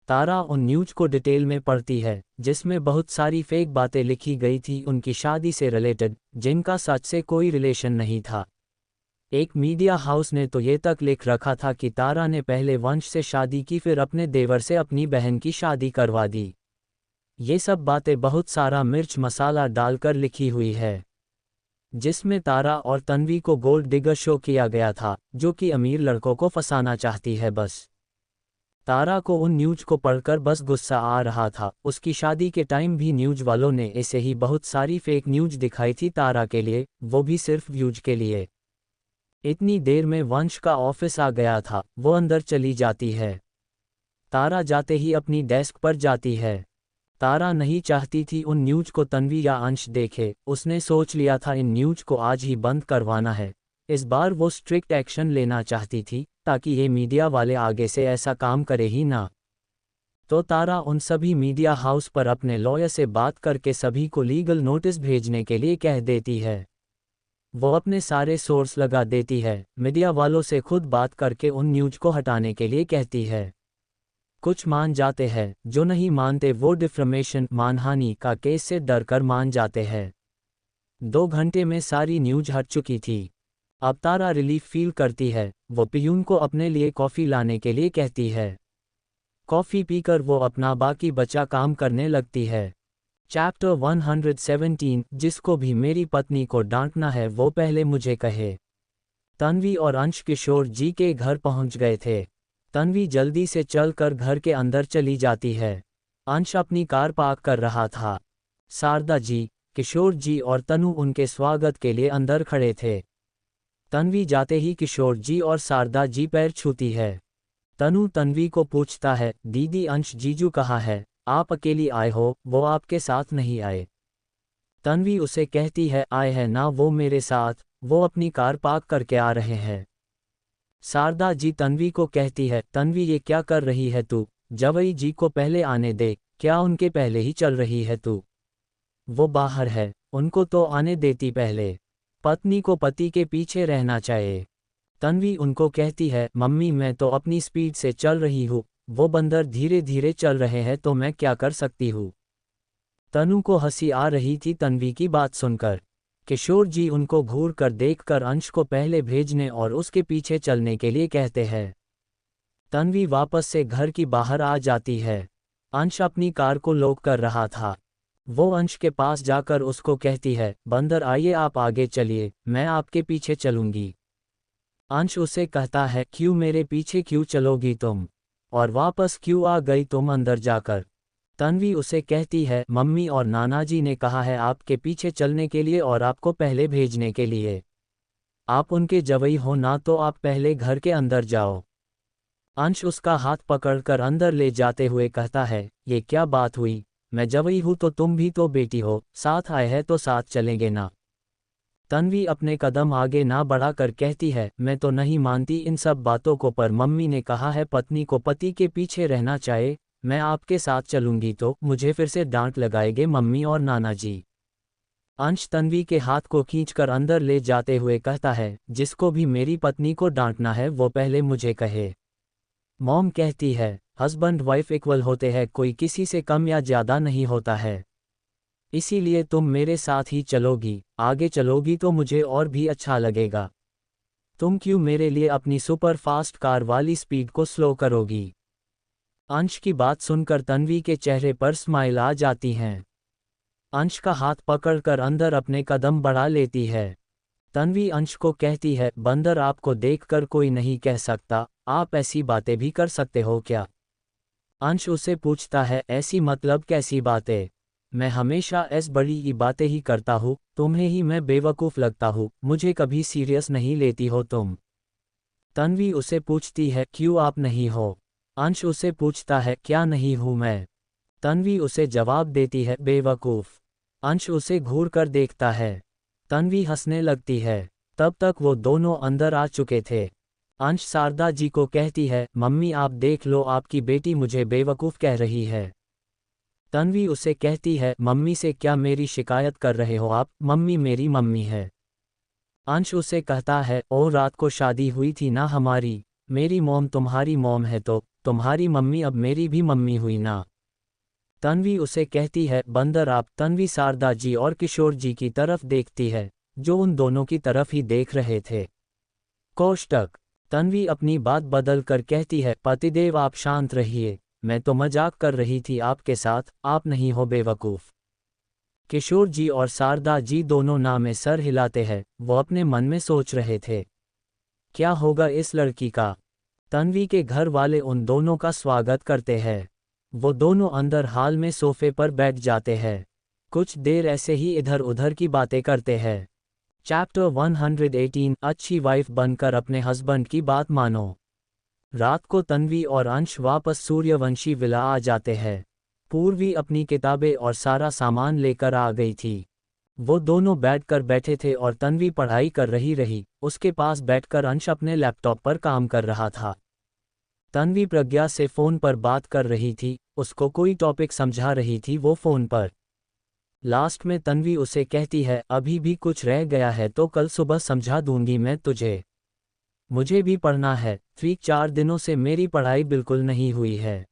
तारा उन न्यूज़ को डिटेल में पढ़ती है जिसमें बहुत सारी फेक बातें लिखी गई थी उनकी शादी से रिलेटेड, जिनका सच से कोई रिलेशन नहीं था। एक मीडिया हाउस ने तो ये तक लिख रखा था कि तारा ने पहले वंश से शादी की फिर अपने देवर से अपनी बहन की शादी करवा दी। ये सब बातें बहुत सारा मिर्च मसाला डालकर लिखी हुई है, जिसमें तारा और तन्वी को गोल्ड डिगर शो किया गया था जो कि अमीर लड़कों को फंसाना चाहती है। बस तारा को उन न्यूज़ को पढ़कर बस गुस्सा आ रहा था। उसकी शादी के टाइम भी न्यूज़ वालों ने ऐसे ही बहुत सारी फेक न्यूज़ दिखाई थी तारा के लिए, वो भी सिर्फ व्यूज के लिए। इतनी देर में वंश का ऑफिस आ गया था। वो अंदर चली जाती है। तारा जाते ही अपनी डेस्क पर जाती है। तारा नहीं चाहती थी उन न्यूज़ को तन्वी या अंश देखे। उसने सोच लिया था इन न्यूज़ को आज ही बंद करवाना है। इस बार वो स्ट्रिक्ट एक्शन लेना चाहती थी ताकि ये मीडिया वाले आगे से ऐसा काम करे ही ना। तो तारा उन सभी मीडिया हाउस पर अपने लॉयर से बात करके सभी को लीगल नोटिस भेजने के लिए कह देती है। वो अपने सारे सोर्स लगा देती है, मीडिया वालों से खुद बात करके उन न्यूज़ को हटाने के लिए कहती है। कुछ मान जाते हैं, जो नहीं मानते वो डिफेमेशन मानहानि का केस से डरकर मान जाते हैं। 2 घंटे में सारी न्यूज़ हट चुकी थी। अब तारा रिलीफ फील करती है। वो पियून को अपने लिए कॉफ़ी लाने के लिए कहती है। कॉफ़ी पीकर वो अपना बाकी बचा काम करने लगती है। चैप्टर 117, जिसको भी मेरी पत्नी को डांटना है वो पहले मुझे कहे। तन्वी और अंश किशोर जी के घर पहुंच गए थे। तन्वी जल्दी से चलकर घर के अंदर चली जाती है। अंश अपनी कार पार्क कर रहा था। शारदा जी, किशोर जी और तनु उनके स्वागत के लिए अंदर खड़े थे। तन्वी जाते ही किशोर जी और शारदा जी पैर छूती है। तनु तन्वी को पूछता है, दीदी अंश जीजू कहाँ है, आप अकेली आए हो, वो आपके साथ नहीं आए। तन्वी उसे कहती है, आए हैं ना वो मेरे साथ, वो अपनी कार पार्क करके आ रहे हैं। शारदा जी तन्वी को कहती है, तन्वी ये क्या कर रही है तू, जवई जी को पहले आने दे, क्या उनके पहले ही चल रही है तू। वो बाहर है, उनको तो आने देती पहले, पत्नी को पति के पीछे रहना चाहिए। तन्वी उनको कहती है, मम्मी मैं तो अपनी स्पीड से चल रही हूँ, वो बंदर धीरे धीरे चल रहे हैं तो मैं क्या कर सकती हूँ। तनु को हंसी आ रही थी तन्वी की बात सुनकर। किशोर जी उनको घूर कर देखकर अंश को पहले भेजने और उसके पीछे चलने के लिए कहते हैं। तन्वी वापस से घर की बाहर आ जाती है। अंश अपनी कार को लॉक कर रहा था। वो अंश के पास जाकर उसको कहती है, बंदर आइए आप आगे चलिए, मैं आपके पीछे चलूंगी। अंश उसे कहता है, क्यों मेरे पीछे क्यों चलोगी तुम, और वापस क्यों आ गई तुम अंदर जाकर। तन्वी उसे कहती है, मम्मी और नाना जी ने कहा है आपके पीछे चलने के लिए और आपको पहले भेजने के लिए। आप उनके जवई हो ना, तो आप पहले घर के अंदर जाओ। अंश उसका हाथ पकड़कर अंदर ले जाते हुए कहता है, ये क्या बात हुई, मैं जवई हूँ तो तुम भी तो बेटी हो, साथ आए हैं तो साथ चलेंगे ना। तन्वी अपने कदम आगे ना बढ़ाकर कहती है, मैं तो नहीं मानती इन सब बातों को, पर मम्मी ने कहा है पत्नी को पति के पीछे रहना चाहिए। मैं आपके साथ चलूंगी तो मुझे फिर से डांट लगाएंगे मम्मी और नाना जी। अंश तन्वी के हाथ को खींचकर अंदर ले जाते हुए कहता है, जिसको भी मेरी पत्नी को डांटना है वो पहले मुझे कहे। मॉम कहती है, हस्बैंड वाइफ इक्वल होते हैं, कोई किसी से कम या ज़्यादा नहीं होता है। इसीलिए तुम मेरे साथ ही चलोगी, आगे चलोगी तो मुझे और भी अच्छा लगेगा। तुम क्यों मेरे लिए अपनी सुपर फास्ट कार वाली स्पीड को स्लो करोगी? अंश की बात सुनकर तन्वी के चेहरे पर स्माइल आ जाती हैं। अंश का हाथ पकड़कर अंदर अपने कदम बढ़ा लेती है। तन्वी अंश को कहती है, बंदर आपको देखकर कोई नहीं कह सकता, आप ऐसी बातें भी कर सकते हो क्या? अंश उसे पूछता है, ऐसी मतलब कैसी बातें? मैं हमेशा ऐस बड़ी ही बातें ही करता हूँ, तुम्हें ही मैं बेवकूफ़ लगता हूँ, मुझे कभी सीरियस नहीं लेती हो तुम। तन्वी उसे पूछती है, क्यों आप नहीं हो? अंश उसे पूछता है, क्या नहीं हूँ मैं? तन्वी उसे जवाब देती है, बेवकूफ़। अंश उसे घूर कर देखता है। तन्वी हंसने लगती है। तब तक वो दोनों अंदर आ चुके थे। अंश शारदा जी को कहती है, मम्मी आप देख लो, आपकी बेटी मुझे बेवकूफ़ कह रही है। तन्वी उसे कहती है, मम्मी से क्या मेरी शिकायत कर रहे हो आप? मम्मी मेरी मम्मी है। अंश उसे कहता है, ओ रात को शादी हुई थी ना हमारी, मेरी मॉम तुम्हारी मॉम है तो तुम्हारी मम्मी अब मेरी भी मम्मी हुई ना। तन्वी उसे कहती है, बंदर आप। तन्वी शारदा जी और किशोर जी की तरफ देखती है, जो उन दोनों की तरफ ही देख रहे थे। कोष्टक। तन्वी अपनी बात बदल कर कहती है, पतिदेव आप शांत रहिए, मैं तो मजाक कर रही थी आपके साथ, आप नहीं हो बेवकूफ़। किशोर जी और शारदा जी दोनों ना में सर हिलाते हैं, वो अपने मन में सोच रहे थे, क्या होगा इस लड़की का? तन्वी के घर वाले उन दोनों का स्वागत करते हैं। वो दोनों अंदर हाल में सोफे पर बैठ जाते हैं। कुछ देर ऐसे ही इधर उधर की बातें करते हैं। चैप्टर 118 अच्छी वाइफ बनकर अपने हस्बैंड की बात मानो। रात को तन्वी और अंश वापस सूर्यवंशी विला आ जाते हैं। पूर्वी अपनी किताबें और सारा सामान लेकर आ गई थी। वो दोनों बैठकर बैठे थे और तन्वी पढ़ाई कर रही, उसके पास बैठकर अंश अपने लैपटॉप पर काम कर रहा था। तन्वी प्रज्ञा से फ़ोन पर बात कर रही थी, उसको कोई टॉपिक समझा रही थी वो फ़ोन पर। लास्ट में तन्वी उसे कहती है, अभी भी कुछ रह गया है तो कल सुबह समझा दूंगी मैं तुझे। मुझे भी पढ़ना है, 3-4 दिनों से मेरी पढ़ाई बिल्कुल नहीं हुई है।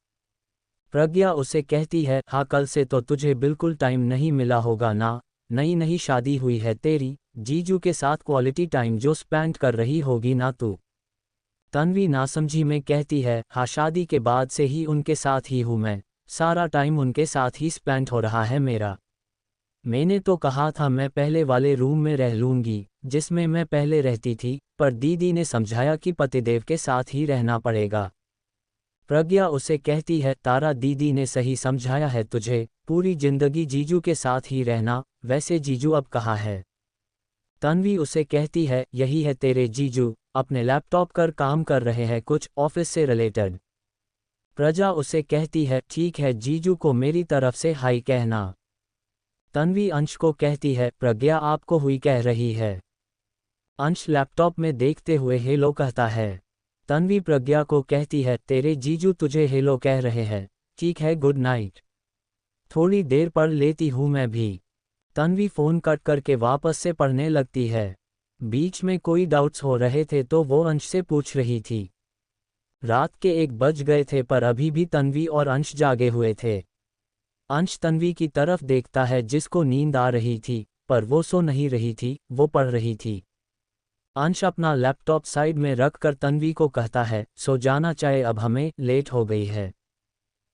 प्रज्ञा उसे कहती है, हाँ कल से तो तुझे बिल्कुल टाइम नहीं मिला होगा ना, नई नई शादी हुई है तेरी, जीजू के साथ क्वालिटी टाइम जो स्पेंड कर रही होगी ना तू। तन्वी नासमझी में कहती है, हाँ शादी के बाद से ही उनके साथ ही हूँ मैं, सारा टाइम उनके साथ ही स्पेंड हो रहा है मेरा। मैंने तो कहा था मैं पहले वाले रूम में रह लूँगी, जिसमें मैं पहले रहती थी, पर दीदी ने समझाया कि पतिदेव के साथ ही रहना पड़ेगा। प्रज्ञा उसे कहती है, तारा दीदी ने सही समझाया है तुझे, पूरी जिंदगी जीजू के साथ ही रहना, वैसे जीजू अब कहाँ है? तन्वी उसे कहती है, यही है तेरे जीजू, अपने लैपटॉप पर काम कर रहे हैं कुछ ऑफिस से रिलेटेड। प्रजा उसे कहती है, ठीक है जीजू को मेरी तरफ से हाई कहना। तन्वी अंश को कहती है, प्रज्ञा आपको हुई कह रही है। अंश लैपटॉप में देखते हुए हेलो कहता है। तन्वी प्रज्ञा को कहती है, तेरे जीजू तुझे हेलो कह रहे हैं, ठीक है गुड नाइट। थोड़ी देर पढ़ लेती हूँ मैं भी। तन्वी फ़ोन कट करके वापस से पढ़ने लगती है। बीच में कोई डाउट्स हो रहे थे तो वो अंश से पूछ रही थी। रात के 1 बज गए थे पर अभी भी तन्वी और अंश जागे हुए थे। अंश तन्वी की तरफ देखता है जिसको नींद आ रही थी, पर वो सो नहीं रही थी, वो पढ़ रही थी। अंश अपना लैपटॉप साइड में रखकर तन्वी को कहता है, सो जाना चाहे अब हमें लेट हो गई है,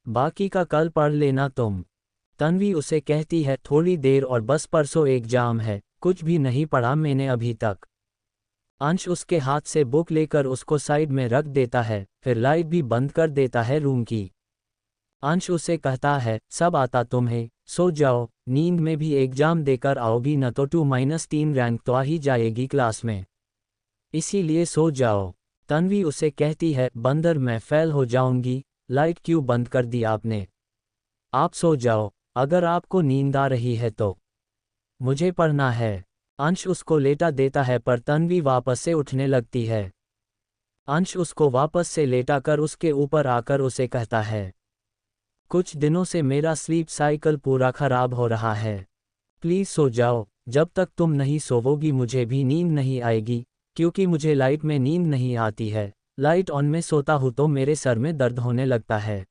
बाकी का कल पढ़ लेना तुम। तन्वी उसे कहती है, थोड़ी देर और बस परसों एग्जाम है, कुछ भी नहीं पढ़ा मैंने अभी तक। अंश उसके हाथ से बुक लेकर उसको साइड में रख देता है, फिर लाइट भी बंद कर देता है रूम की। अंश उसे कहता है, सब आता तुम्हें, सो जाओ, नींद में भी एग्जाम देकर आओगी न तो 2-3 रैंक तो आ ही जाएगी क्लास में, इसीलिए सो जाओ। तन्वी उसे कहती है, बंदर मैं फेल हो जाऊंगी, लाइट क्यों बंद कर दी आपने? आप सो जाओ, अगर आपको नींद आ रही है तो। मुझे पढ़ना है। अंश उसको लेटा देता है पर तन्वी वापस से उठने लगती है। अंश उसको वापस से लेटाकर उसके ऊपर आकर उसे कहता है, कुछ दिनों से मेरा स्लीप साइकिल पूरा खराब हो रहा है। प्लीज़ सो जाओ, जब तक तुम नहीं सोवोगी मुझे भी नींद नहीं आएगी, क्योंकि मुझे लाइट में नींद नहीं आती है। लाइट ऑन में सोता हूँ तो मेरे सर में दर्द होने लगता है।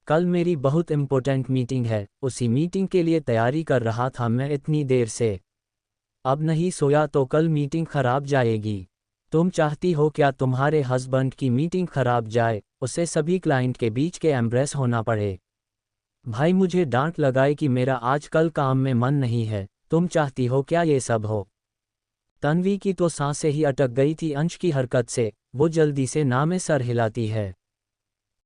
कल मेरी बहुत इम्पोर्टेंट मीटिंग है, उसी मीटिंग के लिए तैयारी कर रहा था मैं इतनी देर से। अब नहीं सोया तो कल मीटिंग खराब जाएगी। तुम चाहती हो क्या तुम्हारे हस्बैंड की मीटिंग खराब जाए, उसे सभी क्लाइंट के बीच के एम्ब्रेस होना पड़े? भाई मुझे डांट लगाए कि मेरा आजकल काम में मन नहीं है, तुम चाहती हो क्या ये सब हो? तन्वी की तो सांसें ही अटक गई थी अंश की हरकत से। वो जल्दी से ना में सर हिलाती है।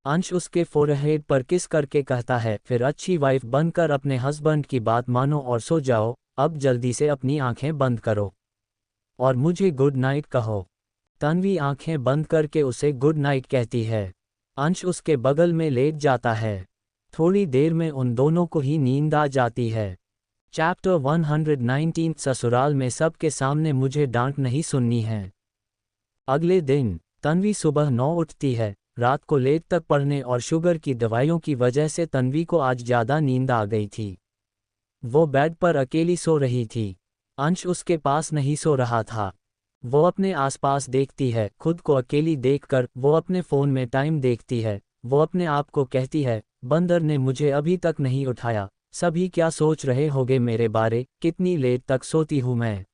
अंश उसके फोरहेड पर किस करके कहता है, फिर अच्छी वाइफ बनकर अपने हस्बैंड की बात मानो और सो जाओ। अब जल्दी से अपनी आंखें बंद करो और मुझे गुड नाइट कहो। तन्वी आंखें बंद करके उसे गुड नाइट कहती है। अंश उसके बगल में लेट जाता है। थोड़ी देर में उन दोनों को ही नींद आ जाती है। चैप्टर 119 ससुराल में सबके सामने मुझे डांट नहीं सुननी है। अगले दिन तन्वी सुबह 9 उठती है। रात को लेट तक पढ़ने और शुगर की दवाइयों की वजह से तन्वी को आज ज़्यादा नींद आ गई थी। वो बेड पर अकेली सो रही थी। अंश उसके पास नहीं सो रहा था। वो अपने आसपास देखती है। खुद को अकेली देखकर वो अपने फ़ोन में टाइम देखती है। वो अपने आप को कहती है, बंदर ने मुझे अभी तक नहीं उठाया। सभी क्या सोच रहे होंगे मेरे बारे, कितनी लेट तक सोती हूँ मैं।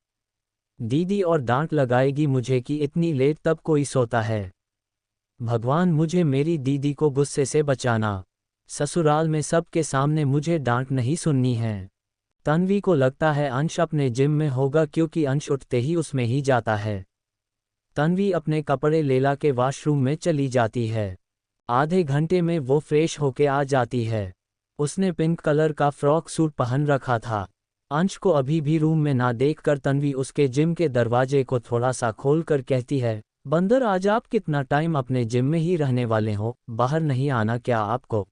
दीदी और डांट लगाएगी मुझे कि इतनी लेट तब कोई सोता है। भगवान मुझे मेरी दीदी को गुस्से से बचाना। ससुराल में सबके सामने मुझे डांट नहीं सुननी है। तन्वी को लगता है अंश अपने जिम में होगा क्योंकि अंश उठते ही उसमें ही जाता है। तन्वी अपने कपड़े लेला के वॉशरूम में चली जाती है। आधे घंटे में वो फ्रेश होके आ जाती है। उसने पिंक कलर का फ्रॉक सूट पहन रखा था। अंश को अभी भी रूम में ना देखकर तन्वी उसके जिम के दरवाजे को थोड़ा सा खोलकर कहती है, बंदर आज आप कितना टाइम अपने जिम में ही रहने वाले हो, बाहर नहीं आना क्या आपको?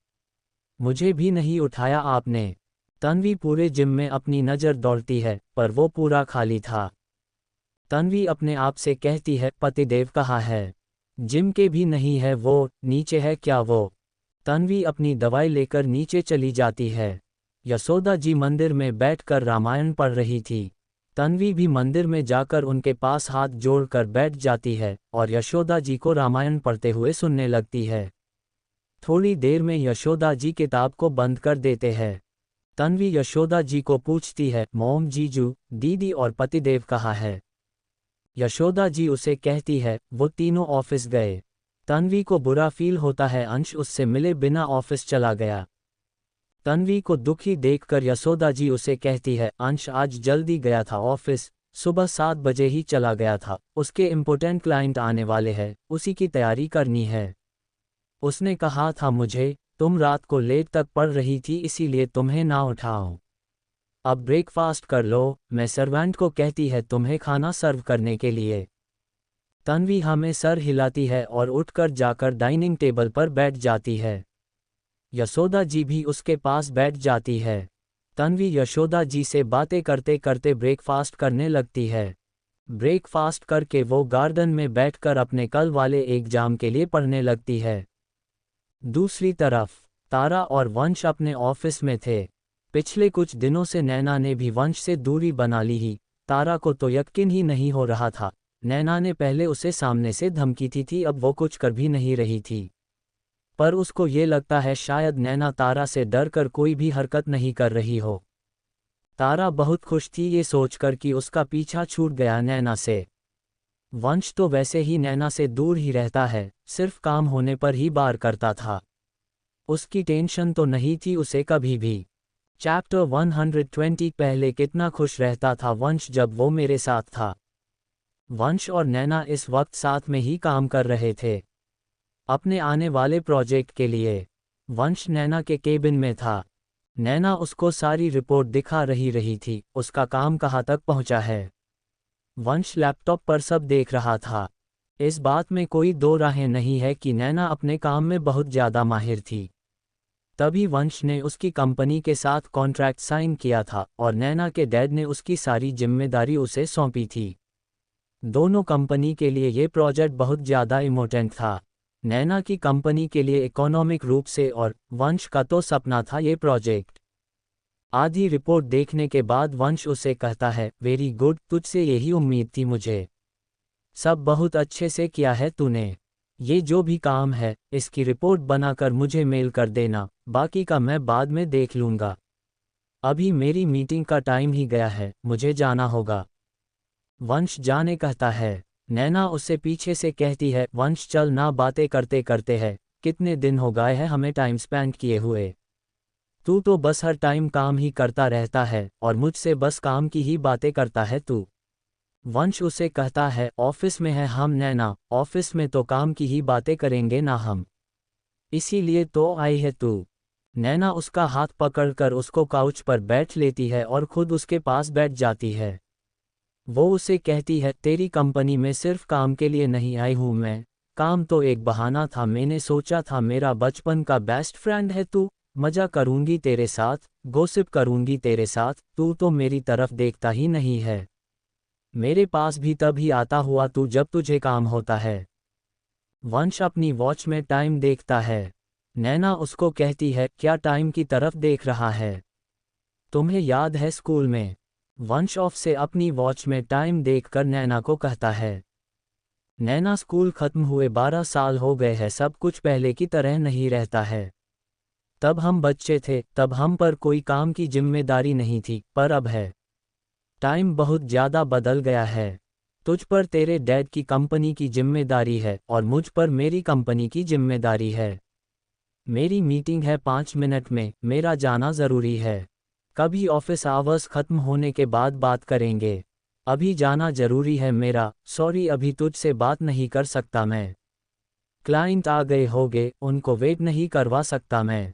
मुझे भी नहीं उठाया आपने। तन्वी पूरे जिम में अपनी नज़र दौड़ती है पर वो पूरा खाली था। तन्वी अपने आप से कहती है, पतिदेव कहाँ है? जिम के भी नहीं है वो, नीचे है क्या वो? तन्वी अपनी दवाई लेकर नीचे चली जाती है। यशोदा जी मंदिर में बैठकर रामायण पढ़ रही थी। तन्वी भी मंदिर में जाकर उनके पास हाथ जोड़कर बैठ जाती है और यशोदा जी को रामायण पढ़ते हुए सुनने लगती है। थोड़ी देर में यशोदा जी किताब को बंद कर देते हैं। तन्वी यशोदा जी को पूछती है, मॉम, जीजू, दीदी और पतिदेव कहाँ है? यशोदा जी उसे कहती है, वो तीनों ऑफिस गए। तन्वी को बुरा फील होता है, अंश उससे मिले बिना ऑफिस चला गया। तन्वी को दुखी देखकर यशोदा जी उसे कहती है, अंश आज जल्दी गया था ऑफिस, सुबह 7 बजे ही चला गया था। उसके इम्पोर्टेंट क्लाइंट आने वाले हैं, उसी की तैयारी करनी है। उसने कहा था मुझे, तुम रात को लेट तक पढ़ रही थी इसीलिए तुम्हें ना उठाऊं। अब ब्रेकफास्ट कर लो। मैं सर्वेंट को कहती है तुम्हें खाना सर्व करने के लिए। तन्वी हमें सर हिलाती है और उठकर जाकर डाइनिंग टेबल पर बैठ जाती है। यशोदा जी भी उसके पास बैठ जाती है। तन्वी यशोदा जी से बातें करते करते ब्रेकफास्ट करने लगती है। ब्रेकफास्ट करके वो गार्डन में बैठकर अपने कल वाले एग्जाम के लिए पढ़ने लगती है। दूसरी तरफ तारा और वंश अपने ऑफिस में थे। पिछले कुछ दिनों से नैना ने भी वंश से दूरी बना ली ही। तारा को तो यकीन ही नहीं हो रहा था। नैना ने पहले उसे सामने से धमकी दी थी, अब वो कुछ कर भी नहीं रही थी। पर उसको ये लगता है शायद नैना तारा से डरकर कोई भी हरकत नहीं कर रही हो। तारा बहुत खुश थी ये सोचकर कि उसका पीछा छूट गया नैना से। वंश तो वैसे ही नैना से दूर ही रहता है, सिर्फ काम होने पर ही बार करता था। उसकी टेंशन तो नहीं थी उसे कभी भी। चैप्टर 120 पहले कितना खुश रहता था वंश जब वो मेरे साथ था। वंश और नैना इस वक्त साथ में ही काम कर रहे थे अपने आने वाले प्रोजेक्ट के लिए। वंश नैना के केबिन में था। नैना उसको सारी रिपोर्ट दिखा रही थी, उसका काम कहाँ तक पहुँचा है। वंश लैपटॉप पर सब देख रहा था। इस बात में कोई दो राहें नहीं है कि नैना अपने काम में बहुत ज़्यादा माहिर थी। तभी वंश ने उसकी कंपनी के साथ कॉन्ट्रैक्ट साइन किया था और नैना के डैड ने उसकी सारी जिम्मेदारी उसे सौंपी थी। दोनों कंपनी के लिए ये प्रोजेक्ट बहुत ज़्यादा इम्पोर्टेंट था। नैना की कंपनी के लिए इकोनॉमिक रूप से और वंश का तो सपना था ये प्रोजेक्ट। आधी रिपोर्ट देखने के बाद वंश उसे कहता है, वेरी गुड, तुझसे यही उम्मीद थी मुझे। सब बहुत अच्छे से किया है तूने। ये जो भी काम है इसकी रिपोर्ट बनाकर मुझे मेल कर देना, बाकी का मैं बाद में देख लूँगा। अभी मेरी मीटिंग का टाइम ही गया है, मुझे जाना होगा। वंश जाने कहता है। नैना उससे पीछे से कहती है, वंश चल ना, बातें करते करते है, कितने दिन हो गए हैं हमें टाइम स्पेंड किए हुए। तू तो बस हर टाइम काम ही करता रहता है और मुझसे बस काम की ही बातें करता है तू। वंश उसे कहता है, ऑफिस में है हम नैना, ऑफिस में तो काम की ही बातें करेंगे ना हम, इसीलिए तो आई है तू। नैना उसका हाथ पकड़कर उसको काउच पर बैठ लेती है और खुद उसके पास बैठ जाती है। वो उसे कहती है, तेरी कंपनी में सिर्फ काम के लिए नहीं आई हूँ मैं, काम तो एक बहाना था, मैंने सोचा था मेरा बचपन का बेस्ट फ्रेंड है तू, मजा करूंगी तेरे साथ, गॉसिप करूंगी तेरे साथ, तू तो मेरी तरफ देखता ही नहीं है। मेरे पास भी तभी आता हुआ तू जब तुझे काम होता है। वंश अपनी वॉच में टाइम देखता है। नैना उसको कहती है, क्या टाइम की तरफ देख रहा है? तुम्हें याद है स्कूल में? वंश ऑफ से अपनी वॉच में टाइम देखकर नैना को कहता है। नैना, स्कूल खत्म हुए 12 साल हो गए हैं, सब कुछ पहले की तरह नहीं रहता है। तब हम बच्चे थे, तब हम पर कोई काम की जिम्मेदारी नहीं थी, पर अब है। टाइम बहुत ज़्यादा बदल गया है। तुझ पर तेरे डैड की कंपनी की जिम्मेदारी है और मुझ पर मेरी कंपनी की जिम्मेदारी है। मेरी मीटिंग है 5 मिनट में, मेरा जाना ज़रूरी है। कभी ऑफिस आवर्स ख़त्म होने के बाद बात करेंगे। अभी जाना ज़रूरी है मेरा, सॉरी अभी तुझसे बात नहीं कर सकता मैं। क्लाइंट आ गए होंगे, उनको वेट नहीं करवा सकता मैं।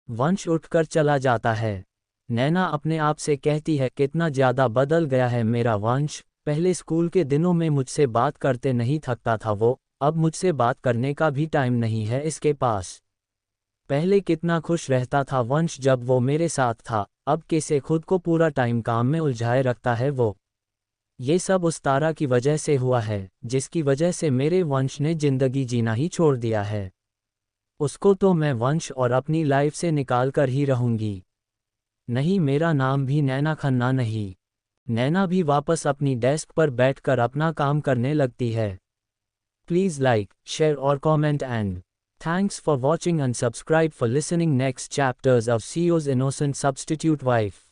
वंश उठकर चला जाता है। नैना अपने आप से कहती है, कितना ज़्यादा बदल गया है मेरा वंश, पहले स्कूल के दिनों में मुझसे बात करते नहीं थकता था वो, अब मुझसे बात करने का भी टाइम नहीं है इसके पास। पहले कितना खुश रहता था वंश जब वो मेरे साथ था, अब कैसे खुद को पूरा टाइम काम में उलझाए रखता है वो। ये सब उस तारा की वजह से हुआ है, जिसकी वजह से मेरे वंश ने जिंदगी जीना ही छोड़ दिया है। उसको तो मैं वंश और अपनी लाइफ से निकाल कर ही रहूंगी। नहीं, मेरा नाम भी नैना खन्ना नहीं। नैना भी वापस अपनी डेस्क पर बैठकर अपना काम करने लगती है। प्लीज़ लाइक, शेयर और comment and thanks for watching and subscribe for listening next chapters of CEO's innocent substitute wife.